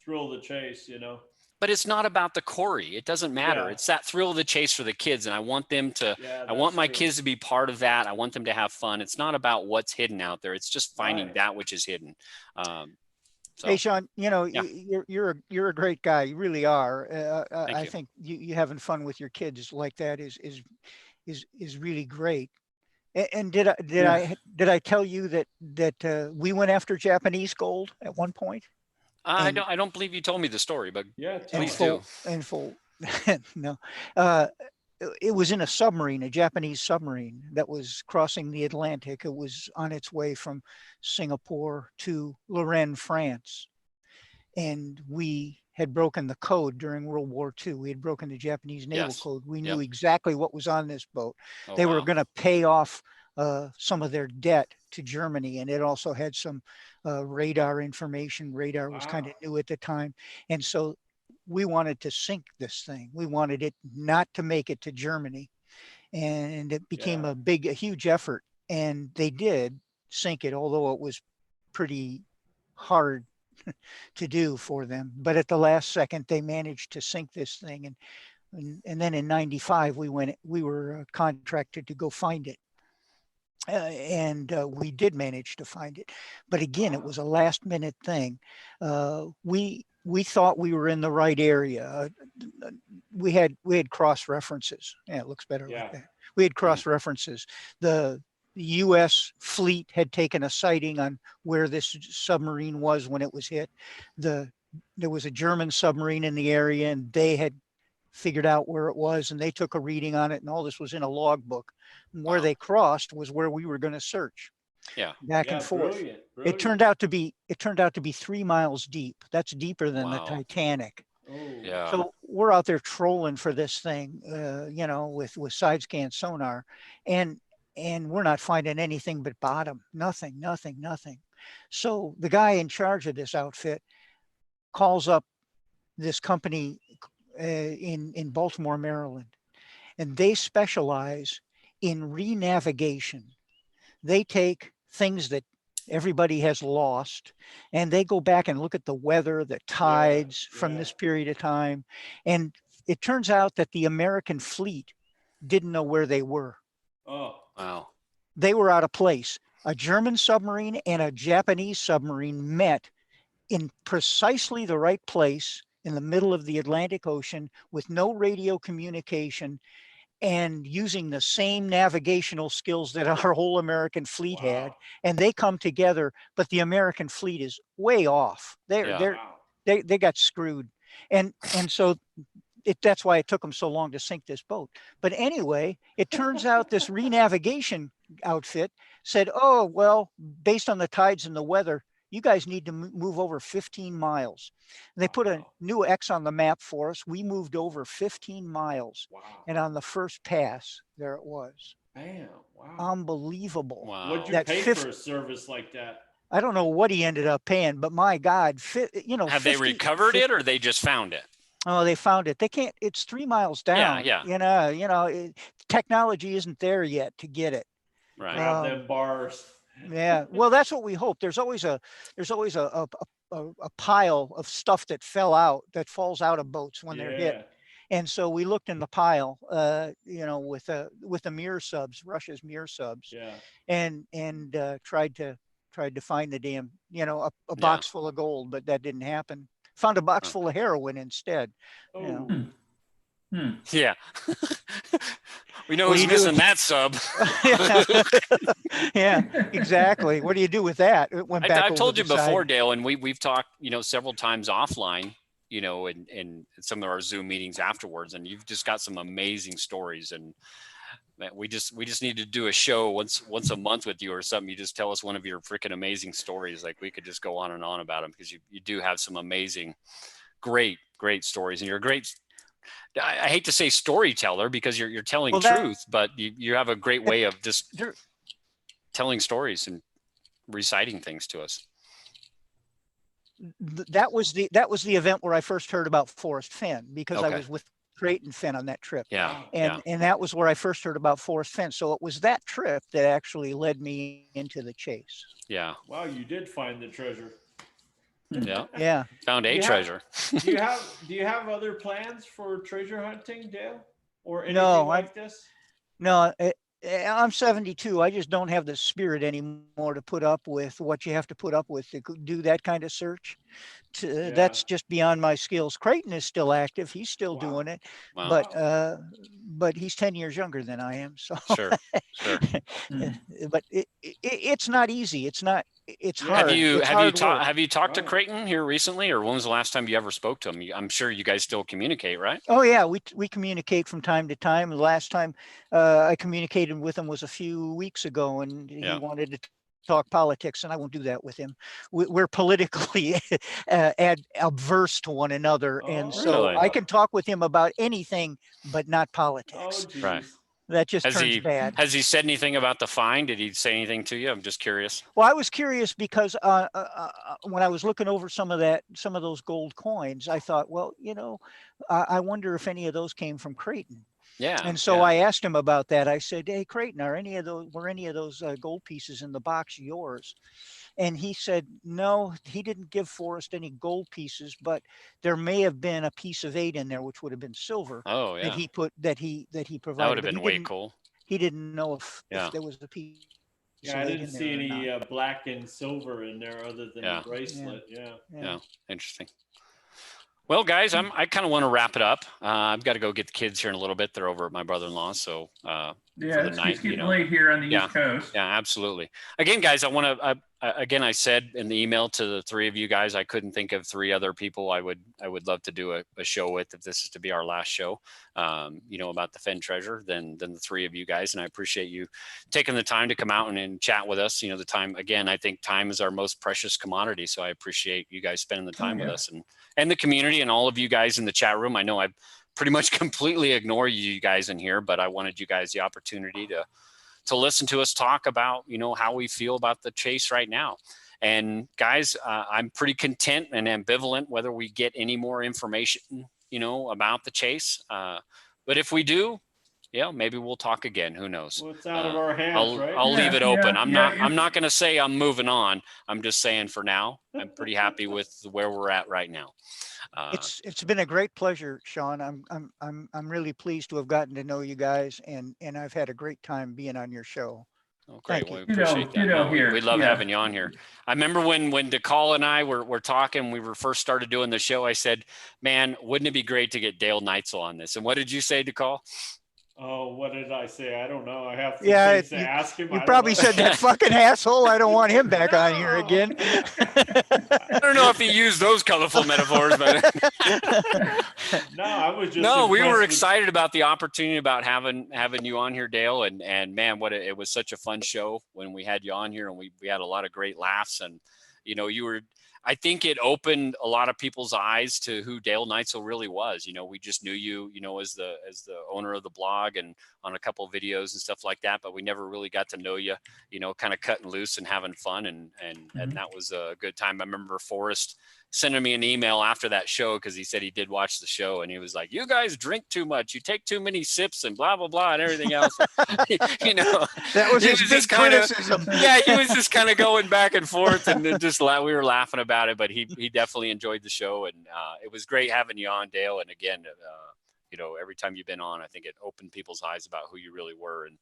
thrill of the chase, But it's not about the Corey. It doesn't matter. Yeah. It's that thrill of the chase for the kids. And I want them to, Yeah, I want my true. kids to be part of that. I want them to have fun. It's not about what's hidden out there. It's just finding Right. that which is hidden. So, Hey, Sean, Yeah. you're a great guy. You really are. Thank I you. think you having fun with your kids like that is really great. And did I tell you that we went after Japanese gold at one point? I don't believe you told me the story, but Yeah, tell Please me. do. And full. No, it was in a submarine, a Japanese submarine that was crossing the Atlantic. It was on its way from Singapore to Lorraine, France. And we had broken the code during World War II. We had broken the Japanese naval Yes. code. We Yep. knew exactly what was on this boat. oh, They were wow. going to pay off some of their debt to Germany, and it also had some radar information. Radar was kind of new at the time, and so we wanted to sink this thing. We wanted it not to make it to Germany, and it became Yeah. a huge effort. And they did sink it, although it was pretty hard to do for them. But at the last second, they managed to sink this thing, and then in '95 we were contracted to go find it. And we did manage to find it, but again, it was a last minute thing. We thought we were in the right area. We had cross references. Yeah, it looks better Yeah. like that. We had cross references. The U.S. fleet had taken a sighting on where this submarine was when it was hit. There was a German submarine in the area, and they had figured out where it was, and they took a reading on it, and all this was in a logbook. And where Wow. they crossed was where we were going to search. Yeah. Back and forth. Brilliant. It turned out to be 3 miles deep. That's deeper than the Wow. Titanic. Oh. Yeah. So we're out there trolling for this thing, with side scan sonar, and we're not finding anything but bottom. Nothing. So the guy in charge of this outfit calls up this company in Baltimore, Maryland, and they specialize in renavigation. They take things that everybody has lost, and they go back and look at the weather, the tides from this period of time. And it turns out that the American fleet didn't know where they were. Oh. Wow. They were out of place. A German submarine and a Japanese submarine met in precisely the right place in the middle of the Atlantic Ocean with no radio communication, and using the same navigational skills that our whole American fleet had. Wow. And they come together, but the American fleet is way off. Yeah. Wow. they got screwed. And so that's why it took them so long to sink this boat. But anyway, it turns out this renavigation outfit said, oh, well, based on the tides and the weather, you guys need to move over 15 miles. And they put a new X on the map for us. We moved over 15 miles. Wow. And on the first pass, there it was. Bam. Wow. Unbelievable. Wow. What'd you That pay for a service like that? I don't know what he ended up paying, but my God, Have they recovered it or they just found it? Oh, they found it. They can't, it's 3 miles down. Yeah. Technology isn't there yet to get it. Right. Grab them bars. Yeah. Well, that's what we hope. There's always a pile of stuff that falls out of boats when they're hit. And so we looked in the pile, with the mirror subs, Russia's mirror subs, and tried to find the damn, a box full of gold, but that didn't happen. Found a box full of heroin instead. Oh. Yeah. We know who's missing that sub. Yeah, exactly. What do you do with that? It went back. I've told you before, side. Dale, and we've talked, several times offline, in some of our Zoom meetings afterwards, and you've just got some amazing stories. And man, we just need to do a show once a month with you or something. You just tell us one of your freaking amazing stories. Like we could just go on and on about them because you do have some amazing, great stories, and you're a great. I hate to say storyteller because you're telling truth, but you have a great way of just telling stories and reciting things to us. That was the event where I first heard about Forrest Fenn because I was with Creighton Fenn on that trip. Yeah. And that was where I first heard about Forrest Fenn. So it was that trip that actually led me into the chase. Yeah. Wow, you did find the treasure. Yeah. Yeah. Found a treasure. Do you have other plans for treasure hunting, Dale? Or anything like this? No, I'm 72. I just don't have the spirit anymore to put up with what you have to put up with to do that kind of search. That's just beyond my skills. Creighton is still active. He's still doing it, but he's 10 years younger than I am. So sure. But it's not easy. It's hard. Have you talked to Creighton here recently, or when was the last time you ever spoke to him? I'm sure you guys still communicate, right? Oh yeah, we communicate from time to time. The last time I communicated with him was a few weeks ago, and he wanted to talk politics, and I won't do that with him. We're politically adverse to one another, and so really? I can talk with him about anything, but not politics. Oh, right. That just turns bad. Has he said anything about the find? Did he say anything to you? I'm just curious. Well, I was curious because when I was looking over some of those gold coins, I thought, well, I wonder if any of those came from Creighton. Yeah. And so I asked him about that. I said, "Hey, Creighton, were any of those gold pieces in the box yours?" And he said, "No, he didn't give Forrest any gold pieces, but there may have been a piece of 8 in there, which would have been silver." Oh, yeah. That he provided. That would have been way cool. He didn't know if there was a piece. Yeah, I didn't see any black and silver in there other than the bracelet. Yeah. Interesting. Well, guys, I kind of want to wrap it up. I've got to go get the kids here in a little bit. They're over at my brother-in-law, so for the night, it's getting late here on the East Coast. Yeah, absolutely. Again, guys, I want to. I said in the email to the 3 of you guys, I couldn't think of 3 other people I would love to do a show with if this is to be our last show. About the Fenn treasure, than the 3 of you guys, and I appreciate you taking the time to come out and chat with us. The time, again, I think time is our most precious commodity, so I appreciate you guys spending the time with us and the community and all of you guys in the chat room. I know I pretty much completely ignore you guys in here, but I wanted you guys the opportunity to listen to us talk about, how we feel about the chase right now. And guys, I'm pretty content and ambivalent whether we get any more information, about the chase. But if we do, maybe we'll talk again. Who knows? Well, it's out of our hands, right? I'll leave it open. I'm not going to say I'm moving on. I'm just saying for now, I'm pretty happy with where we're at right now. It's been a great pleasure, Sean. I'm really pleased to have gotten to know you guys, and I've had a great time being on your show. Oh, great. Thank We you. appreciate that. We love Yeah. having you on here. I remember when Decall and I were talking, we were first started doing the show. I said, man, wouldn't it be great to get Dale Neitzel on this? And what did you say, Decall? Oh, what did I say? I don't know. I have to ask him. You probably said that fucking asshole. I don't want him back on here again. I don't know if if he used those colorful metaphors, but No, I was just no, we were impressed with- excited about the opportunity about having you on here, Dale, and man, it was such a fun show when we had you on here, and we had a lot of great laughs, and I think it opened a lot of people's eyes to who Dale Neitzel really was. We just knew you, as the owner of the blog and on a couple of videos and stuff like that, but we never really got to know you, kind of cutting loose and having fun. And that was a good time. I remember Forrest sending me an email after that show, because he said he did watch the show, and he was like, "You guys drink too much. You take too many sips and blah, blah, blah," and everything else. That was his big criticism. Yeah, he was just kind of going back and forth, and then we were laughing about it, but he definitely enjoyed the show, and it was great having you on, Dale. And again, every time you've been on, I think it opened people's eyes about who you really were, and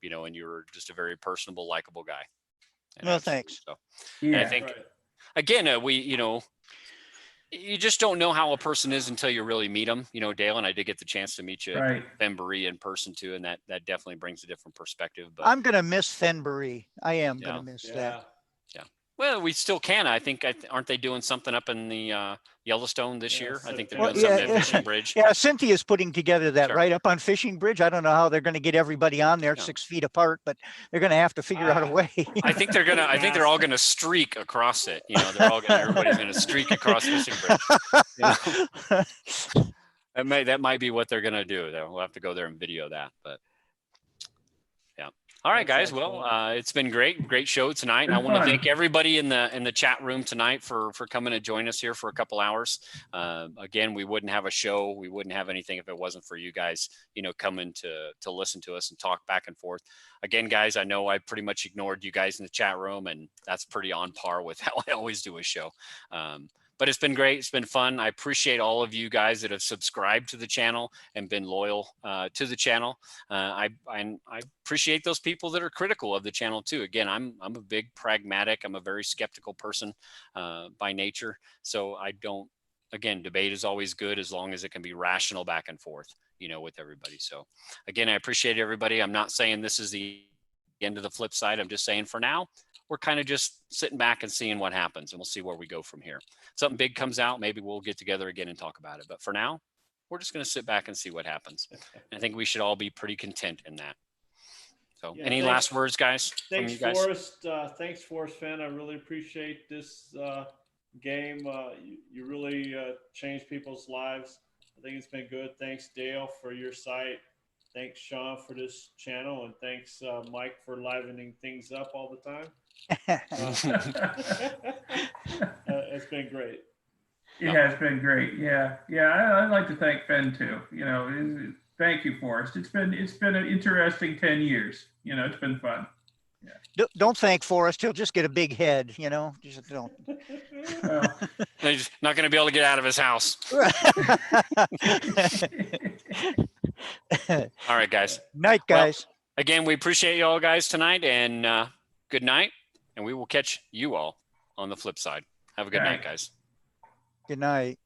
and you were just a very personable, likable guy. Well, thanks. So, Yeah. and I think again, you just don't know how a person is until you really meet them, Dale. And I did get the chance to meet you, Fenbury, in person too, and that definitely brings a different perspective. But I'm gonna miss Fenbury. I am gonna miss that. Well, we still can. I think, aren't they doing something up in the Yellowstone this year? I think they're Well, doing something at Fishing Bridge. Yeah, Cynthia's putting together that Sure. right up on Fishing Bridge. I don't know how they're going to get everybody on there 6 feet apart, but they're going to have to figure out a way. I think they're all gonna streak across it. Everybody's gonna streak across Fishing Bridge. That might be what they're gonna do. We'll have to go there and video that. But yeah. All right, guys. Well, it's been great show tonight. And I want to thank everybody in the chat room tonight for coming to join us here for a couple hours. Again, we wouldn't have a show, we wouldn't have anything if it wasn't for you guys, coming to listen to us and talk back and forth. Again, guys, I know I pretty much ignored you guys in the chat room, and that's pretty on par with how I always do a show. But it's been great. It's been fun. I appreciate all of you guys that have subscribed to the channel and been loyal to the channel. I appreciate those people that are critical of the channel too. Again, I'm a big pragmatic. I'm a very skeptical person by nature. So I don't, again, debate is always good as long as it can be rational back and forth, with everybody. So again, I appreciate everybody. I'm not saying this is the end of the flip side. I'm just saying for now, we're kind of just sitting back and seeing what happens, and we'll see where we go from here. Something big comes out, maybe we'll get together again and talk about it. But for now, we're just going to sit back and see what happens. And I think we should all be pretty content in that. So any last words, guys? Thanks, from you guys? Forrest. Thanks, Forrest Fenn. I really appreciate this game. You really changed people's lives. I think it's been good. Thanks, Dale, for your site. Thanks, Sean, for this channel. And thanks, Mike, for livening things up all the time. It's been great. It has been great. Yeah. I'd like to thank Ben too. Thank you, Forrest. It's been an interesting 10 years. It's been fun. Yeah. Don't thank Forrest. He'll just get a big head. Just don't. Well, He's not going to be able to get out of his house. All right, guys. Night, guys. Well, again, we appreciate you all guys tonight, and good night. And we will catch you all on the flip side. Have a good night, guys. Good night.